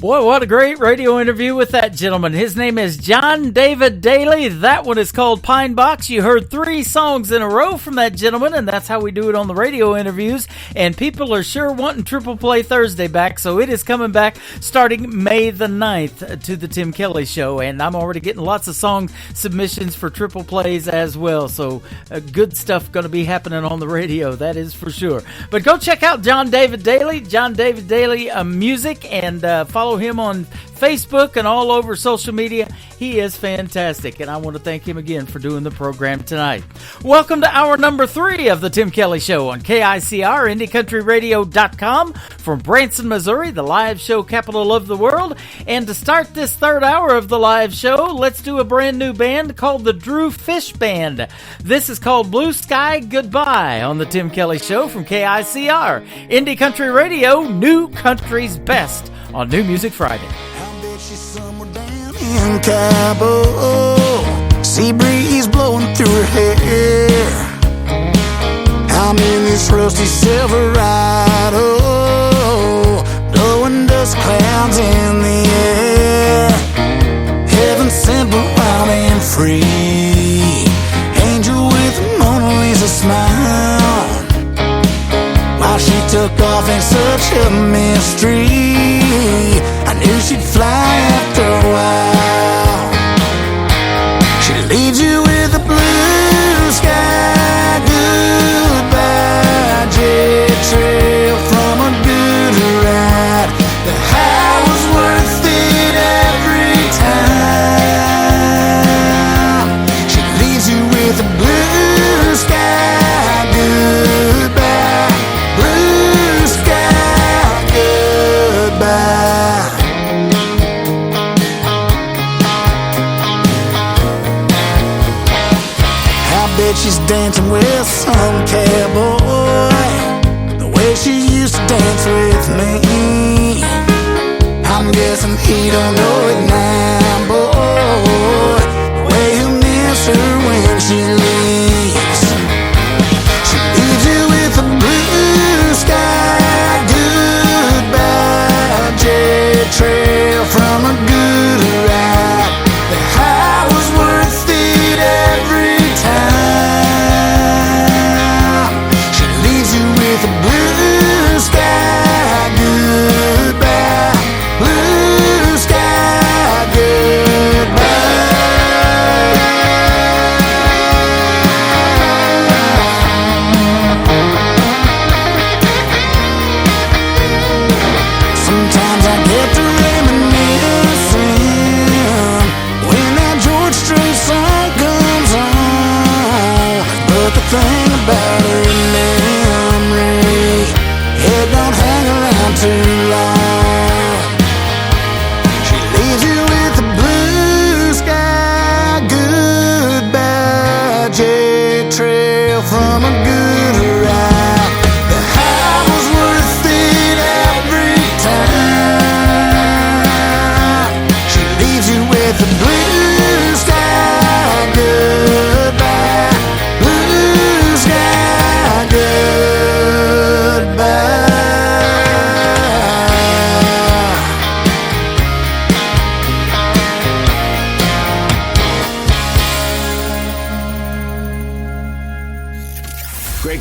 Boy, what a great radio interview with that gentleman. His name is John David Daly. That one is called Pine Box. You heard 3 songs in a row from that gentleman, and that's how we do it on the radio interviews. And people are sure wanting Triple Play Thursday back, so it is coming back starting May the 9th to the Tim Kelly Show. And I'm already getting lots of song submissions for Triple Plays as well, so good stuff going to be happening on the radio, that is for sure. But go check out John David Daly, John David Daly Music, and follow him on Facebook and all over social media. He is fantastic, and I want to thank him again for doing the program tonight. Welcome to hour number 3 of the Tim Kelly Show on KICR, IndieCountryRadio.com from Branson, Missouri, the live show capital of the world. And to start this third hour of the live show, let's do a brand new band called the Drew Fish Band. This is called Blue Sky Goodbye on the Tim Kelly Show from KICR, Indie Country Radio, New Country's Best on New Music Friday. In Cabo, sea breeze blowing through her hair. I'm in this rusty Silverado, blowing dust clouds in the air. Heaven sent but wild and free, angel with a Mona Lisa smile. While she took off in such a mystery, I knew she'd fly after a while. She leaves you with a blue sky goodbye, jet trail from a good ride. The high was worth it every time. She leaves you with a blue sky goodbye, blue sky goodbye. She's dancing with some cowboy, the way she used to dance with me. I'm guessing he don't know it now, boy, the way he'll miss her when she leaves. She leaves you with a blue sky goodbye, jet trail from a good ride. The high was worth it every time. With a blue sky goodbye, blue sky goodbye. Sometimes I get to reminiscing when that George Strait song comes on. But the thing about her don't hang around too long. She leaves you with a blue sky goodbye, jet trail from a good ride. The high was worth it every time. She leaves you with a blue sky goodbye, blue sky goodbye.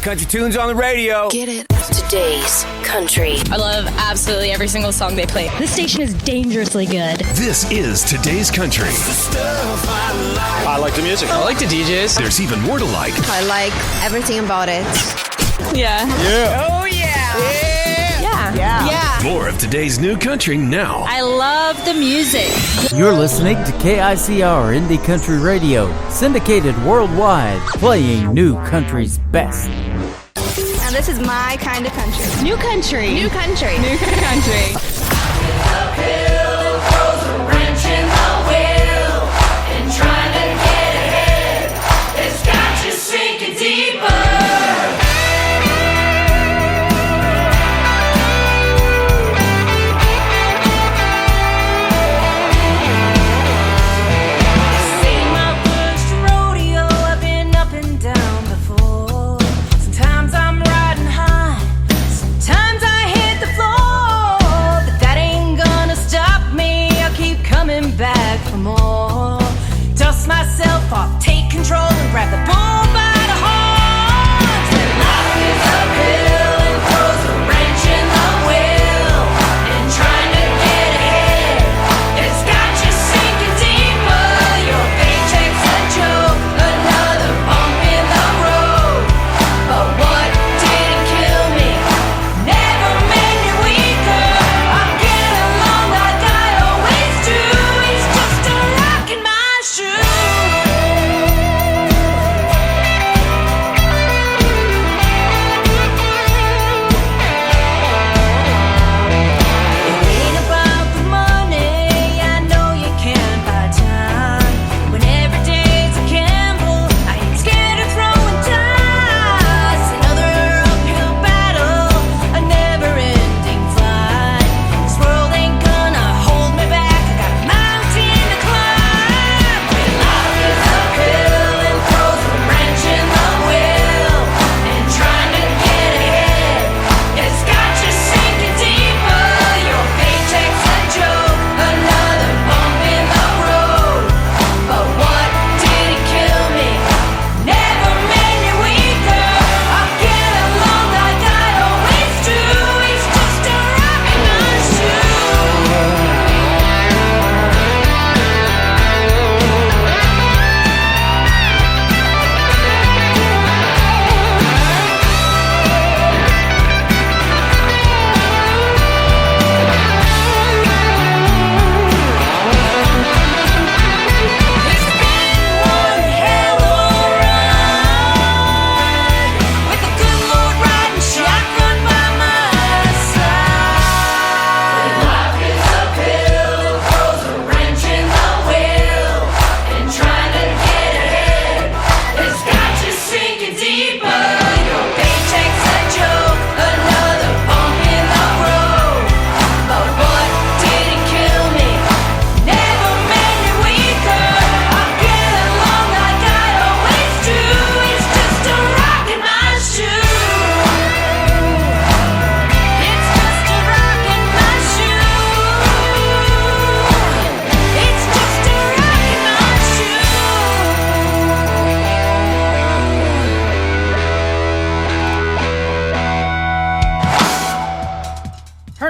Country tunes on the radio. Get it. Today's country. I love absolutely every single song they play. This station is dangerously good. This is Today's Country. I like the music. I like the DJs. There's even more to like. I like everything about it. Yeah. Yeah. Oh, yeah. Yeah. Yeah. Yeah. More of today's new country now. I love the music. You're listening to KICR Indie Country Radio, syndicated worldwide, playing New Country's best. Now this is my kind of country. New country. New country. New country. Sometimes I hit the floor, but that ain't gonna stop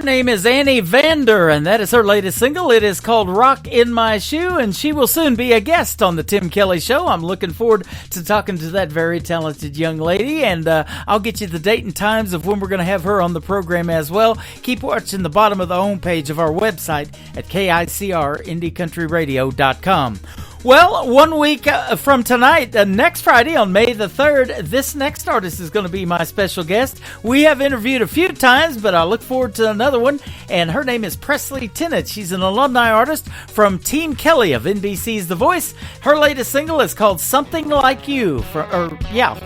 name is Annie Vander, and that is her latest single. It is called Rock in My Shoe, and she will soon be a guest on the Tim Kelly Show. I'm looking forward to talking to that very talented young lady, and I'll get you the date and times of when we're going to have her on the program as well. Keep watching the bottom of the homepage of our website at KICRIndieCountryRadio.com. Well, 1 week from tonight, next Friday on May the 3rd, this next artist is going to be my special guest. We have interviewed a few times, but I look forward to another one, and her name is Presley Tennant. She's an alumni artist from Team Kelly of NBC's The Voice. Her latest single is called Something Like You,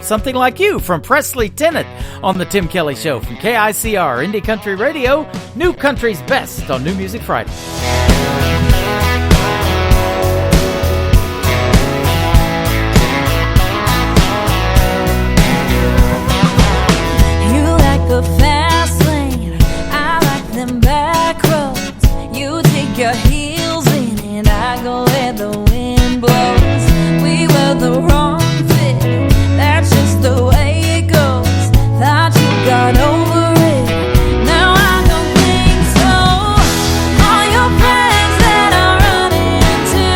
Something Like You from Presley Tennant on the Tim Kelly Show from KICR Indie Country Radio, New Country's Best on New Music Friday. The fast lane, I like them back roads. You take your heels in and I go where the wind blows. We were the wrong fit, that's just the way it goes. Thought you got over it, now I don't think so. All your friends that I run into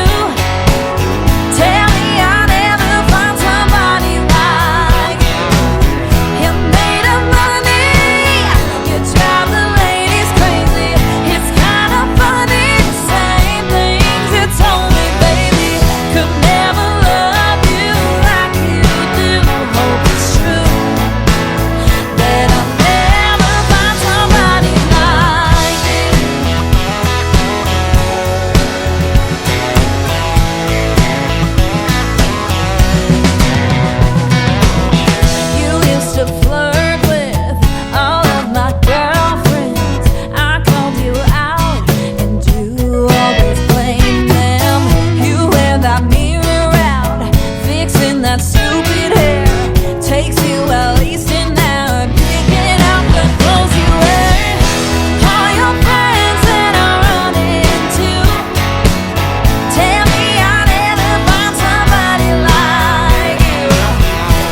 tell me I'll never find somebody like you. You made up money, you drive the ladies crazy. It's kind of funny, the same things you told me, baby. Could never love you like you do. Hope it's true that I'll never find somebody like you. You used to flirt with all of my girlfriends. I called you out and you always blamed them. You wear that mirror out, fixing that stupid hair. Takes you at least an hour picking out the clothes you wear. All your friends that I run into tell me I'll never find somebody like you.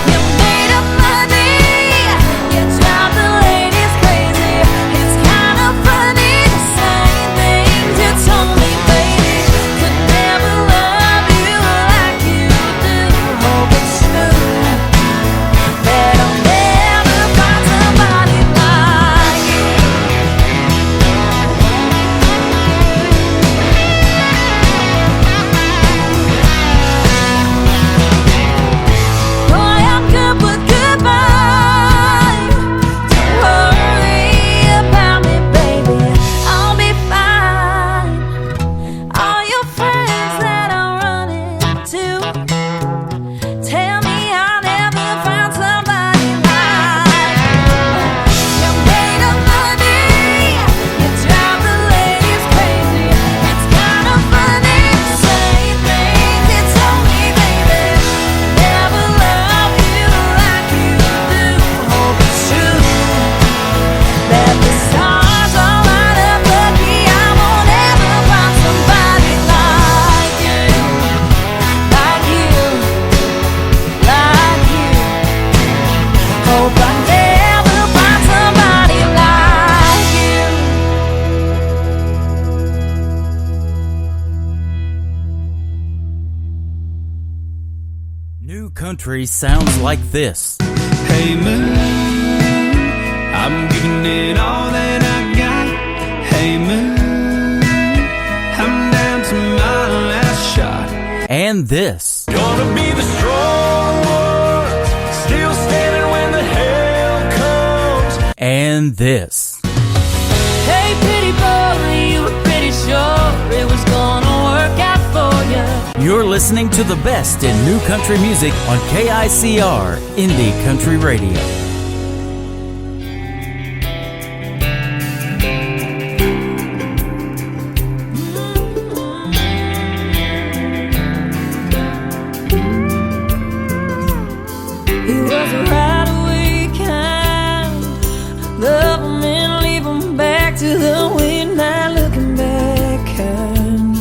You made up money, you drive the ladies crazy. It's kind of funny, the same things you told me, baby. Could never love you like you do. Hope it's true that I'll never find somebody like you. Boy, I'm good with goodbye. Don't worry about me, baby, I'll be fine. All your friends that I run into tell me I'll never find somebody like you. You made up money, you drive the ladies crazy. It's kind of funny, the same things you told me, baby. Never love you like you do. Hope it's true that the stars all line up, lucky I won't ever find somebody like you, like you, like you. Hope I never find somebody like you. New country sounds like this. Hey moon, I'm giving it all that I got. Hey moon, I'm down to my last shot. And this. Gonna be the strong ones, still standing when the hell comes. And this. Hey pretty boy, you were pretty sure it was gonna work out for you. You're listening to the best in new country music on KICR Indie Country Radio. He was a right away kind, love him and leave him back to the wind, not looking back kind.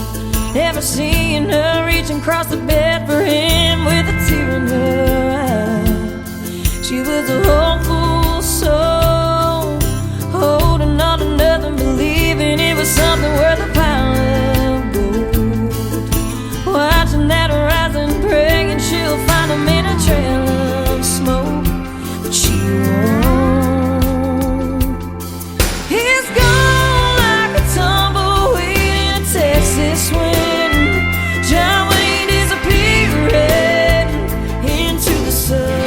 Never seeing her reaching across the bed for him with a tear in her eye. She was a hopeful soul, holding on to nothing but something worth a pile of gold. Watching that horizon, praying she'll find him in a trail of smoke, but she won't. He's gone like a tumbleweed in a Texas wind. John Wayne disappearing into the sun.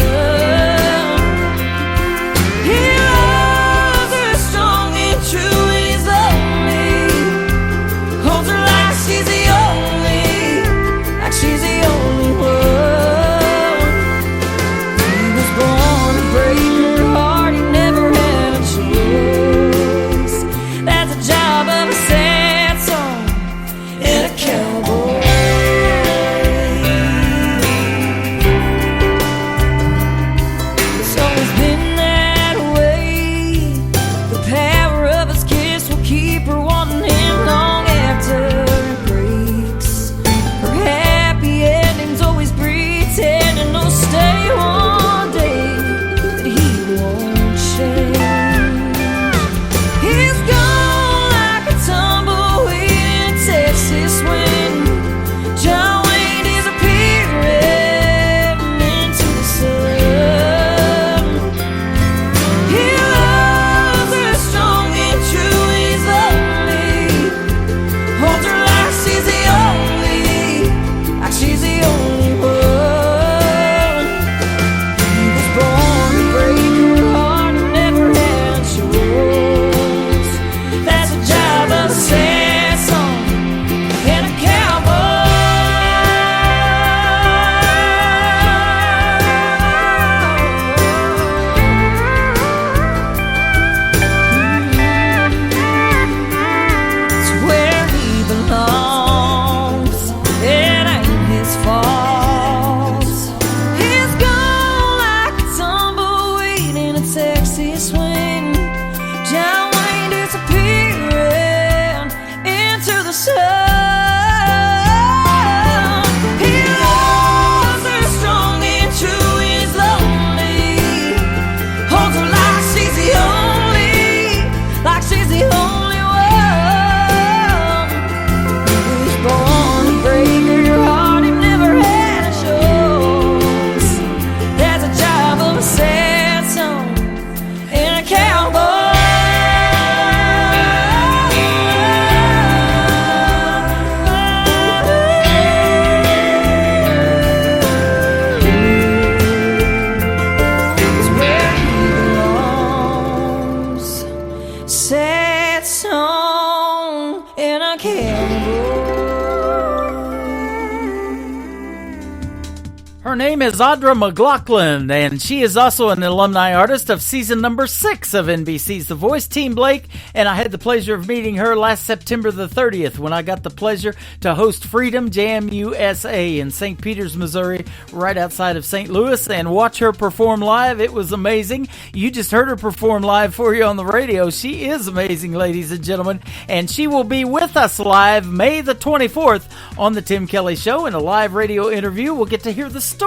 Her name is Audra McLaughlin, and she is also an alumni artist of season number 6 of NBC's The Voice, Team Blake, and I had the pleasure of meeting her last September the 30th when I got the pleasure to host Freedom Jam USA in St. Peters, Missouri, right outside of St. Louis, and watch her perform live. It was amazing. You just heard her perform live for you on the radio. She is amazing, ladies and gentlemen, and she will be with us live May the 24th on The Tim Kelly Show in a live radio interview. We'll get to hear the stories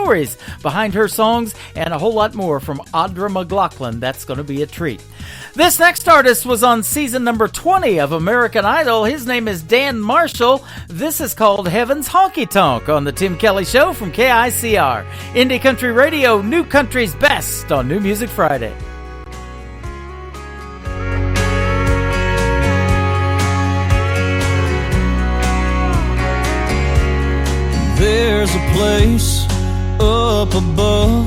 behind her songs and a whole lot more from Audra McLaughlin. That's going to be a treat. This next artist was on season number 20 of American Idol. His name is Dan Marshall. This is called Heaven's Honky Tonk on The Tim Kelly Show from KICR. Indie Country Radio, New Country's Best on New Music Friday. There's a place up above,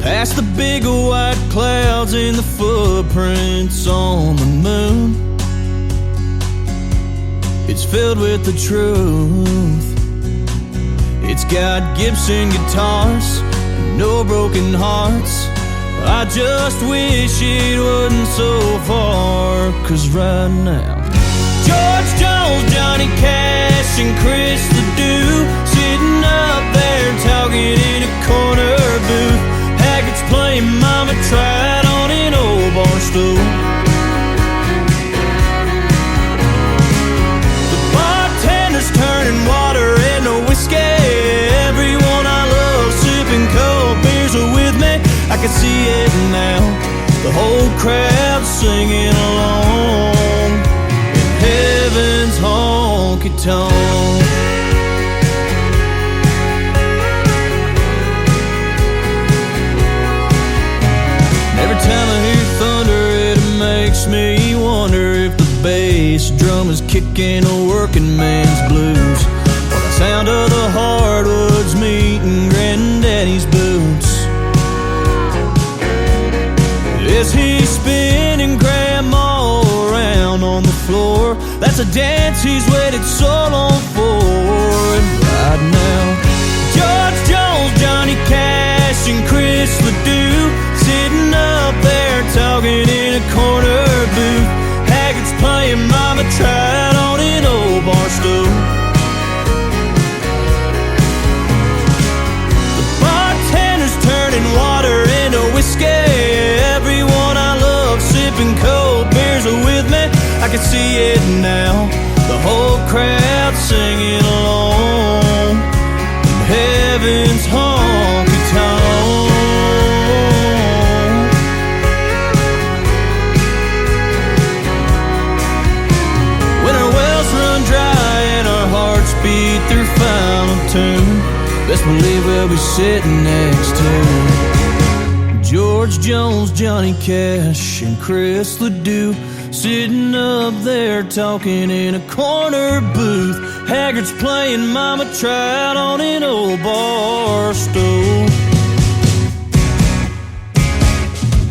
past the big white clouds and the footprints on the moon. It's filled with the truth. It's got Gibson guitars and no broken hearts. I just wish it wasn't so far, 'cause right now George Jones, Johnny Cash, and Chris Ledoux sitting up there talking in a corner booth. Haggards playing Mama Tried on an old bar stool. The bartender's turning water into whiskey. Everyone I love sipping cold beers are with me. I can see it now, the whole crowd singing along. Heaven's honky tonk. Every time I hear thunder, it makes me wonder if the bass drum is kicking a working man's blues, or the sound of the hardwoods meeting granddaddy's boots. Is he spinning grandma around on the floor? That's a dance he's waited so long for. And right now, George Jones, Johnny Cash, and Chris Ledoux sitting up there talking in a corner booth. Haggart's playing Mama Tried on an old bar stool. The bartender's turning water into whiskey. Everyone I love sipping cold beers are with me. I can see it now, the whole crowd singing along in heaven's honky tonk. When our wells run dry and our hearts beat their final tune, best believe we'll be sitting next to George Jones, Johnny Cash, and Chris Ledoux, sitting up there talking in a corner booth. Haggart's playing Mama Tried on an old bar stool.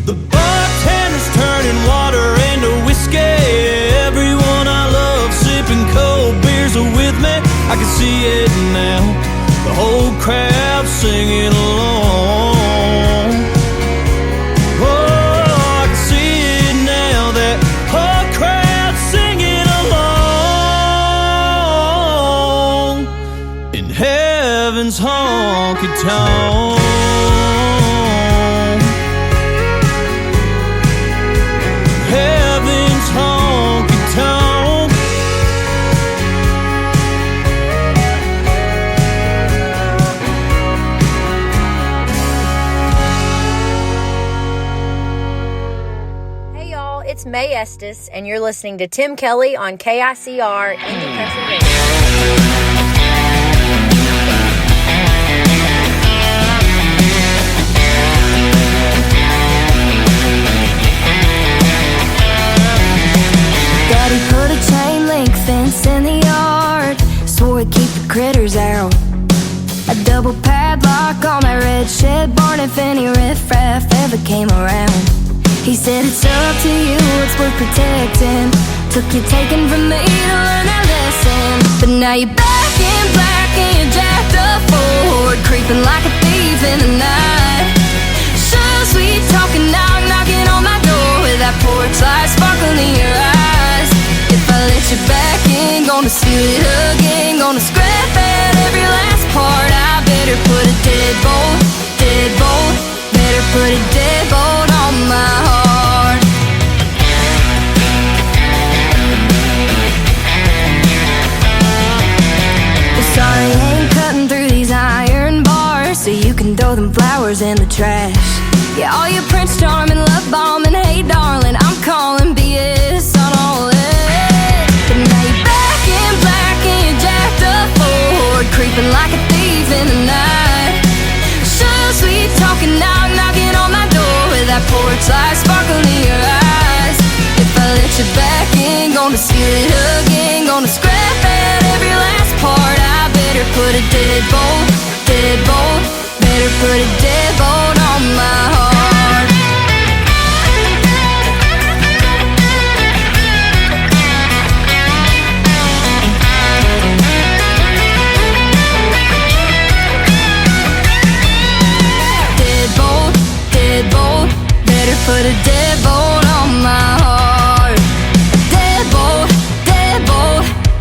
The bartender's turning water into whiskey. Everyone I love sipping cold beers are with me. I can see it now, the whole crowd singing along. Heaven's honky tonk. Heaven's honky tonk. Hey y'all, it's May Estes, and you're listening to Tim Kelly on KICR Indie Country Radio. Daddy put a chain link fence in the yard, swore he'd keep the critters out. A double padlock on that red shed barn if any riffraff ever came around. He said it's up to you, it's worth protecting. Took your taking from me to learn that lesson. But now you're back in black and you're jacked up forward, creeping like a thief in the night. So sweet talking, knocking on my door with that porch light sparkling in your eyes. If I let you back in, gonna steal it again, gonna scrap at every last part. I better put a deadbolt, better put a deadbolt on my heart. Well, sorry, ain't cutting through these iron bars, so you can throw them flowers in the trash. Yeah, all your Prince Charming, love bombing, hey darling, I'm calling BS on all that. But now you're back in black and you're jacked up forward, creeping like a thief in the night. So sweet talking, knocking on my door with that porch light sparkling in your eyes. If I let you back in, gonna steal it again, gonna scrap at every last part. I better put a deadbolt, better put a deadbolt on my heart. Deadbolt, better put a deadbolt on my heart. Deadbolt,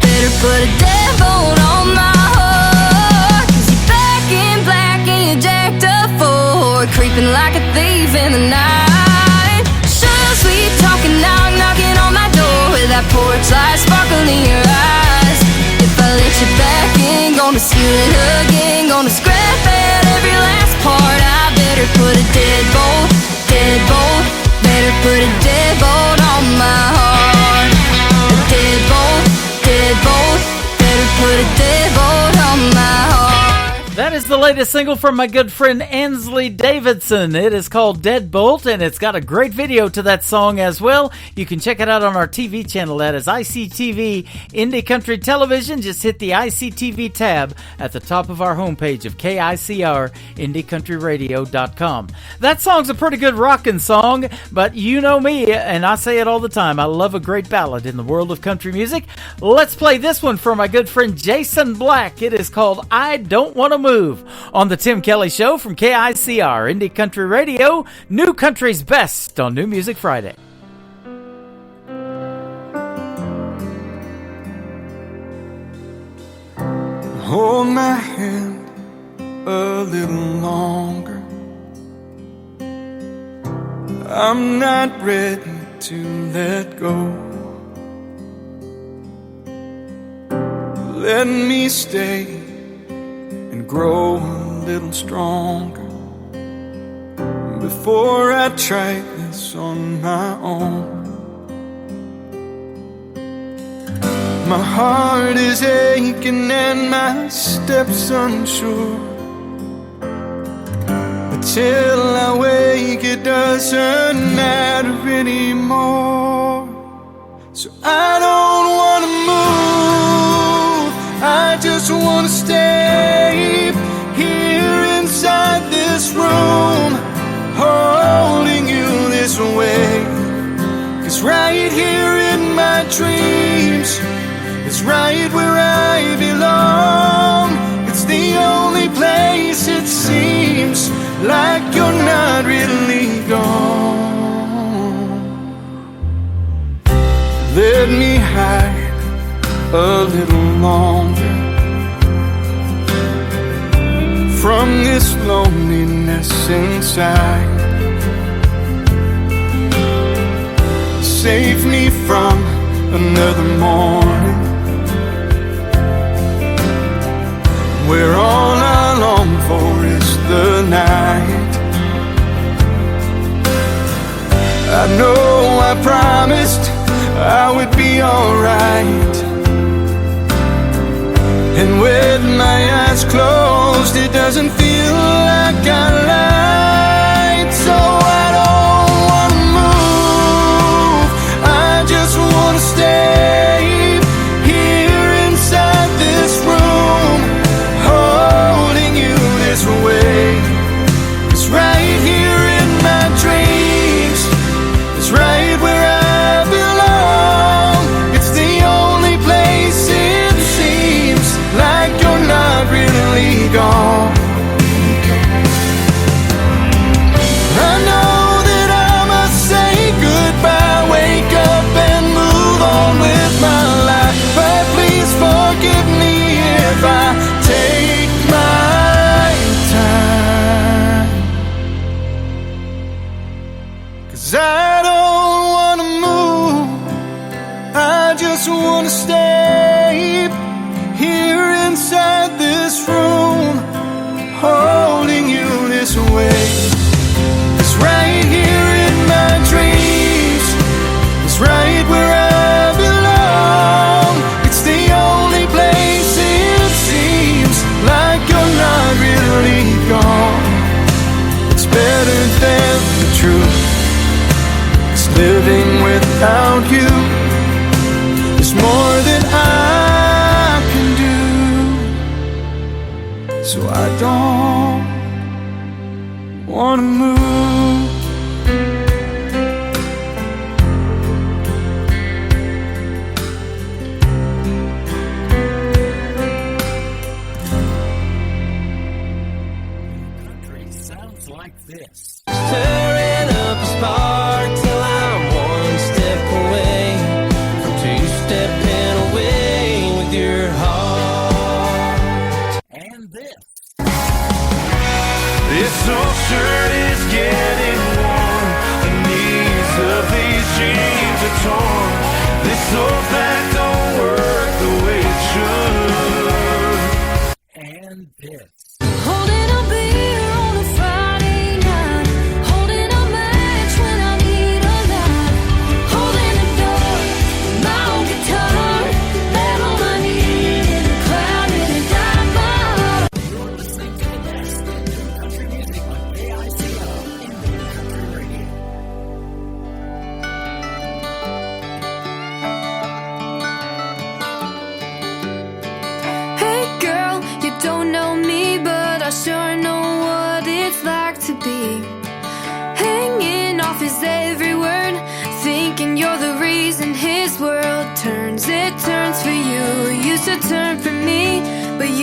better put a deadbolt on my heart. 'Cause you're back in black and you're jacked up forward, creeping like a thief in the night. So sweet talking, knocking on my door with that porch light sparkling in your eyes. If I let you back in, gonna steal it again, gonna scrap at every last part. I better put a deadbolt, better put a deadbolt on my heart. A deadbolt, a deadbolt on my heart. That is the latest single from my good friend Ansley Davidson. It is called Deadbolt, and it's got a great video to that song as well. You can check it out on our TV channel. That is ICTV Indie Country Television. Just hit the ICTV tab at the top of our homepage of KICR, IndieCountryRadio.com. That song's a pretty good rockin' song, but you know me, and I say it all the time. I love a great ballad in the world of country music. Let's play this one from my good friend Jason Black. It is called I Don't Want to Move on the Tim Kelly Show from KICR, Indie Country Radio, New Country's Best on New Music Friday. Hold my hand a little longer. I'm not ready to let go. Let me stay and grow a little stronger before I try this on my own. My heart is aching and my steps unsure. But till I wake it doesn't matter anymore. So I don't want to move, I just want to stay here inside this room, holding you this way. 'Cause right here in my dreams, it's right where I belong. It's the only place it seems like you're not really gone. Let me hide a little longer from this loneliness inside. Save me from another morning where all I long for is the night. I know I promised I would be alright, and with my eyes closed it doesn't feel like I lied. So I don't want to move, I just want to stay here inside this room, holding you this way. It's right here in my dreams, it's right where I belong. It's the only place it seems like you're not really gone. I know that I must say goodbye, wake up and move on with my life. But please forgive me if I take my time. 'Cause I don't want to move, I just want to stay here inside this room, holding you this way. It's right here in my dreams, it's right where I belong. It's the only place it seems like you're not really gone. It's better than the truth, it's living without you. It's more than I can do. So I don't want to move. Country sounds like this. Stirring up a spark till I'm one step away from two-stepping away with your heart. And this. This old shirt is getting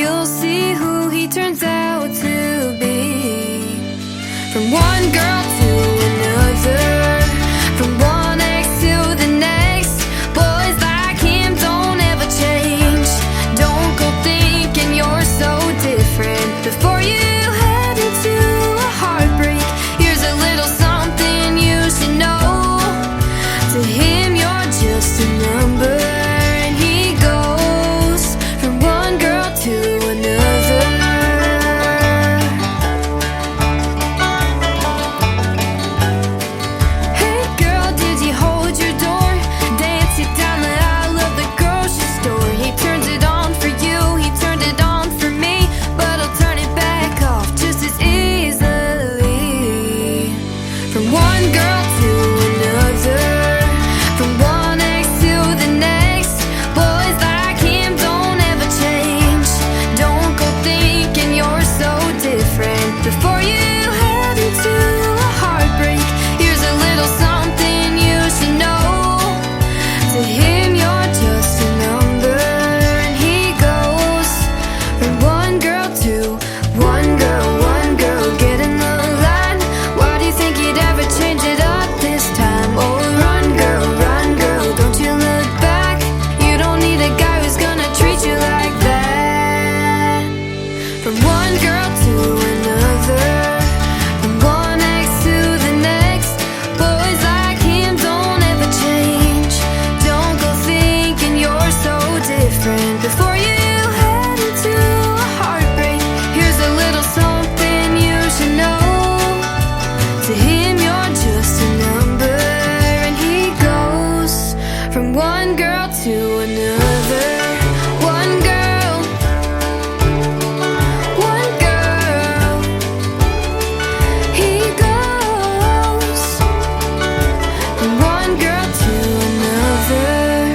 you'll see who he turns out to be. From one girl to another, from one ex to the next, boys like him don't ever change. Don't go thinking you're so different before you head into a heartbreak. Here's a little something you should know. To him you're just a number, and he goes from one girl to another. Hey girl, did you hold your door? Dance it down the aisle of the grocery store. He turns it on for you, he turned it on for me, but I'll turn it back off just as easily. From one girl to another, from one ex to the next, boys like him don't ever change. Don't go thinking you're so different before you head into a heartbreak. Here's a little something you should know. To him you're just a number, and he goes from one girl to one girl, get in the line. Why do you think you'd ever change it up this time? Oh, run girl, don't you look back. You don't need a guy who's gonna treat you like that. From one girl to another, from one ex to the next, boys like him don't ever change. Don't go thinking you're so different before you head into a heartbreak. Here's a little something you should know. To him you're just a number, and he goes from one girl to another. One girl, he goes from one girl to another.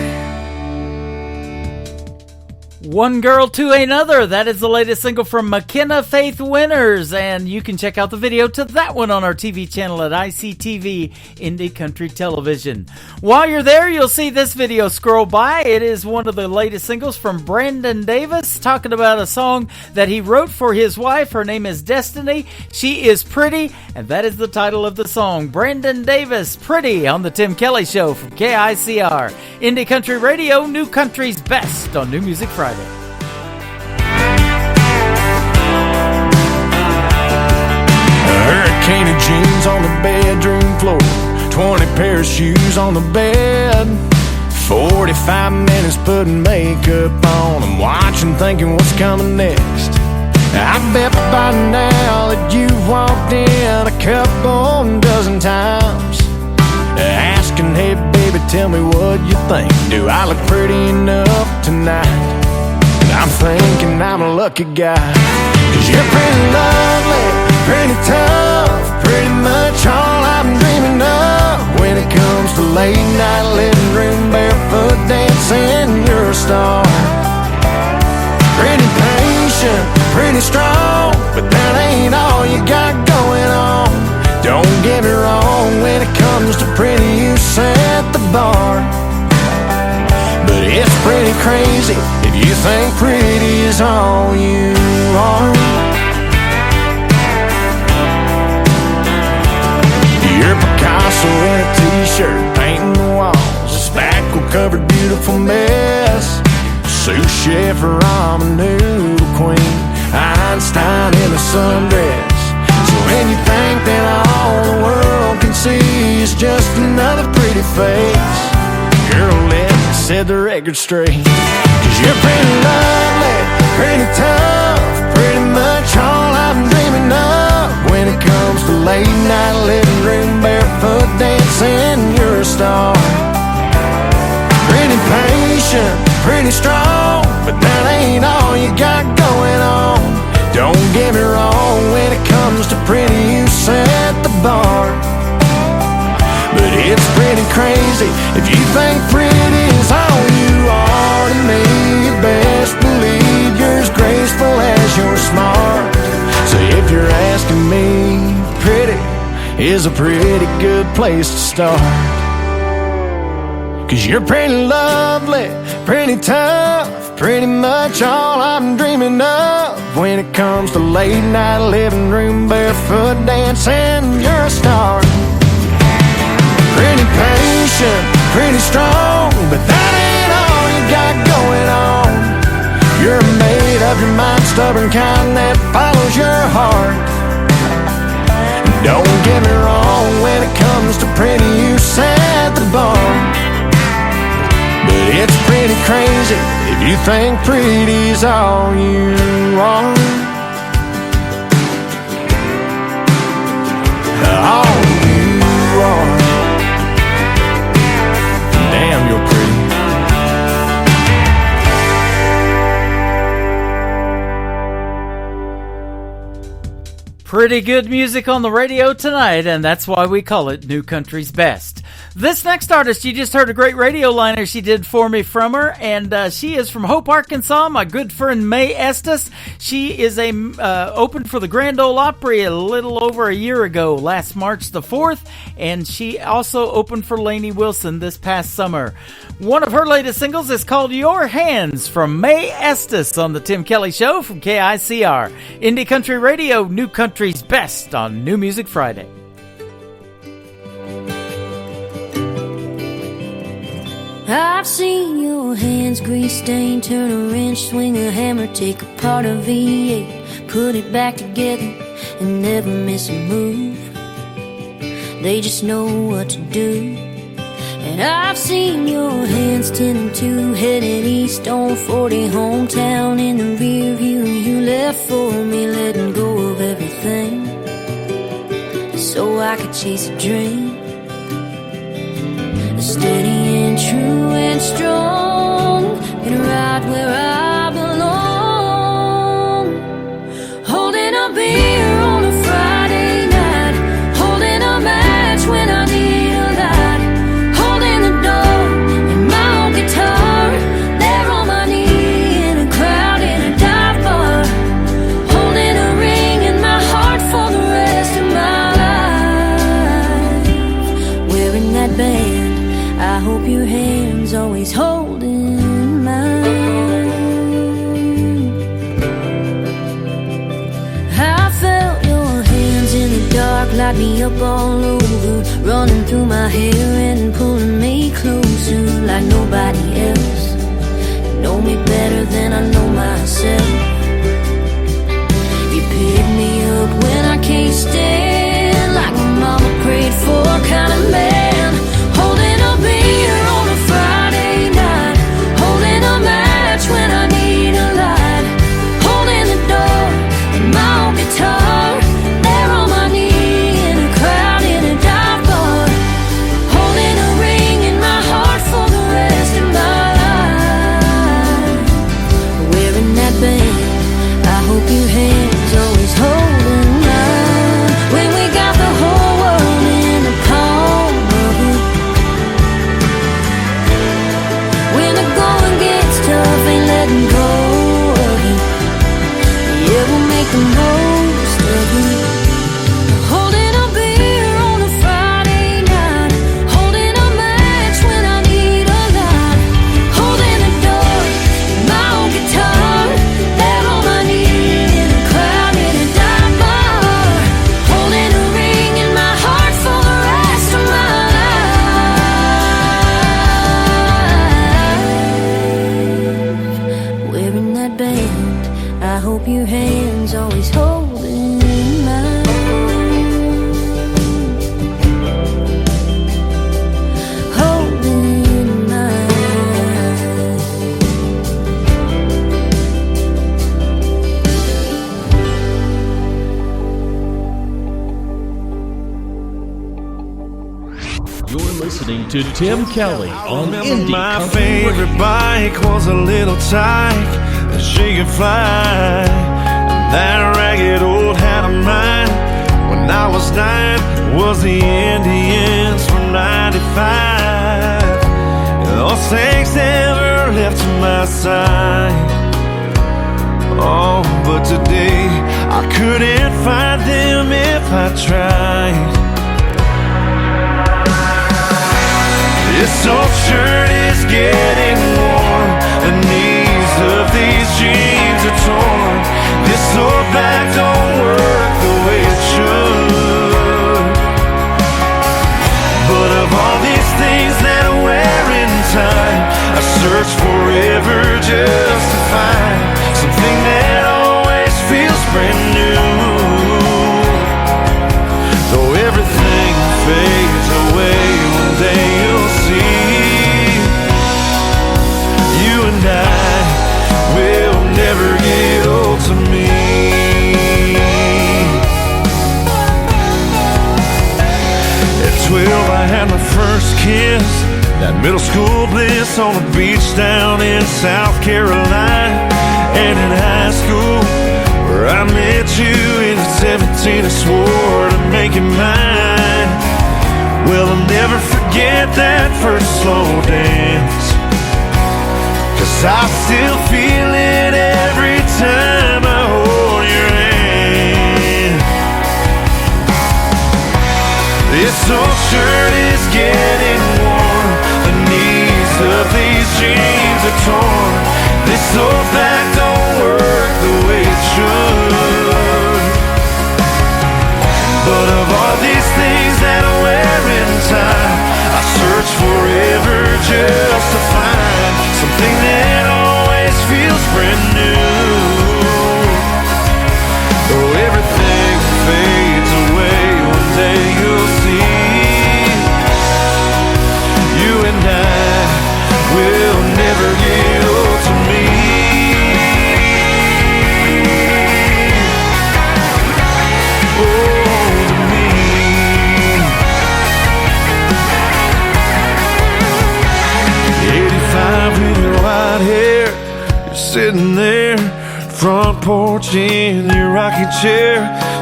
One Girl to Another. That is the latest single from McKenna Faith Winters, and you can check out the video to that one on our TV channel at ICTV Indie Country Television. While you're there, you'll see this video scroll by. It is one of the latest singles from Brandon Davis, talking about a song that he wrote for his wife. Her name is Destiny. She is pretty, and that is the title of the song. Brandon Davis, Pretty, on the Tim Kelly Show from KICR Indie Country Radio, New Country's best on New Music Friday. Hurricane of jeans on the bedroom floor, 20 pair of shoes on the bed, 45 minutes putting makeup on. I'm watching, thinking what's coming next. I bet by now that you've walked in a couple dozen times, asking, hey baby, tell me what you think. Do I look pretty enough tonight? And I'm thinking I'm a lucky guy, 'cause you're pretty lovely, pretty tough, pretty much all I'm dreaming of. When it comes to late night living room barefoot dancing, you're a star. Pretty patient, pretty strong, but that ain't all you got going on. Don't get me wrong, when it comes to pretty you set the bar. But it's pretty crazy if you think pretty is all you are. You're Picasso in a t-shirt, painting the walls, a spackle-covered beautiful mess. Sous chef, ramen noodle queen, Einstein in a sundress. So when you think that all the world can see is just another pretty face, girl, let me set the record straight. 'Cause you're pretty lovely, pretty tough, pretty much all I'm dreaming of. When it comes to late night living room barefoot dancing, you're a star. Pretty patient, pretty strong, but that ain't all you got going on. Don't get me wrong, when it comes to pretty you set the bar. But it's pretty crazy if you think pretty is all you are to me. You best believe you're as graceful as you're smart. So if you're asking me, pretty is a pretty good place to start. 'Cause you're pretty lovely, pretty tough, pretty much all I'm dreaming of when it comes to late night living room barefoot dancing. You're a star. Pretty patient, pretty strong, but that ain't all you got going on. You're made of your mind, stubborn kind that follows your heart. Don't get me wrong, when it comes to pretty, you set the bar. But it's pretty crazy if you think pretty's all you are. All you are. Damn, you're pretty. Pretty good music on the radio tonight, and that's why we call it New Country's Best. This next artist, you just heard a great radio liner she did for me from her, and she is from Hope, Arkansas, my good friend Mae Estes. She is opened for the Grand Ole Opry a little over a year ago, last March the 4th, and she also opened for Lainey Wilson this past summer. One of her latest singles is called Your Hands from Mae Estes on the Tim Kelly Show from KICR. Indie Country Radio, New Country's Best on New Music Friday. I've seen your hands grease stained, turn a wrench, swing a hammer, take apart a V8, put it back together and never miss a move. They just know what to do. And I've seen your hands 10 and 2, headed east on 40, hometown in the rear view. You left for me, letting go of everything so I could chase a dream. Steady and true and strong, and right where I belong. Holding a beer on a Friday night, holding a match when I need a light, holding the door and my own guitar, there on my knee in a crowd in a dive bar, holding a ring in my heart for the rest of my life, wearing that band. I hope your hand's always holding mine. I felt your hands in the dark, light me up all over, running through my hair and pulling me closer like nobody else. You know me better than I know myself. You pick me up when I can't stand, like my mama prayed for kind of man. Holding a beer on a Friday night, holding a match when I need a light, holding the door and my own guitar, there on my knee in a crowd in a dive bar, holding a ring in my heart for the rest of my life, wearing that band. I hope your hands always holding mine, when we got the whole world in the palm of it. When the going gets tough, ain't letting go of it. Yeah, we'll make the most of it. Holding a beer on a Friday night, holding a match when I need a light, holding the door and my own guitar, there on my knee in a crowd in a dive bar, holding a ring in my heart for the rest of my life, wearing that band. I hope your hands always holding mine, holding mine. You're listening to Tim Kelly on Remember Indie my Country favorite Radio. bike was a little tyke that she could fly. And that ragged old hat of mine when I was 9 was the Indians from 95. And those things never left my side. Oh, but today I couldn't find them if I tried. This old shirt is getting worn and needs a kiss, that middle school bliss on the beach down in South Carolina. And in high school, where I met you in 17 and swore to make it mine. Well, I'll never forget that first slow dance, 'cause I still feel it every time I hold your hand. This old shirt is getting worn, the knees of these jeans are torn. This old back don't work the way it should. But of all these things that I wear in time, I search forever just to find something that always feels brand new. Though everything fades away, one day you'll see. You and I will never get old to me. Old to me. 85 with your white hair, you're sitting there, front porch in your rocking chair,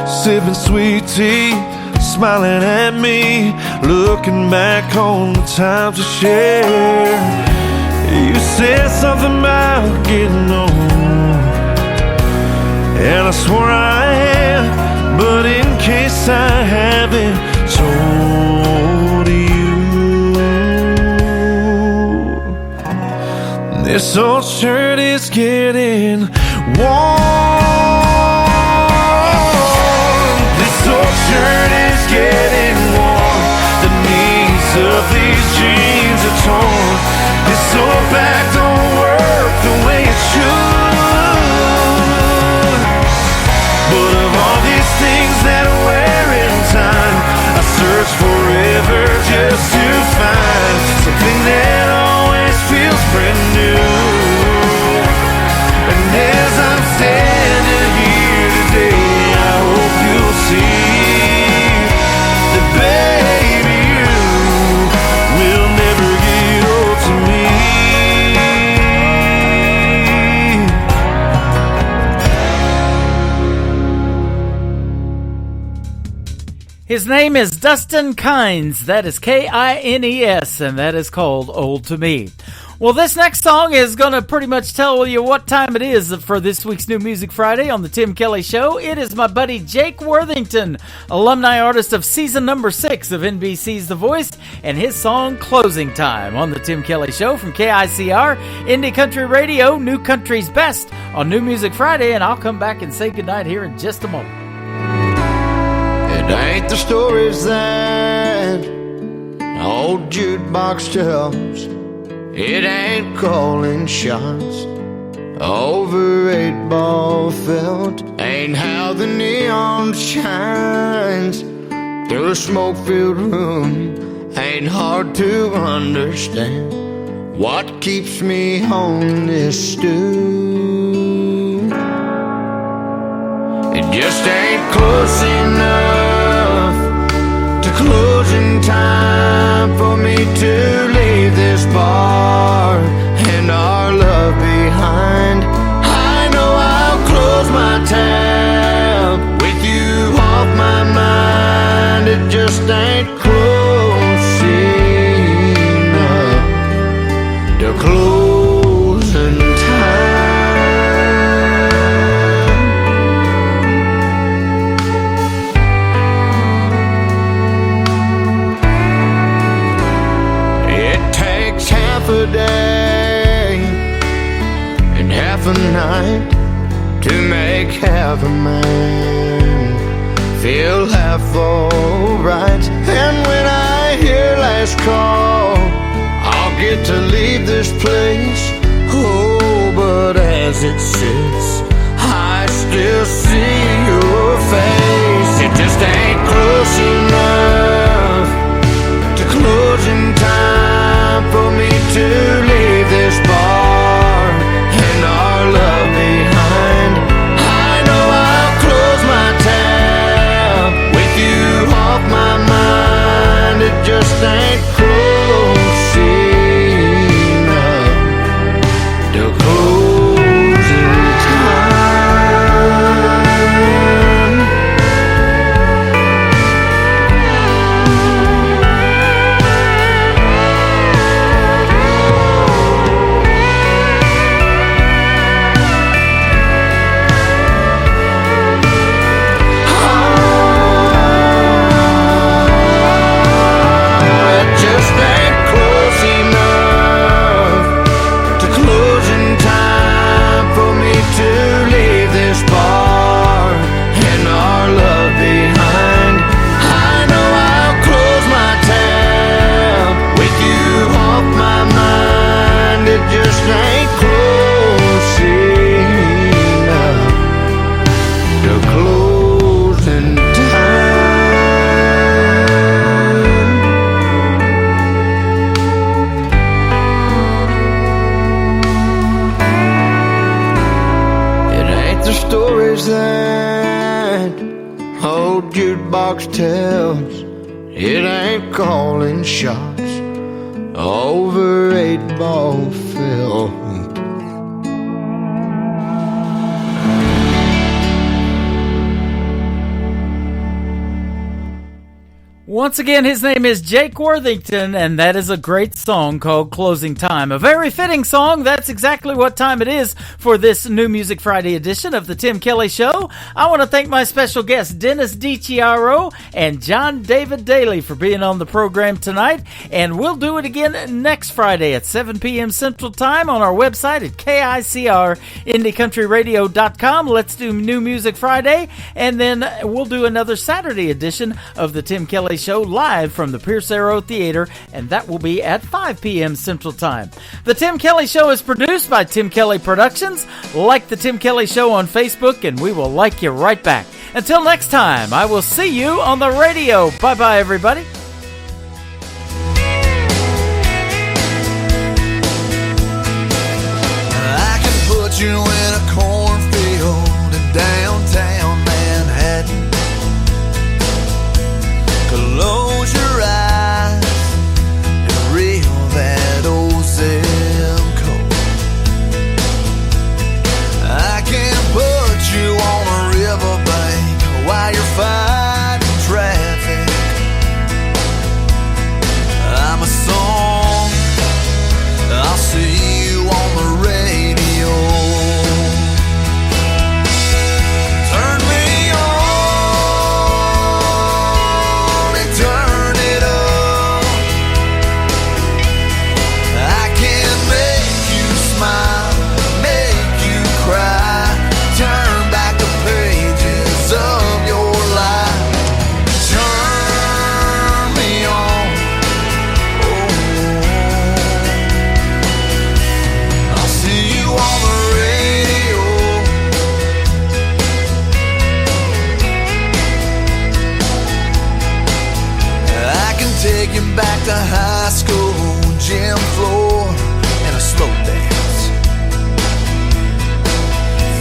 sipping sweet tea, smiling at me, looking back on the times we shared. You said something about getting old, and I swore I had, but in case I haven't told you, this old shirt is getting warm. This old shirt is getting warm. The knees of these jeans are torn. This old back don't work the way it should. But of all these things that I wear in time, I search forever just to find something that always feels brand new. And as I'm standing here today, I hope you'll see that, baby, you will never get old to me. His name is Dustin Kines. That is Kines, and that is called Old to Me. Well, this next song is going to pretty much tell you what time it is for this week's New Music Friday on the Tim Kelly Show. It is my buddy Jake Worthington, alumni artist of season number 6 of NBC's The Voice, and his song Closing Time on the Tim Kelly Show from KICR, Indie Country Radio, New Country's Best on New Music Friday, and I'll come back and say goodnight here in just a moment. It ain't the stories that old jukebox tells. It ain't calling shots over 8-ball felt. Ain't how the neon shines through a smoke-filled room. Ain't hard to understand what keeps me on this stool. It just ain't close enough to closing time for me to leave this bar and our love behind. I know I'll close my tab with you off my mind. It just ain't close enough to closing time. A day and half a night to make half a man feel half alright. And when I hear last call, I'll get to leave this place. Oh, but as it sits, I still see your face. It just ain't close enough to closing time for me to leave this bar and our love behind. I know I'll close my tab with you off my mind. It just ain't close foxtails. It ain't calling shots over 8-ball field. Once again, his name is Jake Worthington, and that is a great song called Closing Time. A very fitting song. That's exactly what time it is for this New Music Friday edition of the Tim Kelly Show. I want to thank my special guests, Dennis DiChiaro and John David Daly, for being on the program tonight. And we'll do it again next Friday at 7 p.m. Central Time on our website at KICR-IndieCountryRadio.com. Let's do New Music Friday, and then we'll do another Saturday edition of the Tim Kelly Show live from the Pierce Arrow Theater, and that will be at 5 p.m. Central Time. The Tim Kelly Show is produced by Tim Kelly Productions. Like the Tim Kelly Show on Facebook, and we will like you right back. Until next time, I will see you on the radio. Bye-bye, everybody. I can put you in a cornfield in downtown Manhattan. Close your eyes and reel that old zip code. I can put you on a riverbank while you're fighting traffic. I'm a song, I'll see you on the radio. Turn me on and turn it up. I can make you smile, make you cry, turn back the pages of your life. Turn me on, oh, I'll see you on the radio. I can take you back to high school, gym floor, and a slow dance.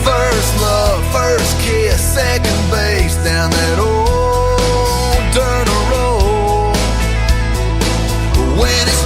First love, first kiss, second base down that old dirt road. When it's